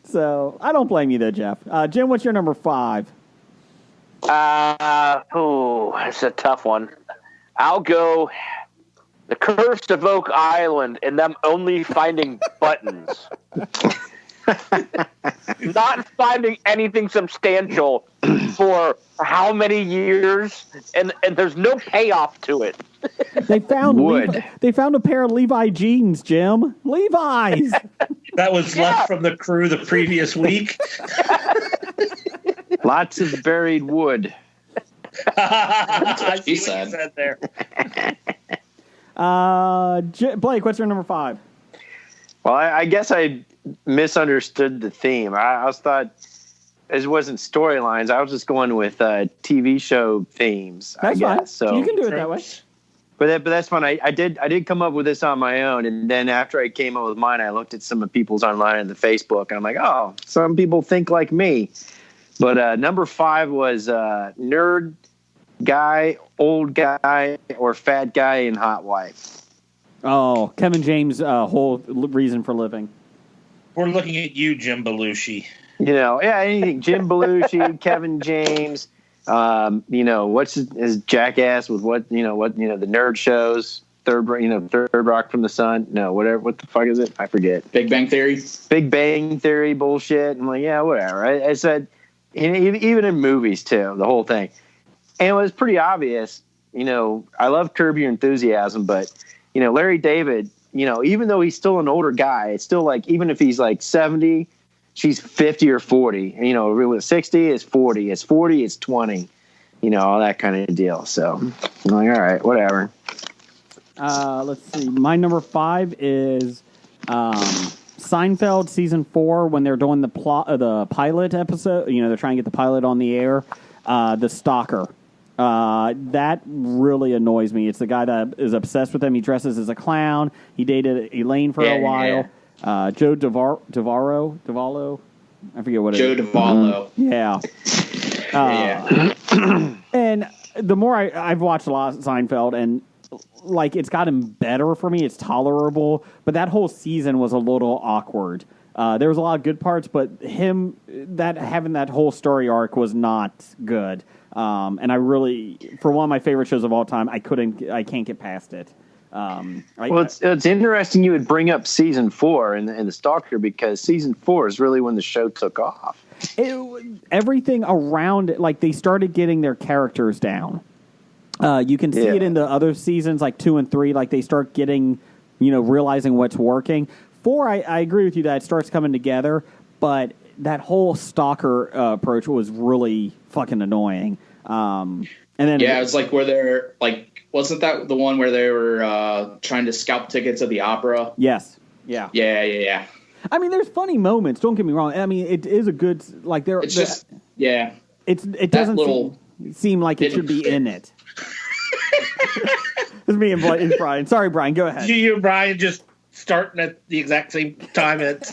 [SPEAKER 9] So I don't blame you, though, Jeff. Jim, what's your number 5?
[SPEAKER 6] It's a tough one. I'll go The Curse of Oak Island and them only finding buttons. Not finding anything substantial for how many years, and there's no payoff to it.
[SPEAKER 9] They found they found a pair of Levi jeans, Jim. Levi's.
[SPEAKER 4] That was left from the crew the previous week.
[SPEAKER 5] Lots of buried wood.
[SPEAKER 4] I see
[SPEAKER 7] He
[SPEAKER 4] what you said there.
[SPEAKER 9] Blake, what's your number 5?
[SPEAKER 5] Well, I guess I misunderstood the theme. I thought it wasn't storylines. I was just going with TV show themes.
[SPEAKER 9] That's
[SPEAKER 5] I guess.
[SPEAKER 9] fine.
[SPEAKER 5] So
[SPEAKER 9] You can do it that way.
[SPEAKER 5] But that's fun. I did come up with this on my own, and then after I came up with mine, I looked at some of people's online in the Facebook, and I'm like, oh, some people think like me. But number 5 was nerd guy, old guy, or fat guy in Hot Wife.
[SPEAKER 9] Oh, Kevin James' whole reason for living.
[SPEAKER 4] We're looking at you, Jim Belushi.
[SPEAKER 5] You know, yeah, anything. Jim Belushi, Kevin James. You know, what's his jackass with the nerd shows, Third Rock from the Sun. No, whatever. What the fuck is it? I forget.
[SPEAKER 7] Big Bang Theory.
[SPEAKER 5] Big Bang Theory bullshit. I'm like, yeah, whatever. I said, even in movies too, the whole thing. And it was pretty obvious. You know, I love Curb Your Enthusiasm, but you know, Larry David. You know, even though he's still an older guy, it's still like, even if he's like 70. She's 50 or 40. You know, with 60 is 40. It's 40, it's 20. You know, all that kind of deal. So I'm like, all right, whatever.
[SPEAKER 9] Let's see. My number 5 is Seinfeld season 4 when they're doing the pilot episode. You know, they're trying to get the pilot on the air. The stalker. That really annoys me. It's the guy that is obsessed with him. He dresses as a clown. He dated Elaine for a while.
[SPEAKER 7] Yeah.
[SPEAKER 9] Joe Davallo. I forget what it
[SPEAKER 7] Joe
[SPEAKER 9] is.
[SPEAKER 7] Davallo.
[SPEAKER 9] Yeah. And the more I've watched a lot of Seinfeld, and like it's gotten better for me. It's tolerable, but that whole season was a little awkward. There was a lot of good parts, but having that whole story arc was not good. And I really, for one of my favorite shows of all time, I can't get past it.
[SPEAKER 5] It's interesting you would bring up season 4 in the Stalker, because season 4 is really when the show took off.
[SPEAKER 9] Everything around it, like they started getting their characters down. You can see it in the other seasons, like 2 and 3. Like they start getting, realizing what's working. 4, I agree with you that it starts coming together, but that whole Stalker approach was really fucking annoying. And then
[SPEAKER 7] it's like where they're like. Wasn't that the one where they were trying to scalp tickets at the opera?
[SPEAKER 9] Yes. Yeah.
[SPEAKER 7] Yeah.
[SPEAKER 9] I mean, there's funny moments. Don't get me wrong. I mean, it is a good there.
[SPEAKER 7] It's just
[SPEAKER 9] It doesn't seem like it should be in it. It's me and Brian. Sorry, Brian. Go ahead.
[SPEAKER 4] You and Brian just starting at the exact same time and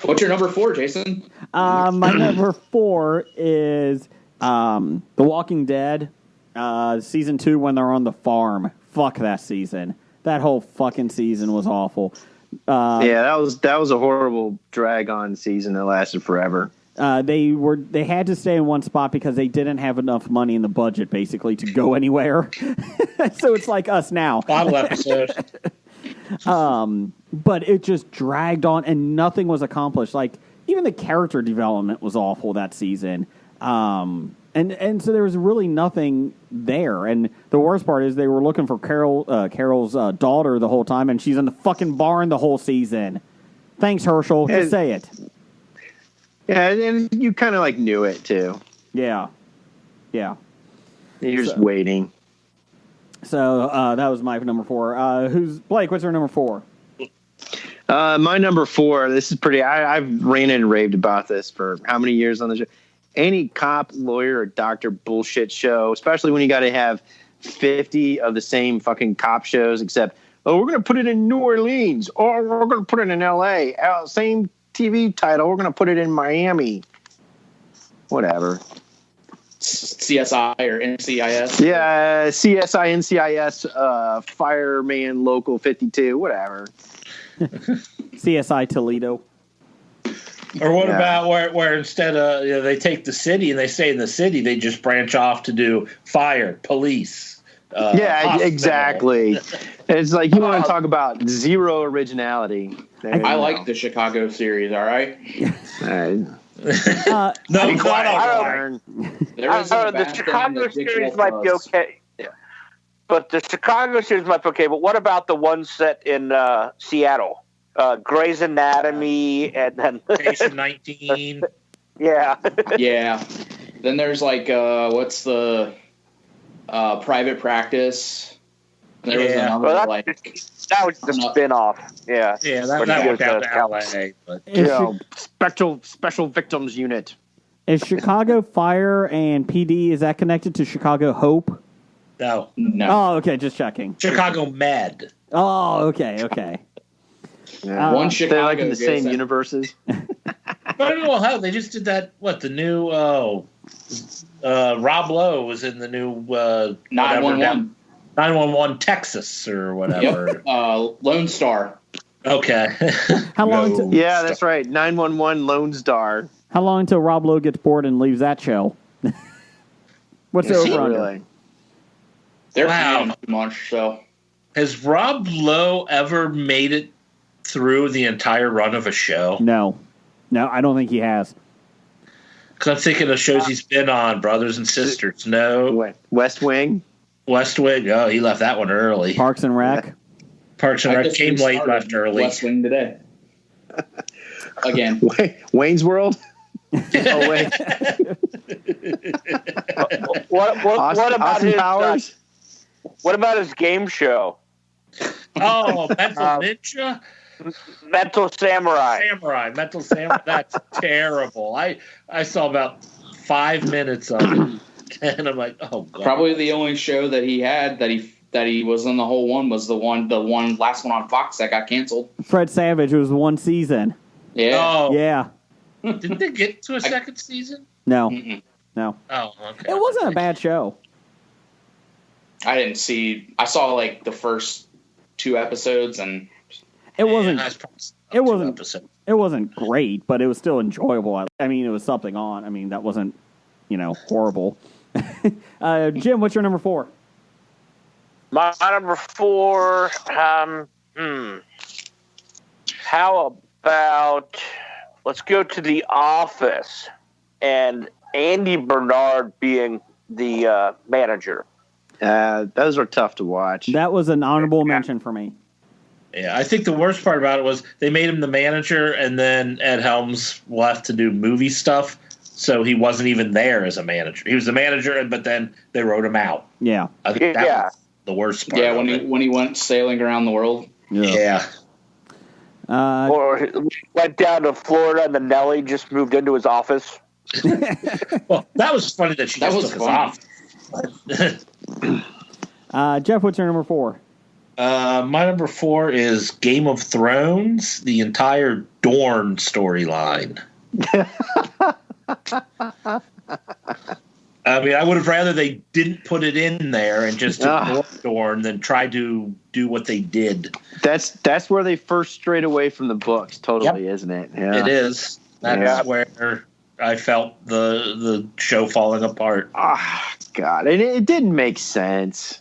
[SPEAKER 7] What's your number 4, Jason?
[SPEAKER 9] My number 4 is The Walking Dead, season 2 when they're on the farm. Fuck that season. That whole fucking season was awful.
[SPEAKER 5] That was a horrible drag-on season that lasted forever.
[SPEAKER 9] They had to stay in one spot because they didn't have enough money in the budget, basically, to go anywhere. So it's like us now.
[SPEAKER 4] Bottle episode.
[SPEAKER 9] But it just dragged on and nothing was accomplished. Like, even the character development was awful that season. And so there was really nothing there. And the worst part is they were looking for Carol's daughter the whole time, and she's in the fucking barn the whole season. Thanks, Herschel. Just say it.
[SPEAKER 5] Yeah, and you kind of like knew it too.
[SPEAKER 9] Yeah. You're
[SPEAKER 5] just waiting.
[SPEAKER 9] So that was my number 4. Blake? What's your number 4?
[SPEAKER 5] My number 4. This is pretty. I've ranted and raved about this for how many years on the show. Any cop, lawyer, or doctor bullshit show, especially when you got to have 50 of the same fucking cop shows, except we're going to put it in New Orleans or we're going to put it in L.A. Same TV title. We're going to put it in Miami. Whatever.
[SPEAKER 7] CSI or NCIS.
[SPEAKER 5] Yeah, CSI, NCIS, Fireman Local 52, whatever.
[SPEAKER 9] CSI Toledo.
[SPEAKER 4] Or what about where instead of they take the city and they stay in the city, they just branch off to do fire, police. Hospital.
[SPEAKER 5] Exactly. It's like you want to talk about zero originality.
[SPEAKER 7] I like the Chicago series. All right.
[SPEAKER 4] No,
[SPEAKER 6] the Chicago series might be okay. But the Chicago series might be okay. But what about the one set in Seattle? Grey's Anatomy and then
[SPEAKER 4] Patient 19.
[SPEAKER 6] Yeah.
[SPEAKER 7] Yeah. Then there's like what's the Private Practice? There was another
[SPEAKER 6] that was the spin-off. Yeah.
[SPEAKER 4] Yeah, that went down to LA. But
[SPEAKER 5] Special Victims Unit.
[SPEAKER 9] Is Chicago Fire and PD, is that connected to Chicago Hope?
[SPEAKER 4] No.
[SPEAKER 9] Oh, okay, just checking.
[SPEAKER 4] Chicago Med.
[SPEAKER 9] Oh, okay.
[SPEAKER 5] Yeah.
[SPEAKER 7] One Chicago.
[SPEAKER 5] They're like in the same universes.
[SPEAKER 4] But I don't know how they just did that. What the new Rob Lowe was in the new
[SPEAKER 7] 911.
[SPEAKER 4] 911 Texas or whatever.
[SPEAKER 7] Yep. Lone Star.
[SPEAKER 4] Okay.
[SPEAKER 9] How long?
[SPEAKER 5] Yeah, that's right. 911 Lone Star.
[SPEAKER 9] How long until Rob Lowe gets bored and leaves that show? What's the over under?
[SPEAKER 5] Really?
[SPEAKER 7] They're paying too much. So
[SPEAKER 4] has Rob Lowe ever made it through the entire run of a show?
[SPEAKER 9] No, I don't think he has.
[SPEAKER 4] Because I'm thinking of shows he's been on, Brothers and Sisters. No.
[SPEAKER 5] West Wing.
[SPEAKER 4] West Wing. Oh, he left that one early.
[SPEAKER 9] Parks and Rec.
[SPEAKER 4] Parks and Rec came late, left early.
[SPEAKER 7] West Wing today. Again.
[SPEAKER 5] Wayne's World. Oh wait.
[SPEAKER 6] What about
[SPEAKER 5] Austin
[SPEAKER 6] his
[SPEAKER 5] Powers?
[SPEAKER 6] What about his game show?
[SPEAKER 4] Oh, Mental Ninja?
[SPEAKER 6] Mental Samurai.
[SPEAKER 4] Mental Samurai. That's terrible. I saw about 5 minutes of it, and I'm like, oh god.
[SPEAKER 7] Probably the only show that he had that he was on the whole one was the last one on Fox that got canceled.
[SPEAKER 9] Fred Savage was one season.
[SPEAKER 7] Yeah.
[SPEAKER 4] Oh.
[SPEAKER 9] Yeah.
[SPEAKER 4] Didn't they get to a second season?
[SPEAKER 9] No.
[SPEAKER 7] Mm-mm.
[SPEAKER 9] No.
[SPEAKER 4] Oh, okay.
[SPEAKER 9] It wasn't a bad show.
[SPEAKER 7] I didn't see. I saw like the first 2 episodes, and
[SPEAKER 9] it wasn't. It wasn't.
[SPEAKER 4] Episodes.
[SPEAKER 9] It wasn't great, but it was still enjoyable. I mean, it was something on. I mean, that wasn't, horrible. Jim, what's your number 4?
[SPEAKER 6] My number 4. How about let's go to The Office and Andy Bernard being the manager.
[SPEAKER 5] Those are tough to watch.
[SPEAKER 9] That was an honorable mention for me.
[SPEAKER 4] Yeah, I think the worst part about it was they made him the manager, and then Ed Helms left to do movie stuff, so he wasn't even there as a manager. He was the manager, but then they wrote him out.
[SPEAKER 9] Yeah,
[SPEAKER 4] I think that was the worst part.
[SPEAKER 7] Yeah, when he went sailing around the world.
[SPEAKER 4] Yeah.
[SPEAKER 6] Or went down to Florida, and then Nelly just moved into his office.
[SPEAKER 4] Well, that was funny that she just took his off.
[SPEAKER 9] Jeff, what's your number 4?
[SPEAKER 4] My number 4 is Game of Thrones, the entire Dorne storyline. I mean, I would have rather they didn't put it in there and just ignore Dorne than try to do what they did.
[SPEAKER 5] That's where they first strayed away from the books, totally, isn't it? Yeah.
[SPEAKER 4] It is. That's where I felt the show falling apart.
[SPEAKER 5] God, it didn't make sense.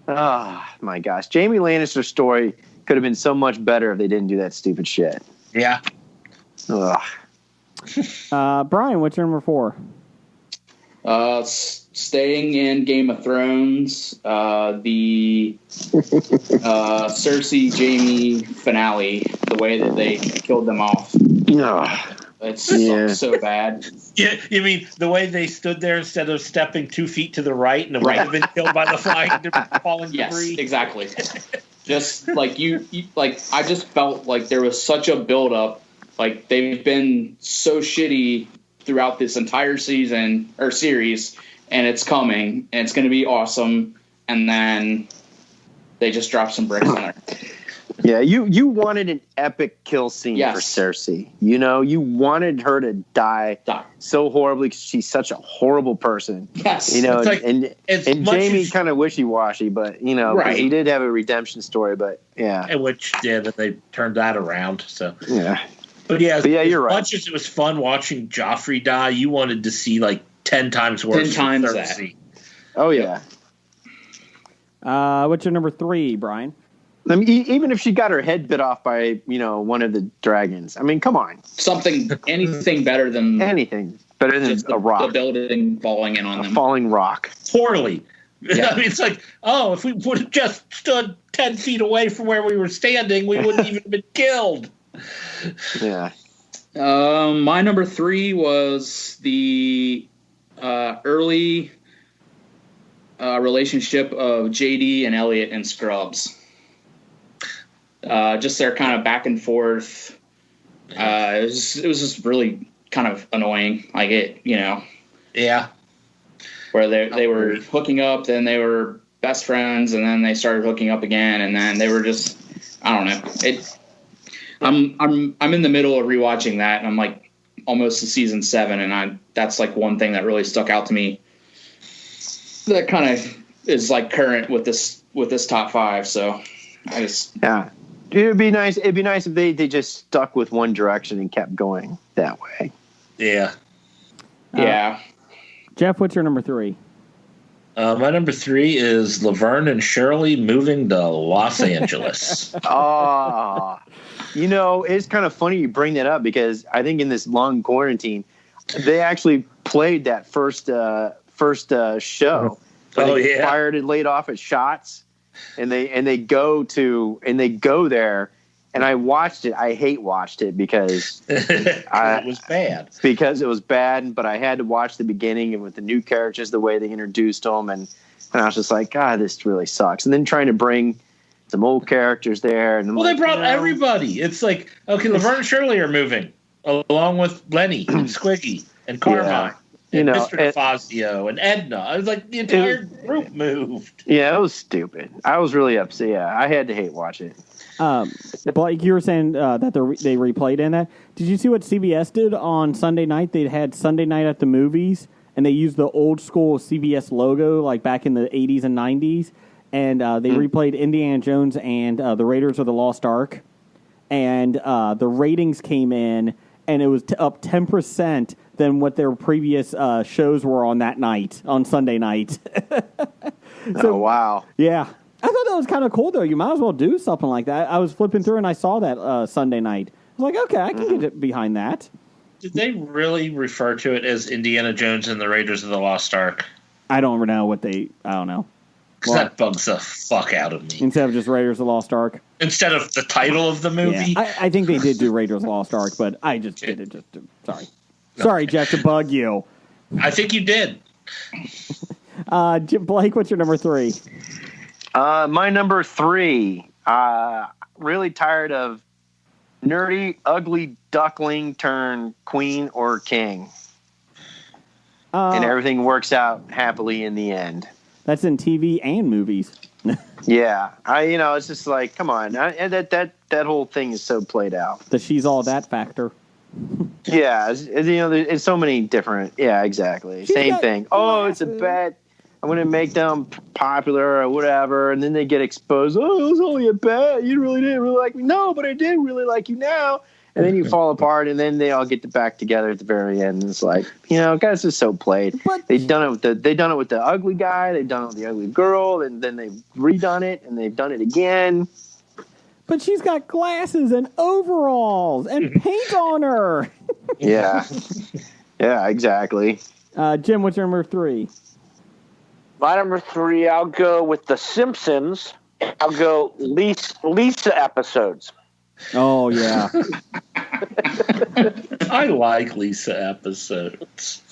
[SPEAKER 5] My gosh, Jamie Lannister's story could have been so much better if they didn't do that stupid shit.
[SPEAKER 4] Yeah.
[SPEAKER 9] Brian, what's your number 4?
[SPEAKER 7] Staying in Game of Thrones, the Cersei Jaime finale, the way that they killed them off. It's so bad.
[SPEAKER 4] Yeah, you mean the way they stood there instead of stepping 2 feet to the right and might have been killed by the falling debris?
[SPEAKER 7] Yes, exactly. Just like I just felt like there was such a buildup. Like they've been so shitty throughout this entire season or series, and it's coming, and it's going to be awesome. And then they just drop some bricks in there.
[SPEAKER 5] Yeah, you wanted an epic kill scene
[SPEAKER 7] Yes.
[SPEAKER 5] for Cersei. You know, you wanted her to die so horribly because she's such a horrible person.
[SPEAKER 7] Yes.
[SPEAKER 5] You know,
[SPEAKER 4] It's like,
[SPEAKER 5] and
[SPEAKER 4] much
[SPEAKER 5] Jamie
[SPEAKER 4] as-
[SPEAKER 5] kind of wishy-washy, but, you know, 'cause
[SPEAKER 7] Right.
[SPEAKER 5] he did have a redemption story, but yeah.
[SPEAKER 4] And which that they turned that around. So,
[SPEAKER 5] Yeah.
[SPEAKER 4] but yeah,
[SPEAKER 5] you're
[SPEAKER 4] as
[SPEAKER 5] right.
[SPEAKER 4] much as it was fun watching Joffrey die, you wanted to see like 10 times worse.
[SPEAKER 7] 10 times
[SPEAKER 4] for
[SPEAKER 7] that.
[SPEAKER 4] Cersei.
[SPEAKER 5] Oh, yeah.
[SPEAKER 9] What's your number 3, Brian?
[SPEAKER 5] I mean, even if she got her head bit off by, you know, one of the dragons. I mean, come on.
[SPEAKER 7] Anything better than
[SPEAKER 5] Anything better than
[SPEAKER 7] just
[SPEAKER 5] a rock.
[SPEAKER 7] the building falling in on
[SPEAKER 5] A
[SPEAKER 7] them.
[SPEAKER 5] falling rock.
[SPEAKER 4] Poorly.
[SPEAKER 7] Yeah.
[SPEAKER 4] I mean, it's like, oh, if we would have just stood 10 feet away from where we were standing, we wouldn't even have been killed.
[SPEAKER 5] Yeah.
[SPEAKER 7] My number 3 was the early relationship of JD and Elliot in Scrubs. Just their kind of back and forth. It was just really kind of annoying. Like it, you know,
[SPEAKER 4] Yeah.
[SPEAKER 7] where they were hooking up, then they were best friends, and then they started hooking up again, and then they were just, I don't know. I'm in the middle of rewatching that, and I'm like almost to season 7, and that's like one thing that really stuck out to me. That kind of is like current with this top 5. So I just
[SPEAKER 5] Yeah. It'd be nice if they just stuck with one direction and kept going that way.
[SPEAKER 4] Yeah.
[SPEAKER 7] yeah.
[SPEAKER 9] Jeff, what's your number 3?
[SPEAKER 4] My number 3 is Laverne and Shirley moving to Los Angeles.
[SPEAKER 5] Oh, you know, it's kind of funny you bring that up because I think in this long quarantine, they actually played that first show.
[SPEAKER 4] Oh,
[SPEAKER 5] They
[SPEAKER 4] yeah.
[SPEAKER 5] fired and laid off at Shots, and they go there, and I watched it. I hate watched it because
[SPEAKER 4] It was bad.
[SPEAKER 5] it was bad, but I had to watch the beginning and with the new characters, the way they introduced them, and I was just like, God, this really sucks. And then trying to bring some old characters there, and I'm
[SPEAKER 4] Well,
[SPEAKER 5] like,
[SPEAKER 4] they brought
[SPEAKER 5] you know,
[SPEAKER 4] everybody. It's like, okay, Laverne and Shirley are moving, along with Lenny and Squiggy and Carmine.
[SPEAKER 5] Yeah.
[SPEAKER 4] And
[SPEAKER 5] You know,
[SPEAKER 4] Mr.
[SPEAKER 5] and-
[SPEAKER 4] Fazio and Edna. I was like, the entire group moved.
[SPEAKER 5] Yeah, it was stupid. I was really upset. Yeah, I had to hate watch it.
[SPEAKER 9] Blake, you were saying that they replayed in that. Did you see what CBS did on Sunday night? They had Sunday night at the movies, and they used the old school CBS logo, like back in the 80s and 90s, and they replayed Indiana Jones and the Raiders of the Lost Ark, and the ratings came in, and it was up 10% than what their previous shows were on that night, on Sunday night.
[SPEAKER 5] Oh wow!
[SPEAKER 9] Yeah. I thought that was kind of cool, though. You might as well do something like that. I was flipping through, and I saw that Sunday night. I was like, okay, I can get behind that.
[SPEAKER 4] Did they really refer to it as Indiana Jones and the Raiders of the Lost Ark?
[SPEAKER 9] I don't know what I don't know.
[SPEAKER 4] Because that bugs the fuck out of me.
[SPEAKER 9] Instead of just Raiders of the Lost Ark.
[SPEAKER 4] Instead of the title of the movie.
[SPEAKER 9] Yeah. I think they did do Raiders of the Lost Ark, but I just did it just to, sorry. Sorry, Jeff, to bug you.
[SPEAKER 4] I think you did.
[SPEAKER 9] Blake, what's your number 3?
[SPEAKER 5] My number 3. Really tired of nerdy, ugly duckling turn queen or king, and everything works out happily in the end.
[SPEAKER 9] That's in TV and movies.
[SPEAKER 5] Yeah, it's just like, come on, and that whole thing is so played out.
[SPEAKER 9] The she's all that factor.
[SPEAKER 5] Yeah, it's so many different. Yeah, exactly. Same
[SPEAKER 9] got
[SPEAKER 5] thing. Oh, it's a
[SPEAKER 9] glasses.
[SPEAKER 5] bet. I'm going to make them popular or whatever, and then they get exposed. Oh, it was only a bet. You really didn't really like me. No, but I did really like you now. And then you fall apart, and then they all get back together at the very end. And it's like, guys, it's so played.
[SPEAKER 9] But-
[SPEAKER 5] They've done it with the ugly guy. They've done it with the ugly girl, and then they've redone it, and they've done it again.
[SPEAKER 9] But she's got glasses and overalls and paint on her.
[SPEAKER 5] Yeah, yeah, exactly.
[SPEAKER 9] Jim, what's your number 3?
[SPEAKER 6] My number 3, I'll go with The Simpsons. I'll go Lisa episodes.
[SPEAKER 9] Oh, yeah.
[SPEAKER 4] I like Lisa episodes.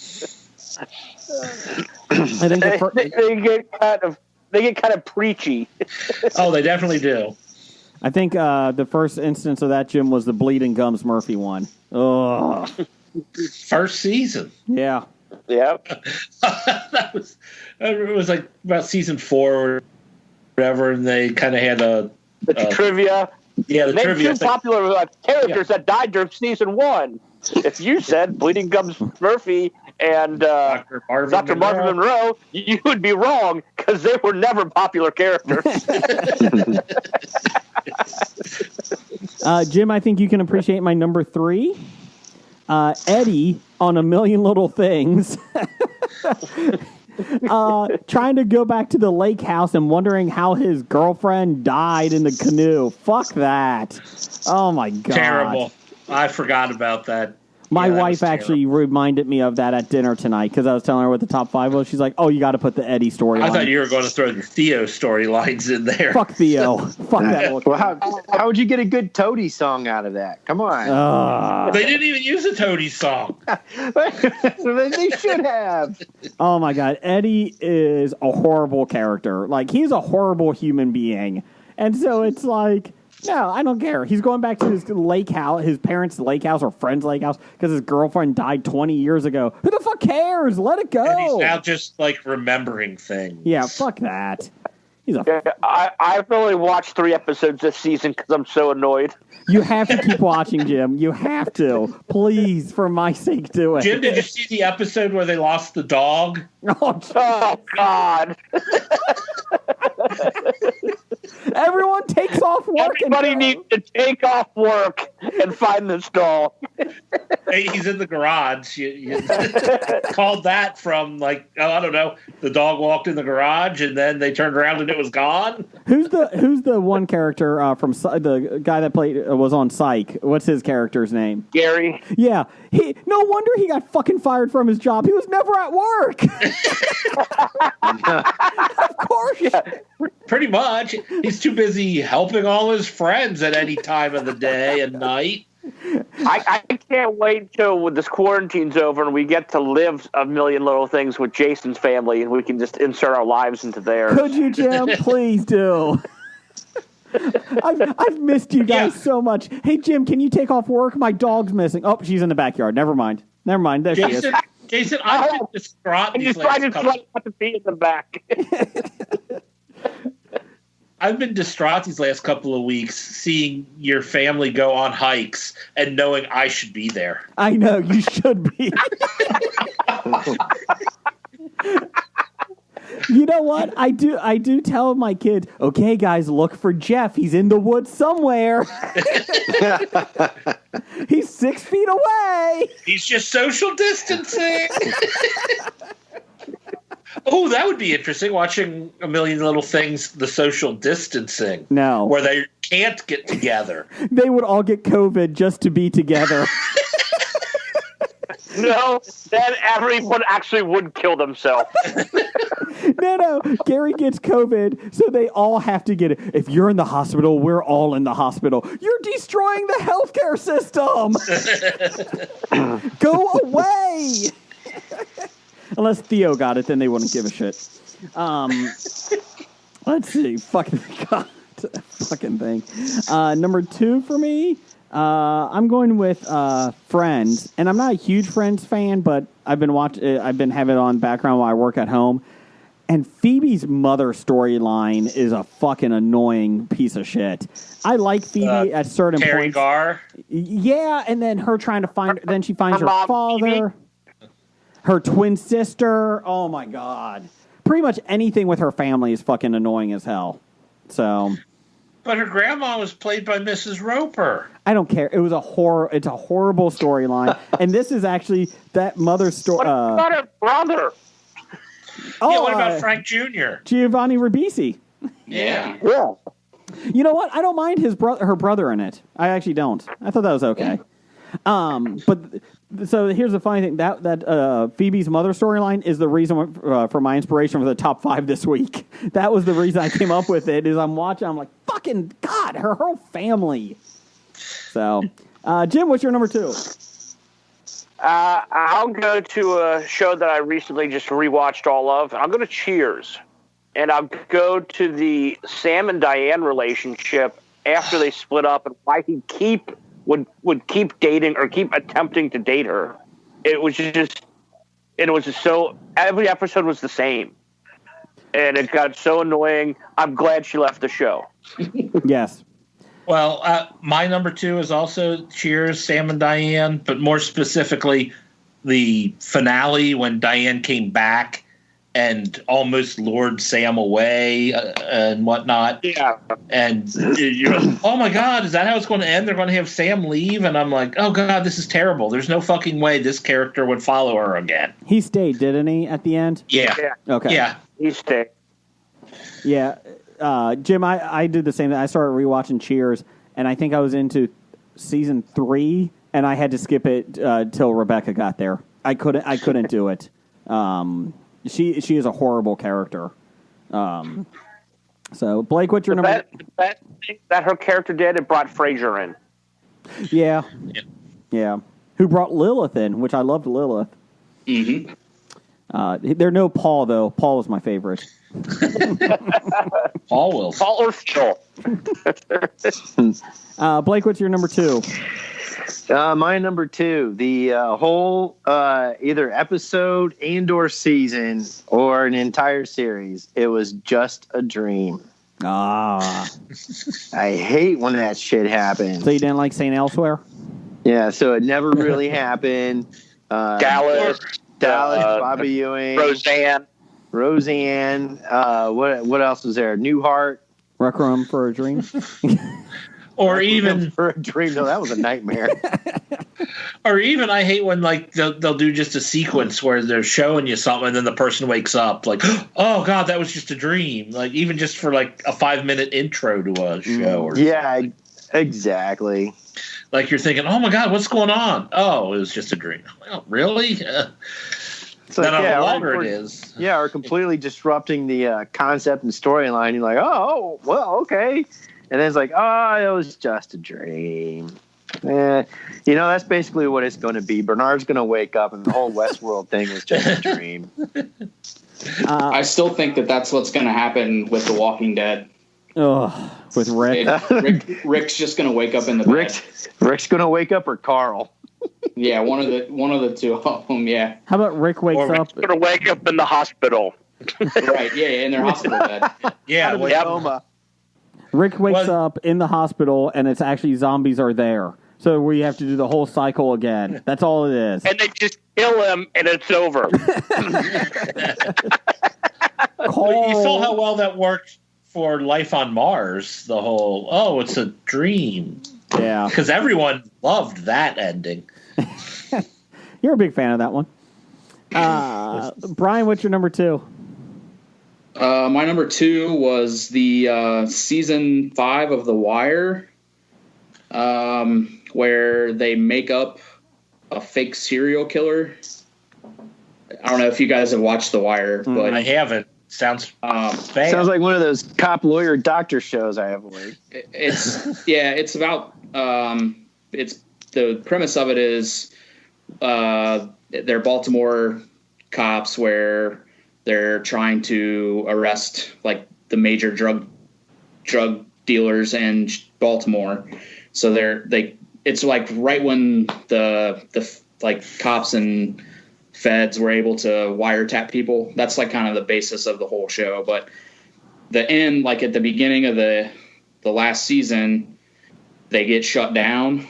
[SPEAKER 9] I think
[SPEAKER 6] They get kind of preachy.
[SPEAKER 4] Oh, they definitely do.
[SPEAKER 9] I think the first instance of that, Jim, was the Bleeding Gums Murphy one. Oh,
[SPEAKER 4] First season.
[SPEAKER 9] yeah.
[SPEAKER 6] Yep.
[SPEAKER 4] It was like about season 4 or whatever, and they kind of had
[SPEAKER 6] The trivia.
[SPEAKER 4] Yeah, the
[SPEAKER 6] Name
[SPEAKER 4] trivia
[SPEAKER 6] two
[SPEAKER 4] thing.
[SPEAKER 6] popular characters that died during season 1. If you said Bleeding Gums Murphy and
[SPEAKER 4] Dr.
[SPEAKER 6] Dr. Marvin Monroe, you would be wrong because they were never popular characters.
[SPEAKER 9] Jim, I think you can appreciate my number 3. Eddie on A Million Little Things. Trying to go back to the lake house and wondering how his girlfriend died in the canoe. Fuck that. Oh, my God.
[SPEAKER 4] Terrible. I forgot about that.
[SPEAKER 9] My
[SPEAKER 4] Yeah, that
[SPEAKER 9] wife
[SPEAKER 4] was
[SPEAKER 9] actually reminded me of that at dinner tonight because I was telling her what the top 5 was. She's like, oh, you got to put the Eddie story
[SPEAKER 4] I
[SPEAKER 9] on.
[SPEAKER 4] thought you were going to throw the Theo storylines in there.
[SPEAKER 9] Fuck Theo. Fuck that one.
[SPEAKER 5] Well, how would you get a good Toady song out of that? Come on.
[SPEAKER 4] They didn't even use a Toady song.
[SPEAKER 5] They should have.
[SPEAKER 9] Oh, my God. Eddie is a horrible character. Like, he's a horrible human being. And so it's like, no, I don't care. He's going back to his lake house, his parents' lake house or friend's lake house because his girlfriend died 20 years ago. Who the fuck cares? Let it go.
[SPEAKER 4] And he's now just like remembering things.
[SPEAKER 9] Yeah, fuck that. He's a.
[SPEAKER 6] I've only watched 3 episodes this season because I'm so annoyed.
[SPEAKER 9] You have to keep watching, Jim. You have to. Please, for my sake, do it.
[SPEAKER 4] Jim, did you see the episode where they lost the dog?
[SPEAKER 9] Oh,
[SPEAKER 6] Oh, God.
[SPEAKER 9] everyone takes off work.
[SPEAKER 6] Everybody needs to take off work and find this dog.
[SPEAKER 4] Hey, he's in the garage. You called that from like, I don't know, the dog walked in the garage and then they turned around and it was gone.
[SPEAKER 9] Who's the one character from the guy that was on Psych? What's his character's name?
[SPEAKER 6] Gary.
[SPEAKER 9] Yeah, no wonder he got fucking fired from his job. He was never at work. Of course.
[SPEAKER 6] Yeah.
[SPEAKER 4] Pretty much. He's too busy helping all his friends at any time of the day and night.
[SPEAKER 6] I can't wait till this quarantine's over and we get to live A Million Little Things with Jason's family and we can just insert our lives into theirs.
[SPEAKER 9] Could you, Jim? Please do. I've missed you guys so much. Hey, Jim, can you take off work? My dog's missing. Oh, she's in the backyard. Never mind. There she is.
[SPEAKER 4] Jason, I've been distraught.
[SPEAKER 6] And you try to not to be in the back.
[SPEAKER 4] I've been distraught these last couple of weeks seeing your family go on hikes and knowing I should be there.
[SPEAKER 9] I know, you should be. You know what? I do tell my kids, okay, guys, look for Jeff. He's in the woods somewhere. He's 6 feet away.
[SPEAKER 4] He's just social distancing. Oh, that would be interesting, watching A Million Little Things, the social distancing.
[SPEAKER 9] No.
[SPEAKER 4] Where they can't get together.
[SPEAKER 9] They would all get COVID just to be together.
[SPEAKER 6] No, then everyone actually would kill themselves.
[SPEAKER 9] No. Gary gets COVID, so they all have to get it. If you're in the hospital, we're all in the hospital. You're destroying the healthcare system. Go away. Unless Theo got it, then they wouldn't give a shit. Let's see. Fucking God. Fucking thing. Number 2 for me, I'm going with Friends. And I'm not a huge Friends fan, but I've been having it on background while I work at home. And Phoebe's mother storyline is a fucking annoying piece of shit. I like Phoebe at certain
[SPEAKER 4] Terry
[SPEAKER 9] points.
[SPEAKER 4] Garr.
[SPEAKER 9] Yeah, and then her trying to find. Then she finds her
[SPEAKER 6] mom,
[SPEAKER 9] father,
[SPEAKER 6] Phoebe?
[SPEAKER 9] her twin sister. Oh my God! Pretty much anything with her family is fucking annoying as hell. So.
[SPEAKER 4] But her grandma was played by Mrs. Roper.
[SPEAKER 9] I don't care. It was It's a horrible storyline, and this is actually that mother's story.
[SPEAKER 6] What about her brother?
[SPEAKER 4] Yeah, what about Frank Jr.?
[SPEAKER 9] Giovanni Ribisi.
[SPEAKER 4] Yeah.
[SPEAKER 6] Yeah.
[SPEAKER 9] You know what? I don't mind her brother in it. I actually don't. I thought that was okay. But so here's the funny thing: that Phoebe's mother storyline is the reason for my inspiration for the top 5 this week. That was the reason I came up with it. Is I'm watching, I'm like, fucking God, her whole family. So, Jim, what's your number 2?
[SPEAKER 6] I'll go to a show that I recently just rewatched all of. I'll go to Cheers. And I'll go to the Sam and Diane relationship after they split up and why he would keep dating or keep attempting to date her. It was just so, every episode was the same. And it got so annoying. I'm glad she left the show.
[SPEAKER 9] Yes.
[SPEAKER 4] Well, my number 2 is also Cheers, Sam and Diane, but more specifically, the finale when Diane came back and almost lured Sam away and whatnot.
[SPEAKER 6] Yeah.
[SPEAKER 4] And you're like, oh my God, is that how it's going to end? They're going to have Sam leave? And I'm like, oh God, this is terrible. There's no fucking way this character would follow her again.
[SPEAKER 9] He stayed, didn't he, at the end?
[SPEAKER 4] Yeah.
[SPEAKER 9] Okay.
[SPEAKER 4] Yeah.
[SPEAKER 6] He stayed.
[SPEAKER 9] Yeah. Jim, I did the same thing. I started rewatching Cheers, and I think I was into season 3, and I had to skip it till Rebecca got there. I couldn't do it. She is a horrible character. So Blake, what's your number?
[SPEAKER 6] That thing that her character did, it brought Frasier in.
[SPEAKER 9] Yeah. Who brought Lilith in, which I loved Lilith.
[SPEAKER 7] Mm-hmm.
[SPEAKER 9] There's no Paul though. Paul was my favorite.
[SPEAKER 4] Paul Wilson.
[SPEAKER 6] Paul or Phil.
[SPEAKER 9] Blake, what's your number 2?
[SPEAKER 5] My number 2, the whole either episode and/or season or an entire series. It was Just a Dream.
[SPEAKER 9] Ah.
[SPEAKER 5] I hate when that shit happens.
[SPEAKER 9] So you didn't like St. Elsewhere?
[SPEAKER 5] Yeah, so it never really happened.
[SPEAKER 6] Dallas,
[SPEAKER 5] Bobby Ewing, Roseanne. What else was there? Newhart.
[SPEAKER 9] Requiem for a Dream.
[SPEAKER 4] Or even
[SPEAKER 5] for a Dream. No, that was a nightmare.
[SPEAKER 4] Or even I hate when like they'll do just a sequence where they're showing you something and then the person wakes up like, oh God, that was just a dream. Like even just for like a 5-minute intro to a show. Or
[SPEAKER 5] yeah, exactly.
[SPEAKER 4] Like you're thinking, oh my God, what's going on? Oh, it was just a dream. Well, really?
[SPEAKER 5] It's like,
[SPEAKER 4] no longer it is.
[SPEAKER 5] Yeah, or completely disrupting the concept and storyline. You're like, oh, well, okay. And then it's like, oh, it was just a dream. That's basically what it's going to be. Bernard's going to wake up and the whole Westworld thing was just a dream.
[SPEAKER 7] I still think that's what's going to happen with The Walking Dead.
[SPEAKER 9] Oh, with Rick.
[SPEAKER 7] Rick's just going to wake up in the bed.
[SPEAKER 5] Rick's going to wake up, or Carl.
[SPEAKER 7] Yeah, one of the two of them. Yeah.
[SPEAKER 9] How about Rick wakes up?
[SPEAKER 6] Rick's going to wake up in the hospital.
[SPEAKER 7] Right. Yeah, in their hospital bed.
[SPEAKER 4] Yeah.
[SPEAKER 9] Rick wakes up in the hospital, and it's actually zombies are there. So we have to do the whole cycle again. That's all it is.
[SPEAKER 6] And they just kill him, and it's over.
[SPEAKER 4] Well, you saw how well that worked for Life on Mars. The whole, it's a dream.
[SPEAKER 9] Yeah.
[SPEAKER 4] Because everyone loved that ending.
[SPEAKER 9] You're a big fan of that one. Brian, what's your number 2?
[SPEAKER 7] My number 2 was the season 5 of The Wire, where they make up a fake serial killer. I don't know if you guys have watched The Wire, but
[SPEAKER 4] I haven't. Sounds bad.
[SPEAKER 5] Sounds like one of those cop lawyer doctor shows I avoid.
[SPEAKER 7] It's about it's the premise of it is they're Baltimore cops where they're trying to arrest like the major drug dealers in Baltimore. So it's like right when the like cops and feds were able to wiretap people. That's like kind of the basis of the whole show. But the end, like at the beginning of the last season, they get shut down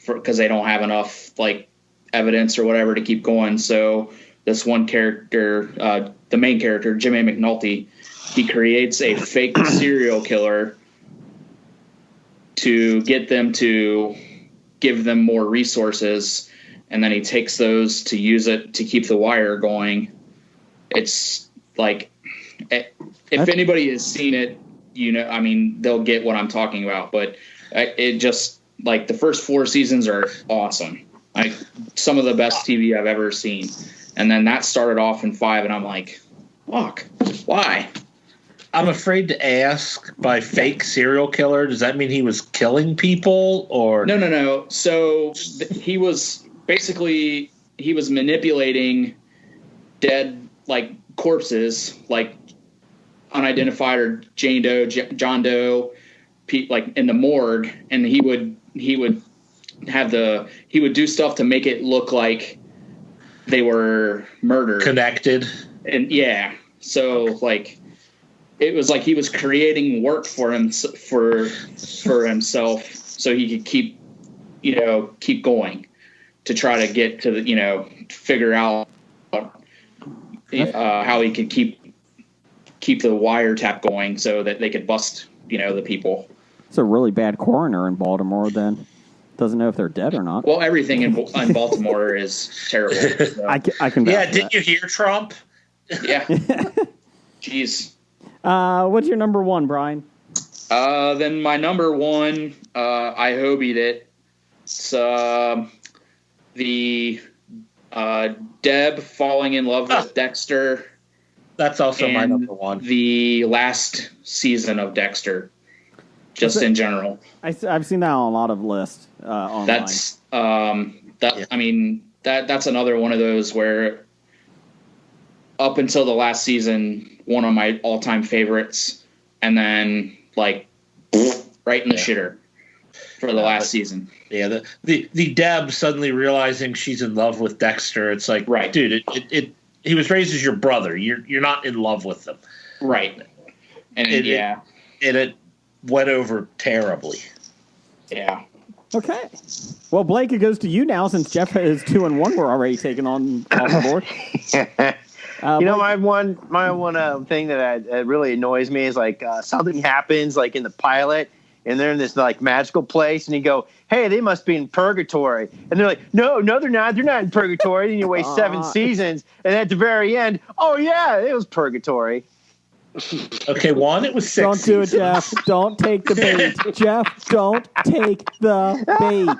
[SPEAKER 7] because they don't have enough like evidence or whatever to keep going. So this one character, the main character, Jimmy McNulty, he creates a fake serial killer to get them to give them more resources. And then he takes those to use it to keep the Wire going. It's like, if anybody has seen it, they'll get what I'm talking about. But it just, like, the first 4 seasons are awesome. Like, some of the best TV I've ever seen. And then that started off in 5, and I'm like, fuck, why?
[SPEAKER 4] I'm afraid to ask, by fake serial killer, does that mean he was killing people? Or
[SPEAKER 7] No. So he was... Basically, he was manipulating dead, like, corpses, like unidentified or Jane Doe, John Doe, like in the morgue, and he would do stuff to make it look like they were murdered,
[SPEAKER 4] connected,
[SPEAKER 7] and yeah. So like, it was like he was creating work for him for himself, so he could keep going to try to get to the figure out how he could keep the wiretap going so that they could bust the people.
[SPEAKER 9] It's a really bad coroner in Baltimore. Then doesn't know if they're dead or not.
[SPEAKER 7] Well, everything in Baltimore is terrible. So.
[SPEAKER 9] I can.
[SPEAKER 4] Yeah, didn't you hear Trump?
[SPEAKER 7] Yeah. Jeez.
[SPEAKER 9] What's your number one, Brian?
[SPEAKER 7] Then my number one, I hobied it. It's the Deb falling in love with Dexter.
[SPEAKER 4] That's also my number one.
[SPEAKER 7] The last season of Dexter, just in general.
[SPEAKER 9] I've seen that on a lot of lists online.
[SPEAKER 7] That's I mean that's another one of those where up until the last season, one of my all-time favorites, and then right in the shitter for the last season.
[SPEAKER 4] Yeah, the Deb suddenly realizing she's in love with Dexter. It's like,
[SPEAKER 7] right,
[SPEAKER 4] dude, he was raised as your brother. You're not in love with him,
[SPEAKER 7] right? And
[SPEAKER 4] it went over terribly.
[SPEAKER 7] Yeah.
[SPEAKER 9] Okay. Well, Blake, it goes to you now since Jeff is 2-1. We're already taking on the board.
[SPEAKER 5] My one thing that really annoys me is something happens in the pilot, and they're in this magical place, and you go, "Hey, they must be in purgatory," and they're like, "No, they're not. They're not in purgatory." And you wait 7 seasons, and at the very end, oh yeah, it was purgatory.
[SPEAKER 4] Okay, it was 6.
[SPEAKER 9] Don't do it, Jeff. Don't take the bait, Jeff. Don't take the bait.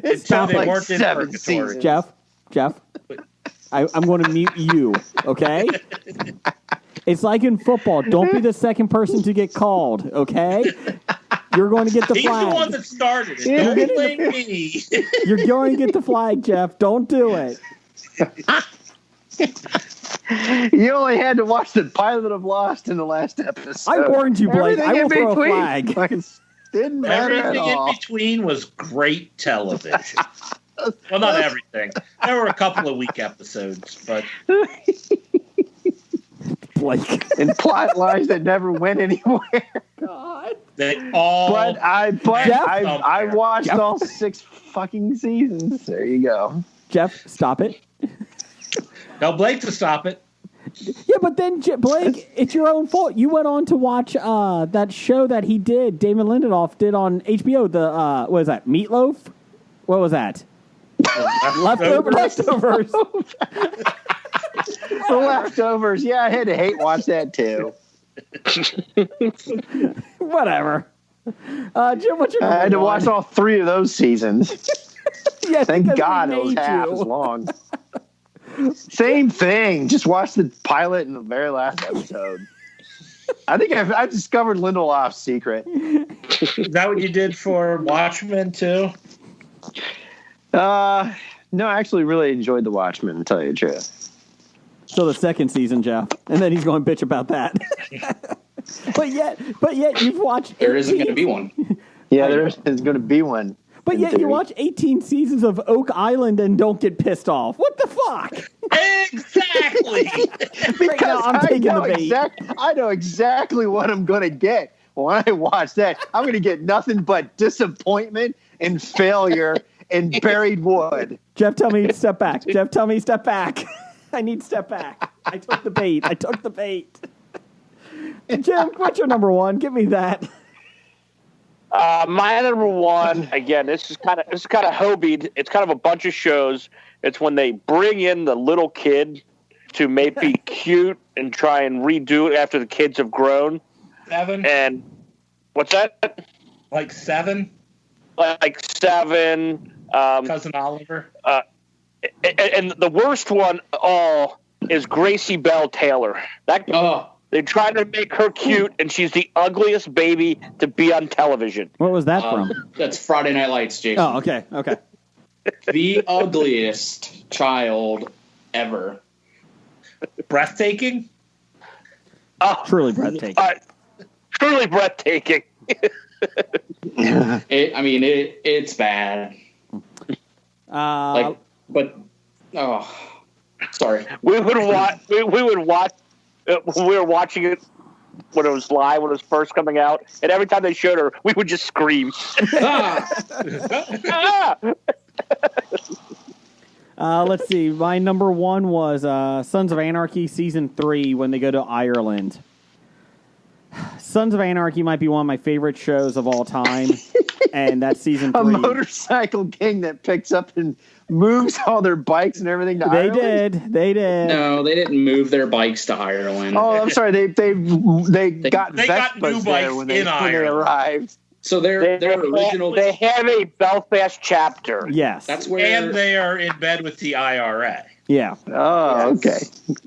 [SPEAKER 5] It's
[SPEAKER 4] Stop
[SPEAKER 5] been
[SPEAKER 4] it.
[SPEAKER 5] 7 seasons.
[SPEAKER 9] Jeff. I'm going to mute you, okay? It's like in football. Don't be the second person to get called, okay? You're going to get the flag.
[SPEAKER 4] He's the one that started it. Don't blame me.
[SPEAKER 9] You're going to get the flag, Jeff. Don't do it.
[SPEAKER 5] You only had to watch the pilot of Lost in the last episode.
[SPEAKER 9] I warned you, Blake. I will throw a flag.
[SPEAKER 5] Didn't matter at
[SPEAKER 4] Everything
[SPEAKER 5] all.
[SPEAKER 4] in between was great television. Well, not everything. There were a couple of weak episodes, but
[SPEAKER 9] Blake.
[SPEAKER 5] And plot lines that never went anywhere.
[SPEAKER 9] God.
[SPEAKER 4] They all.
[SPEAKER 5] But I watched all 6 fucking seasons. There you go.
[SPEAKER 9] Jeff, stop it.
[SPEAKER 4] Tell Blake to stop it.
[SPEAKER 9] Yeah, but then, Blake, it's your own fault. You went on to watch that show that he did, Damon Lindelof did on HBO, the, what is that, Meatloaf? What was that? Leftovers.
[SPEAKER 5] The Leftovers. Yeah, I had to hate watch that too.
[SPEAKER 9] Whatever. Jim, what's your
[SPEAKER 5] I had to watch all 3 of those seasons.
[SPEAKER 9] Yeah,
[SPEAKER 5] thank God it was half as long. Same thing. Just watch the pilot and the very last episode. I think I've discovered Lindelof's secret.
[SPEAKER 4] Is that what you did for Watchmen too?
[SPEAKER 5] No, I actually really enjoyed The Watchmen, to tell you the truth.
[SPEAKER 9] So the second season, Jeff. And then he's going to bitch about that. But yet you've watched 18.
[SPEAKER 7] There isn't going to be one.
[SPEAKER 5] Yeah, there's going to be one.
[SPEAKER 9] But yet you watch 18 seasons of Oak Island and don't get pissed off. What the fuck?
[SPEAKER 4] Exactly.
[SPEAKER 5] Because
[SPEAKER 9] I'm taking the bait.
[SPEAKER 5] I know exactly what I'm going to get when I watch that. I'm going to get nothing but disappointment and failure and buried wood.
[SPEAKER 9] Jeff, tell me to step back. Jeff, tell me to step back. I need to step back. I took the bait. Jim, what's your number one? Give me that.
[SPEAKER 6] My number one, again, this is kind of hobied. It's kind of a bunch of shows. It's when they bring in the little kid to make be cute and try and redo it after the kids have grown.
[SPEAKER 4] 7.
[SPEAKER 6] And what's that?
[SPEAKER 4] Like 7.
[SPEAKER 6] Like 7.
[SPEAKER 4] Cousin Oliver.
[SPEAKER 6] And the worst one all is Gracie Bell Taylor. They try to make her cute, and she's the ugliest baby to be on television.
[SPEAKER 9] What was that from?
[SPEAKER 7] That's Friday Night Lights, Jason.
[SPEAKER 9] Oh, okay.
[SPEAKER 7] The ugliest child ever.
[SPEAKER 4] Breathtaking?
[SPEAKER 6] Oh,
[SPEAKER 9] truly breathtaking.
[SPEAKER 6] Truly breathtaking.
[SPEAKER 7] It's bad. Sorry.
[SPEAKER 6] We would watch. We were watching it when it was live, when it was first coming out, and every time they showed her, we would just scream. Ah!
[SPEAKER 9] Let's see. My number one was Sons of Anarchy season 3 when they go to Ireland. Sons of Anarchy might be one of my favorite shows of all time, and that's season 3.
[SPEAKER 5] A motorcycle gang that picks up and moves all their bikes and everything to Ireland?
[SPEAKER 9] They did.
[SPEAKER 7] No, they didn't move their bikes to Ireland.
[SPEAKER 5] Oh, I'm sorry. They got
[SPEAKER 4] They got new
[SPEAKER 5] Vespas there
[SPEAKER 4] bikes
[SPEAKER 5] when they
[SPEAKER 4] in Ireland.
[SPEAKER 5] arrived.
[SPEAKER 7] So their original.
[SPEAKER 6] They have a Belfast chapter.
[SPEAKER 9] Yes.
[SPEAKER 7] That's where.
[SPEAKER 4] And they are in bed with the IRA.
[SPEAKER 9] Yeah.
[SPEAKER 5] Oh, okay.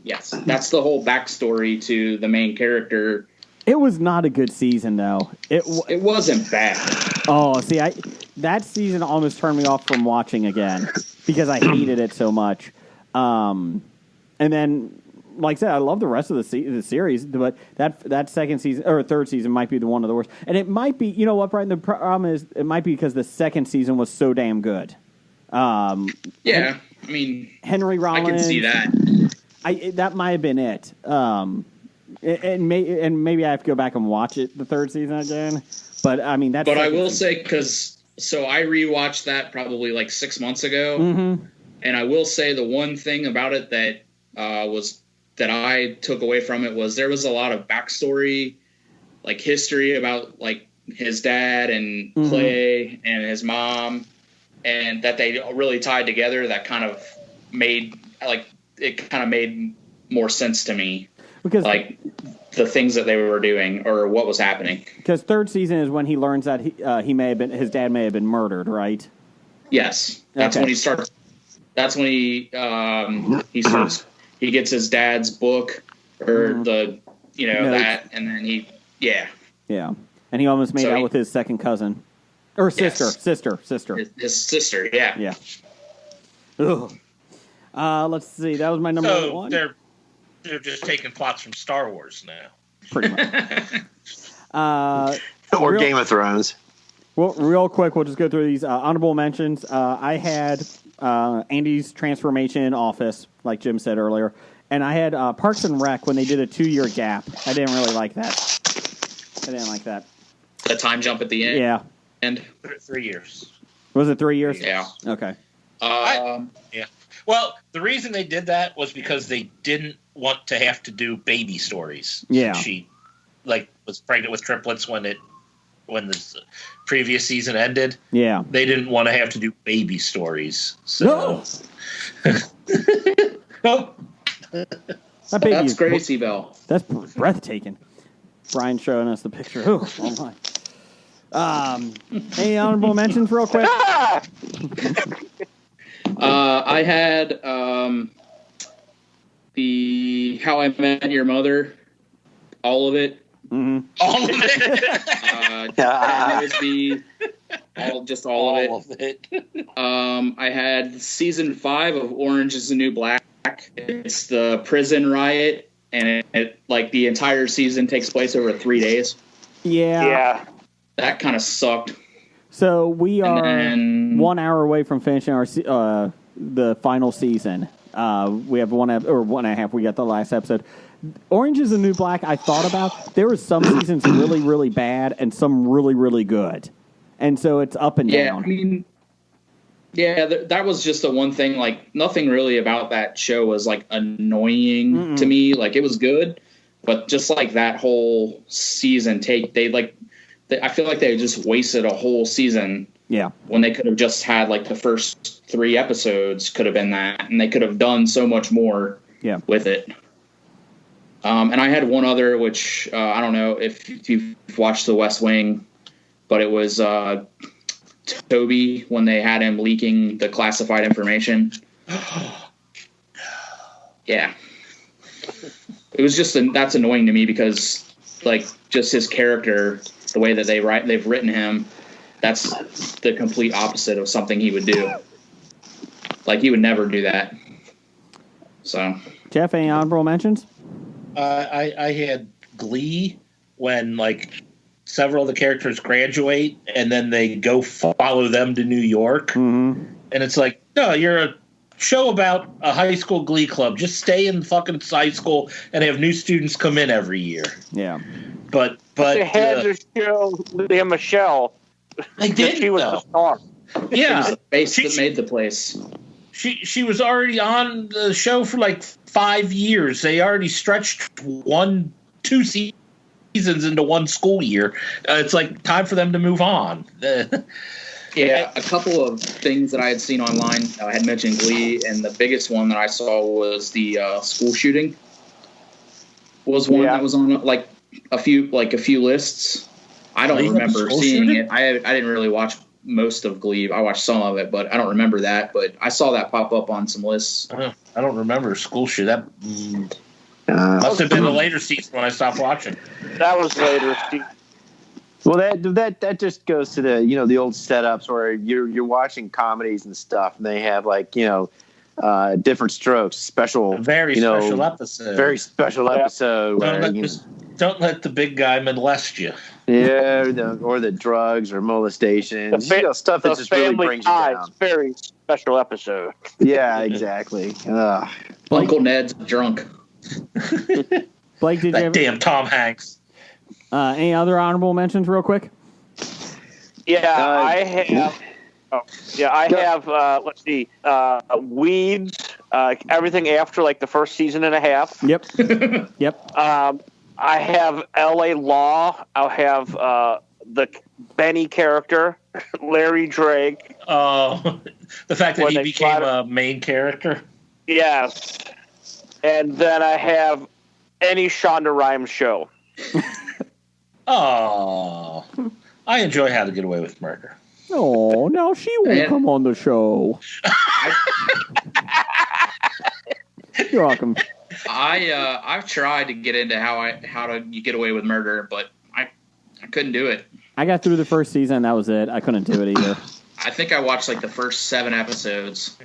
[SPEAKER 7] Yes, that's the whole backstory to the main character.
[SPEAKER 9] It was not a good season, though.
[SPEAKER 7] It wasn't bad.
[SPEAKER 9] Oh, see, that season almost turned me off from watching again because I hated it so much. And then, like I said, I love the rest of the series, but that second season or third season might be the one of the worst. And it might be, you know what, Brian? The problem is it might be because the second season was so damn good.
[SPEAKER 7] Yeah, I mean,
[SPEAKER 9] Henry Rollins.
[SPEAKER 7] I can see that.
[SPEAKER 9] That might have been it. And maybe I have to go back and watch it the third season again. But I mean, that's.
[SPEAKER 7] But I will say, because I rewatched that probably like 6 months ago, and I will say the one thing about it that that I took away from it was there was a lot of backstory, like history about like his dad and Clay and his mom, and that they really tied together. That kind of made more sense to me. Because like the things that they were doing or what was happening.
[SPEAKER 9] Because third season is when he learns that his dad may have been murdered, right?
[SPEAKER 7] Yes, that's when he starts. That's when he starts. He gets his dad's book or that, and then
[SPEAKER 9] yeah, and he almost made out with his second cousin or sister,
[SPEAKER 7] his sister, yeah.
[SPEAKER 9] Ugh. Let's see. That was my number one.
[SPEAKER 4] They're just taking plots from Star Wars now.
[SPEAKER 9] Pretty much.
[SPEAKER 5] Or Game of Thrones.
[SPEAKER 9] Well, real quick, we'll just go through these honorable mentions. I had Andy's transformation in Office, like Jim said earlier. And I had Parks and Rec when they did a 2-year gap. I didn't really like that.
[SPEAKER 7] The time jump at the end?
[SPEAKER 9] Yeah.
[SPEAKER 7] And
[SPEAKER 4] 3 years.
[SPEAKER 9] Was it 3 years?
[SPEAKER 7] Yeah.
[SPEAKER 9] Okay.
[SPEAKER 4] Yeah. Well, the reason they did that was because they didn't want to have to do baby stories.
[SPEAKER 9] Yeah.
[SPEAKER 4] She was pregnant with triplets when the previous season ended.
[SPEAKER 9] Yeah.
[SPEAKER 4] They didn't want to have to do baby stories. So
[SPEAKER 9] no.
[SPEAKER 7] That's Gracie Bell.
[SPEAKER 9] That's breathtaking. Brian showing us the picture. Oh my. Any honorable mentions real quick?
[SPEAKER 7] I had the How I Met Your Mother, all of it.
[SPEAKER 9] Mm-hmm.
[SPEAKER 4] All of it.
[SPEAKER 7] all of it. I had season 5 of Orange Is the New Black. It's the prison riot, and it like the entire season takes place over 3 days.
[SPEAKER 9] Yeah.
[SPEAKER 7] That kind of sucked.
[SPEAKER 9] So we are 1 hour away from finishing our the final season. We have 1.5. We got the last episode. Orange Is the New Black. I thought about there was some seasons really, really bad and some really, really good, and so it's up and down.
[SPEAKER 7] I mean, that was just the one thing. Like nothing really about that show was like annoying to me. Like it was good, but just like that whole season I feel like they just wasted a whole season.
[SPEAKER 9] Yeah. When
[SPEAKER 7] they could have just had like the first 3 episodes could have been that, and they could have done so much more with it. And I had one other, which I don't know if you've watched The West Wing, but it was Toby when they had him leaking the classified information. Yeah. It was just that's annoying to me because like just his character, the way that they've written him, that's the complete opposite of something he would do. Like he would never do that. So,
[SPEAKER 9] Jeff, any honorable mentions?
[SPEAKER 4] I had Glee when like several of the characters graduate and then they go follow them to New York, and it's like, no, you're a show about a high school glee club. Just stay in fucking high school and have new students come in every year.
[SPEAKER 9] Yeah.
[SPEAKER 6] They had to show Leah Michelle.
[SPEAKER 4] They did.
[SPEAKER 6] She was the star.
[SPEAKER 4] Yeah,
[SPEAKER 7] It was the base that made the place.
[SPEAKER 4] she was already on the show for like 5 years. They already stretched 2 seasons into one school year. It's like time for them to move on.
[SPEAKER 7] Yeah, a couple of things that I had seen online. I had mentioned Glee, and the biggest one that I saw was the school shooting. Was one that was on like a few lists. I don't remember seeing it. I didn't really watch most of Glee. I watched some of it, but I don't remember that. But I saw that pop up on some lists.
[SPEAKER 4] I don't remember school shoot. That must have been a later season when I stopped watching.
[SPEAKER 6] That was later.
[SPEAKER 5] Well, that just goes to the the old setups where you're watching comedies and stuff, and they have like different strokes, special
[SPEAKER 4] special episode,
[SPEAKER 5] very special episode.
[SPEAKER 4] Don't let the big guy molest you.
[SPEAKER 5] Yeah, or the drugs or molestation, stuff that just really brings you down.
[SPEAKER 6] Very special episode.
[SPEAKER 5] Yeah, exactly.
[SPEAKER 7] Uncle Ned's drunk.
[SPEAKER 9] Blake, did you
[SPEAKER 4] That damn Tom Hanks.
[SPEAKER 9] any other honorable mentions, real quick?
[SPEAKER 6] Yeah, I have. I have. Let's see. Weeds. Everything after like the first season and a half.
[SPEAKER 9] Yep. Yep.
[SPEAKER 6] I have L.A. Law. I'll have the Benny character, Larry Drake.
[SPEAKER 4] Oh, the fact that
[SPEAKER 6] When
[SPEAKER 4] he
[SPEAKER 6] they
[SPEAKER 4] became
[SPEAKER 6] fly-
[SPEAKER 4] a main character.
[SPEAKER 6] Yes. And then I have any Shonda Rhimes show.
[SPEAKER 4] Oh, I enjoy How to Get Away with Murder.
[SPEAKER 9] Oh, now she won't come on the show. You're welcome.
[SPEAKER 7] I've tried to get into how to get away with murder, but I couldn't do it.
[SPEAKER 9] I got through the first season. That was it. I couldn't do it either.
[SPEAKER 7] I think I watched like the first 7 episodes,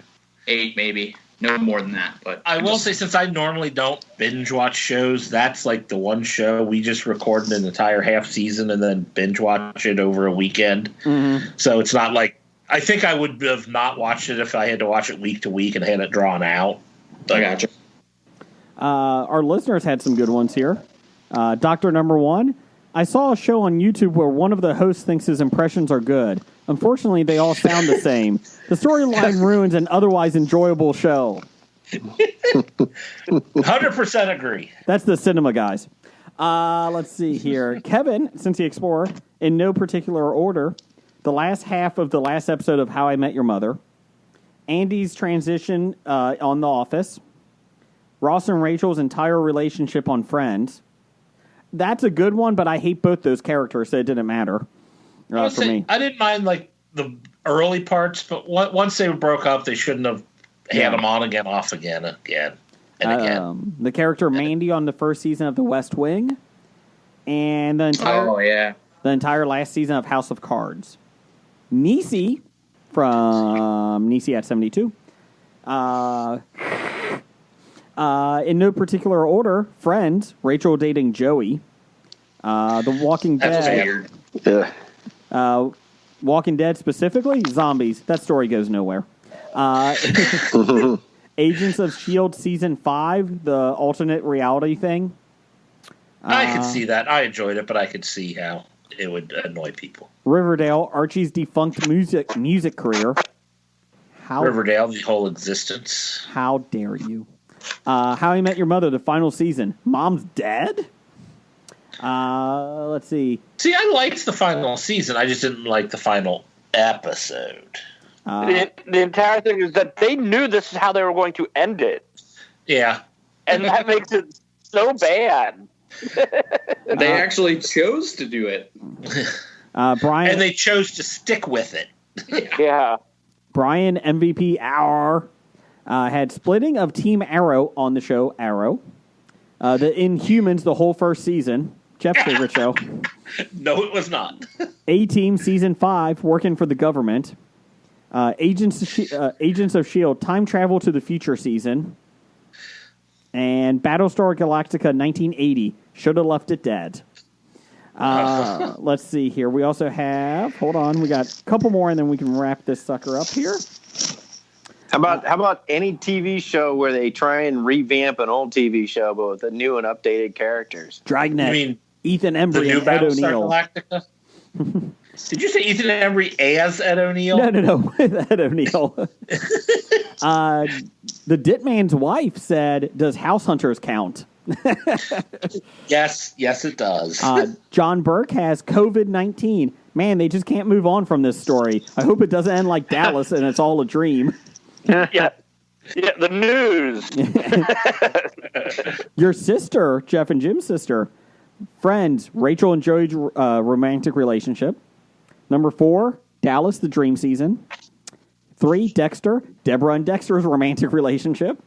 [SPEAKER 7] 8 maybe, no more than that. But
[SPEAKER 4] I will say, since I normally don't binge watch shows, that's like the one show we just recorded an entire half season and then binge watch it over a weekend.
[SPEAKER 9] Mm-hmm.
[SPEAKER 4] So it's not like, I think I would have not watched it if I had to watch it week to week and had it drawn out.
[SPEAKER 7] I gotcha.
[SPEAKER 9] Our listeners had some good ones here. Dr. Number One, I saw a show on YouTube where one of the hosts thinks his impressions are good. Unfortunately, they all sound the same. The storyline ruins an otherwise enjoyable show.
[SPEAKER 4] 100% agree.
[SPEAKER 9] That's the cinema guys. Let's see here. Kevin, Cincy Explorer, in no particular order, the last half of the last episode of How I Met Your Mother, Andy's transition on The Office, Ross and Rachel's entire relationship on Friends. That's a good one, but I hate both those characters, so it didn't matter for me.
[SPEAKER 4] I didn't mind like the early parts, but once they broke up, they shouldn't have had them on again, off again, and again.
[SPEAKER 9] The character Mandy on the first season of The West Wing, and the entire last season of House of Cards. Niecy from Niecy at 72. In no particular order, Friends, Rachel dating Joey. The Walking Dead. Walking Dead specifically, zombies. That story goes nowhere. Agents of S.H.I.E.L.D. Season 5, the alternate reality thing.
[SPEAKER 4] I could see that. I enjoyed it, but I could see how it would annoy people.
[SPEAKER 9] Riverdale, Archie's defunct music career.
[SPEAKER 4] Riverdale, the whole existence.
[SPEAKER 9] How dare you? How I Met Your Mother, the final season. Mom's dead? Let's see.
[SPEAKER 4] See, I liked the final season. I just didn't like the final episode.
[SPEAKER 6] The entire thing is that they knew this is how they were going to end it.
[SPEAKER 4] Yeah.
[SPEAKER 6] And that makes it so bad.
[SPEAKER 7] They actually chose to do it.
[SPEAKER 9] Brian,
[SPEAKER 4] and they chose to stick with it.
[SPEAKER 6] Yeah.
[SPEAKER 9] Brian MVP Hour had splitting of Team Arrow on the show Arrow. The Inhumans, the whole first season. Jeff's favorite show.
[SPEAKER 4] No, it was not.
[SPEAKER 9] A-Team Season 5, working for the government. Agents of S.H.I.E.L.D., time travel to the future season. And Battlestar Galactica 1980, should have left it dead. Let's see here. We also have, hold on, we got a couple more and then we can wrap this sucker up here.
[SPEAKER 5] How about any TV show where they try and revamp an old TV show, but with the new and updated characters?
[SPEAKER 9] Dragnet.
[SPEAKER 4] You mean
[SPEAKER 9] Ethan
[SPEAKER 4] the
[SPEAKER 9] Embry
[SPEAKER 4] new
[SPEAKER 9] and Ed
[SPEAKER 4] Battlestar
[SPEAKER 9] O'Neill.
[SPEAKER 4] Galactica? Did you say Ethan Embry as Ed O'Neill?
[SPEAKER 9] No, with Ed O'Neill. The Ditman's wife said, "Does House Hunters count?"
[SPEAKER 4] Yes, it does.
[SPEAKER 9] John Burke has COVID-19. Man, they just can't move on from this story. I hope it doesn't end like Dallas and it's all a dream.
[SPEAKER 6] Yeah, the news.
[SPEAKER 9] Your sister, Jeff and Jim's sister, friends, Rachel and Joey's romantic relationship. Number 4, Dallas, the dream season. 3, Dexter, Deborah and Dexter's romantic relationship.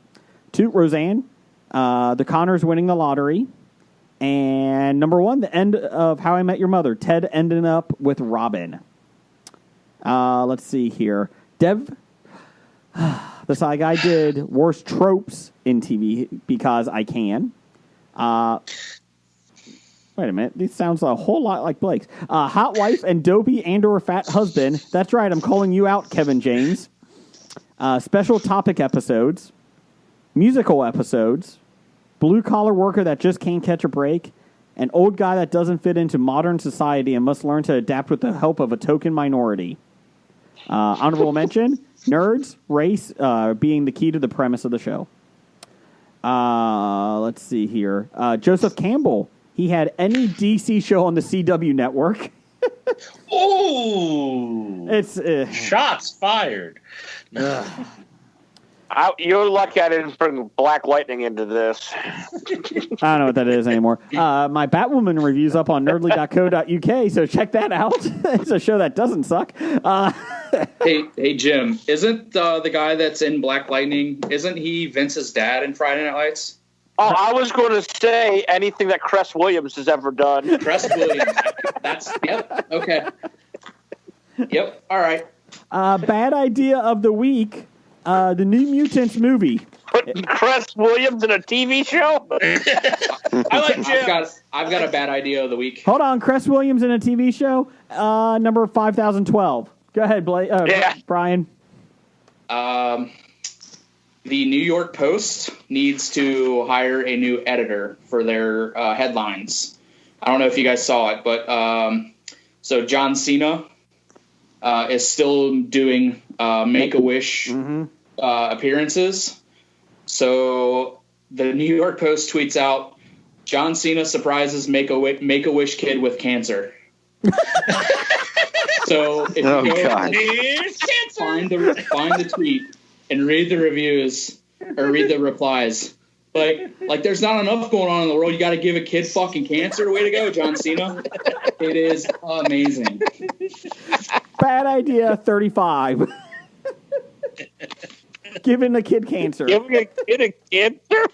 [SPEAKER 9] 2, Roseanne, the Connors winning the lottery. And number 1, the end of How I Met Your Mother, Ted ending up with Robin. Let's see here. Dev, the side guy did worst tropes in TV because I can. Wait a minute. This sounds a whole lot like Blake's. Hot wife and dopey and/or fat husband. That's right. I'm calling you out, Kevin James. Special topic episodes. Musical episodes. Blue-collar worker that just can't catch a break. An old guy that doesn't fit into modern society and must learn to adapt with the help of a token minority. Honorable mention, nerds, race being the key to the premise of the show. Let's see here. Joseph Campbell. He had any DC show on the CW network.
[SPEAKER 4] Ooh!
[SPEAKER 9] It's
[SPEAKER 4] Shots fired.
[SPEAKER 6] You're lucky I didn't bring Black Lightning into this.
[SPEAKER 9] I don't know what that is anymore. My Batwoman review's up on nerdly.co.uk, so check that out. It's a show that doesn't suck.
[SPEAKER 7] Hey, Jim, isn't the guy that's in Black Lightning, isn't he Vince's dad in Friday Night Lights?
[SPEAKER 6] Oh, I was going to say anything that Cress Williams has ever done.
[SPEAKER 7] Cress Williams. Yep, okay. Yep, all right.
[SPEAKER 9] Bad idea of the week, the New Mutants movie.
[SPEAKER 6] Putting Cress Williams in a TV show?
[SPEAKER 4] I like Jim.
[SPEAKER 7] I've got a bad idea of the week.
[SPEAKER 9] Hold on, Cress Williams in a TV show, number 5012. Go ahead, Brian.
[SPEAKER 7] The New York Post needs to hire a new editor for their headlines. I don't know if you guys saw it, but so John Cena is still doing Make-A-Wish appearances. So the New York Post tweets out, John Cena surprises Make-A-Wish kid with cancer. So if you go find the tweet and read the reviews or read the replies, like there's not enough going on in the world. You got to give a kid fucking cancer. Way to go, John Cena. It is amazing.
[SPEAKER 9] Bad idea 35. Giving the kid cancer.
[SPEAKER 6] Giving a kid a cancer?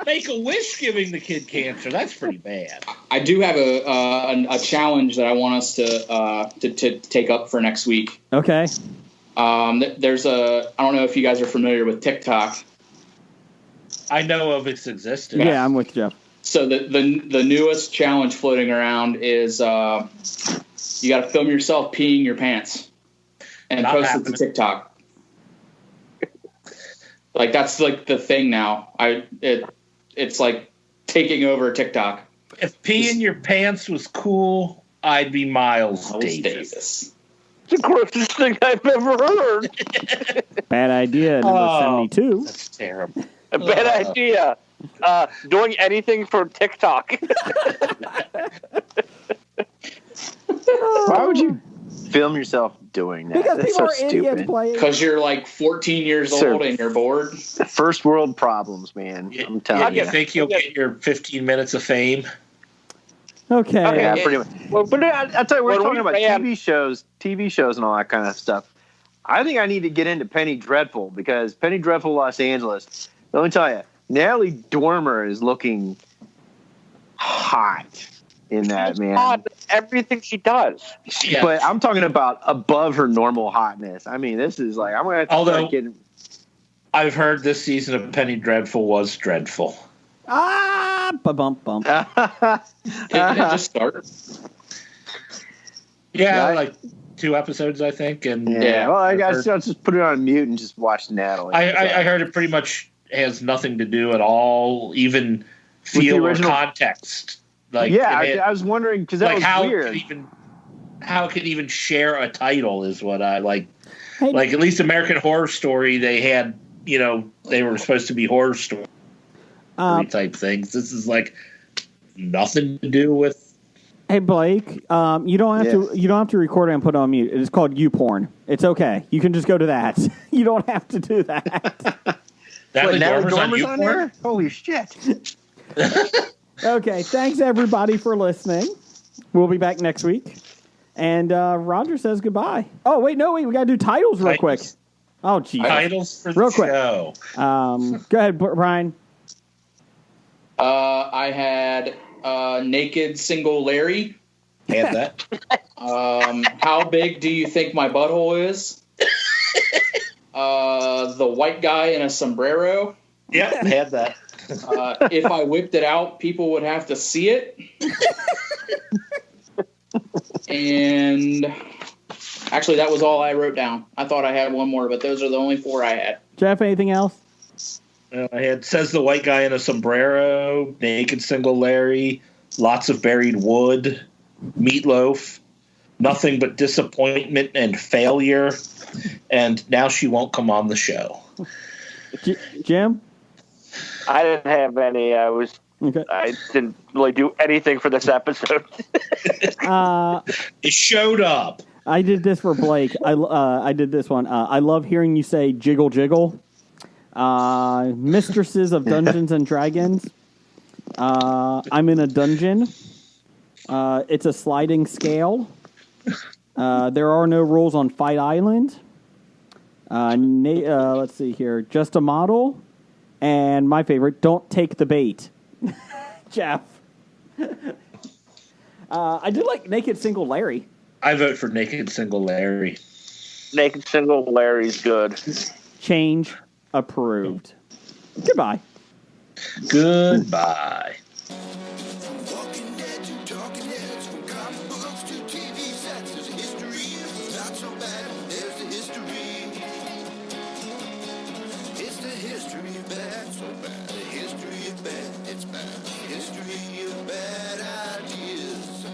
[SPEAKER 4] Make-A-Wish giving the kid cancer. That's pretty bad.
[SPEAKER 7] I do have a challenge that I want us to take up for next week.
[SPEAKER 9] Okay.
[SPEAKER 7] There's I don't know if you guys are familiar with TikTok.
[SPEAKER 4] I know of its existence.
[SPEAKER 9] Yeah, I'm with Jeff.
[SPEAKER 7] So the newest challenge floating around is you got to film yourself peeing your pants and post it to TikTok. Like that's like the thing now. It's like taking over TikTok.
[SPEAKER 4] If peeing your pants was cool, I'd be Miles Davis.
[SPEAKER 6] It's the grossest thing I've ever heard.
[SPEAKER 9] Bad idea, number 72.
[SPEAKER 4] That's terrible.
[SPEAKER 6] A bad idea. Doing anything for TikTok.
[SPEAKER 5] Why would you film yourself doing that?
[SPEAKER 9] Because
[SPEAKER 5] That's
[SPEAKER 9] people
[SPEAKER 5] so
[SPEAKER 9] are idiots
[SPEAKER 5] stupid.
[SPEAKER 9] playing.
[SPEAKER 7] Because you're like 14 years old and you're bored.
[SPEAKER 5] First world problems, man. I'm telling
[SPEAKER 4] You
[SPEAKER 5] you.
[SPEAKER 4] think you'll get your 15 minutes of fame?
[SPEAKER 9] Okay.
[SPEAKER 5] Yeah, pretty much. Well, but I'll tell you, we're
[SPEAKER 6] When
[SPEAKER 5] talking
[SPEAKER 6] we
[SPEAKER 5] about
[SPEAKER 6] ran-
[SPEAKER 5] TV shows and all that kind of stuff. I think I need to get into Penny Dreadful because Penny Dreadful Los Angeles, let me tell you, Natalie Dormer is looking hot in that, man.
[SPEAKER 6] On everything she does.
[SPEAKER 4] Yeah.
[SPEAKER 5] But I'm talking about above her normal hotness. I mean, this is like, I'm going to have to
[SPEAKER 4] Although-
[SPEAKER 5] start getting...
[SPEAKER 4] I've heard this season of Penny Dreadful was dreadful.
[SPEAKER 9] Bump.
[SPEAKER 7] Didn't it just start?
[SPEAKER 4] Yeah,
[SPEAKER 5] Yeah,
[SPEAKER 4] like 2 episodes, I think. And
[SPEAKER 10] Yeah. Well, I
[SPEAKER 4] heard-
[SPEAKER 10] I'll just put it on mute and just watch Natalie.
[SPEAKER 4] I heard it pretty much has nothing to do at all, even feel or
[SPEAKER 10] original-
[SPEAKER 4] context. Like,
[SPEAKER 10] yeah,
[SPEAKER 4] it-
[SPEAKER 10] I was wondering because that
[SPEAKER 4] like
[SPEAKER 10] was
[SPEAKER 4] how
[SPEAKER 10] weird.
[SPEAKER 4] how it could even share a title is what I like.
[SPEAKER 9] Hey.
[SPEAKER 4] Like, at least American Horror Story, they had, they were supposed to be horror story type things. This is like nothing to do with.
[SPEAKER 9] Hey Blake, you don't have to. You don't have to record it and put it on mute. It's called YouPorn. It's okay. You can just go to that. You don't have to do that.
[SPEAKER 4] Natalie
[SPEAKER 10] Natalie
[SPEAKER 4] Dormer's on
[SPEAKER 10] Dormer's on
[SPEAKER 4] YouPorn?
[SPEAKER 10] there? Holy shit!
[SPEAKER 9] Okay, thanks everybody for listening. We'll be back next week. And Roger says goodbye. Oh wait, we gotta do titles real quick. Oh geez,
[SPEAKER 4] Titles for
[SPEAKER 9] Real
[SPEAKER 4] the
[SPEAKER 9] quick.
[SPEAKER 4] show.
[SPEAKER 9] Go ahead, Brian.
[SPEAKER 7] I had Naked Single Larry.
[SPEAKER 4] Had that.
[SPEAKER 7] How big do you think my butthole is? The white guy in a sombrero.
[SPEAKER 4] Yep, had that.
[SPEAKER 7] If I whipped it out, people would have to see it. And actually, that was all I wrote down. I thought I had one more, but those are the only 4 I had.
[SPEAKER 9] Jeff, anything else?
[SPEAKER 4] I had Says the White Guy in a Sombrero, Naked Single Larry, Lots of Buried Wood, Meatloaf, Nothing But Disappointment and Failure, and Now She Won't Come on the Show.
[SPEAKER 9] Jim?
[SPEAKER 6] I didn't have any. I didn't really do anything for this episode.
[SPEAKER 4] It showed up.
[SPEAKER 9] I did this for Blake. I did this one. I love hearing you say jiggle jiggle. Mistresses of Dungeons and Dragons. I'm in a dungeon. It's a sliding scale. There are no rules on Fight Island. Let's see here. Just a model. And my favorite, don't take the bait. Jeff. I did like Naked Single Larry.
[SPEAKER 4] I vote for Naked Single Larry.
[SPEAKER 6] Naked Single Larry's good.
[SPEAKER 9] Change approved. Goodbye.
[SPEAKER 4] Goodbye.
[SPEAKER 1] Walking Dead to Talking Heads, from comic books to TV sets, there's a history. It was not so bad. There's the history. It's the history of bad, so bad. The history of bad, it's bad. The history of bad ideas.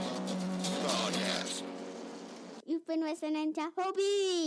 [SPEAKER 1] Podcast.
[SPEAKER 8] You've been listening to Hobie.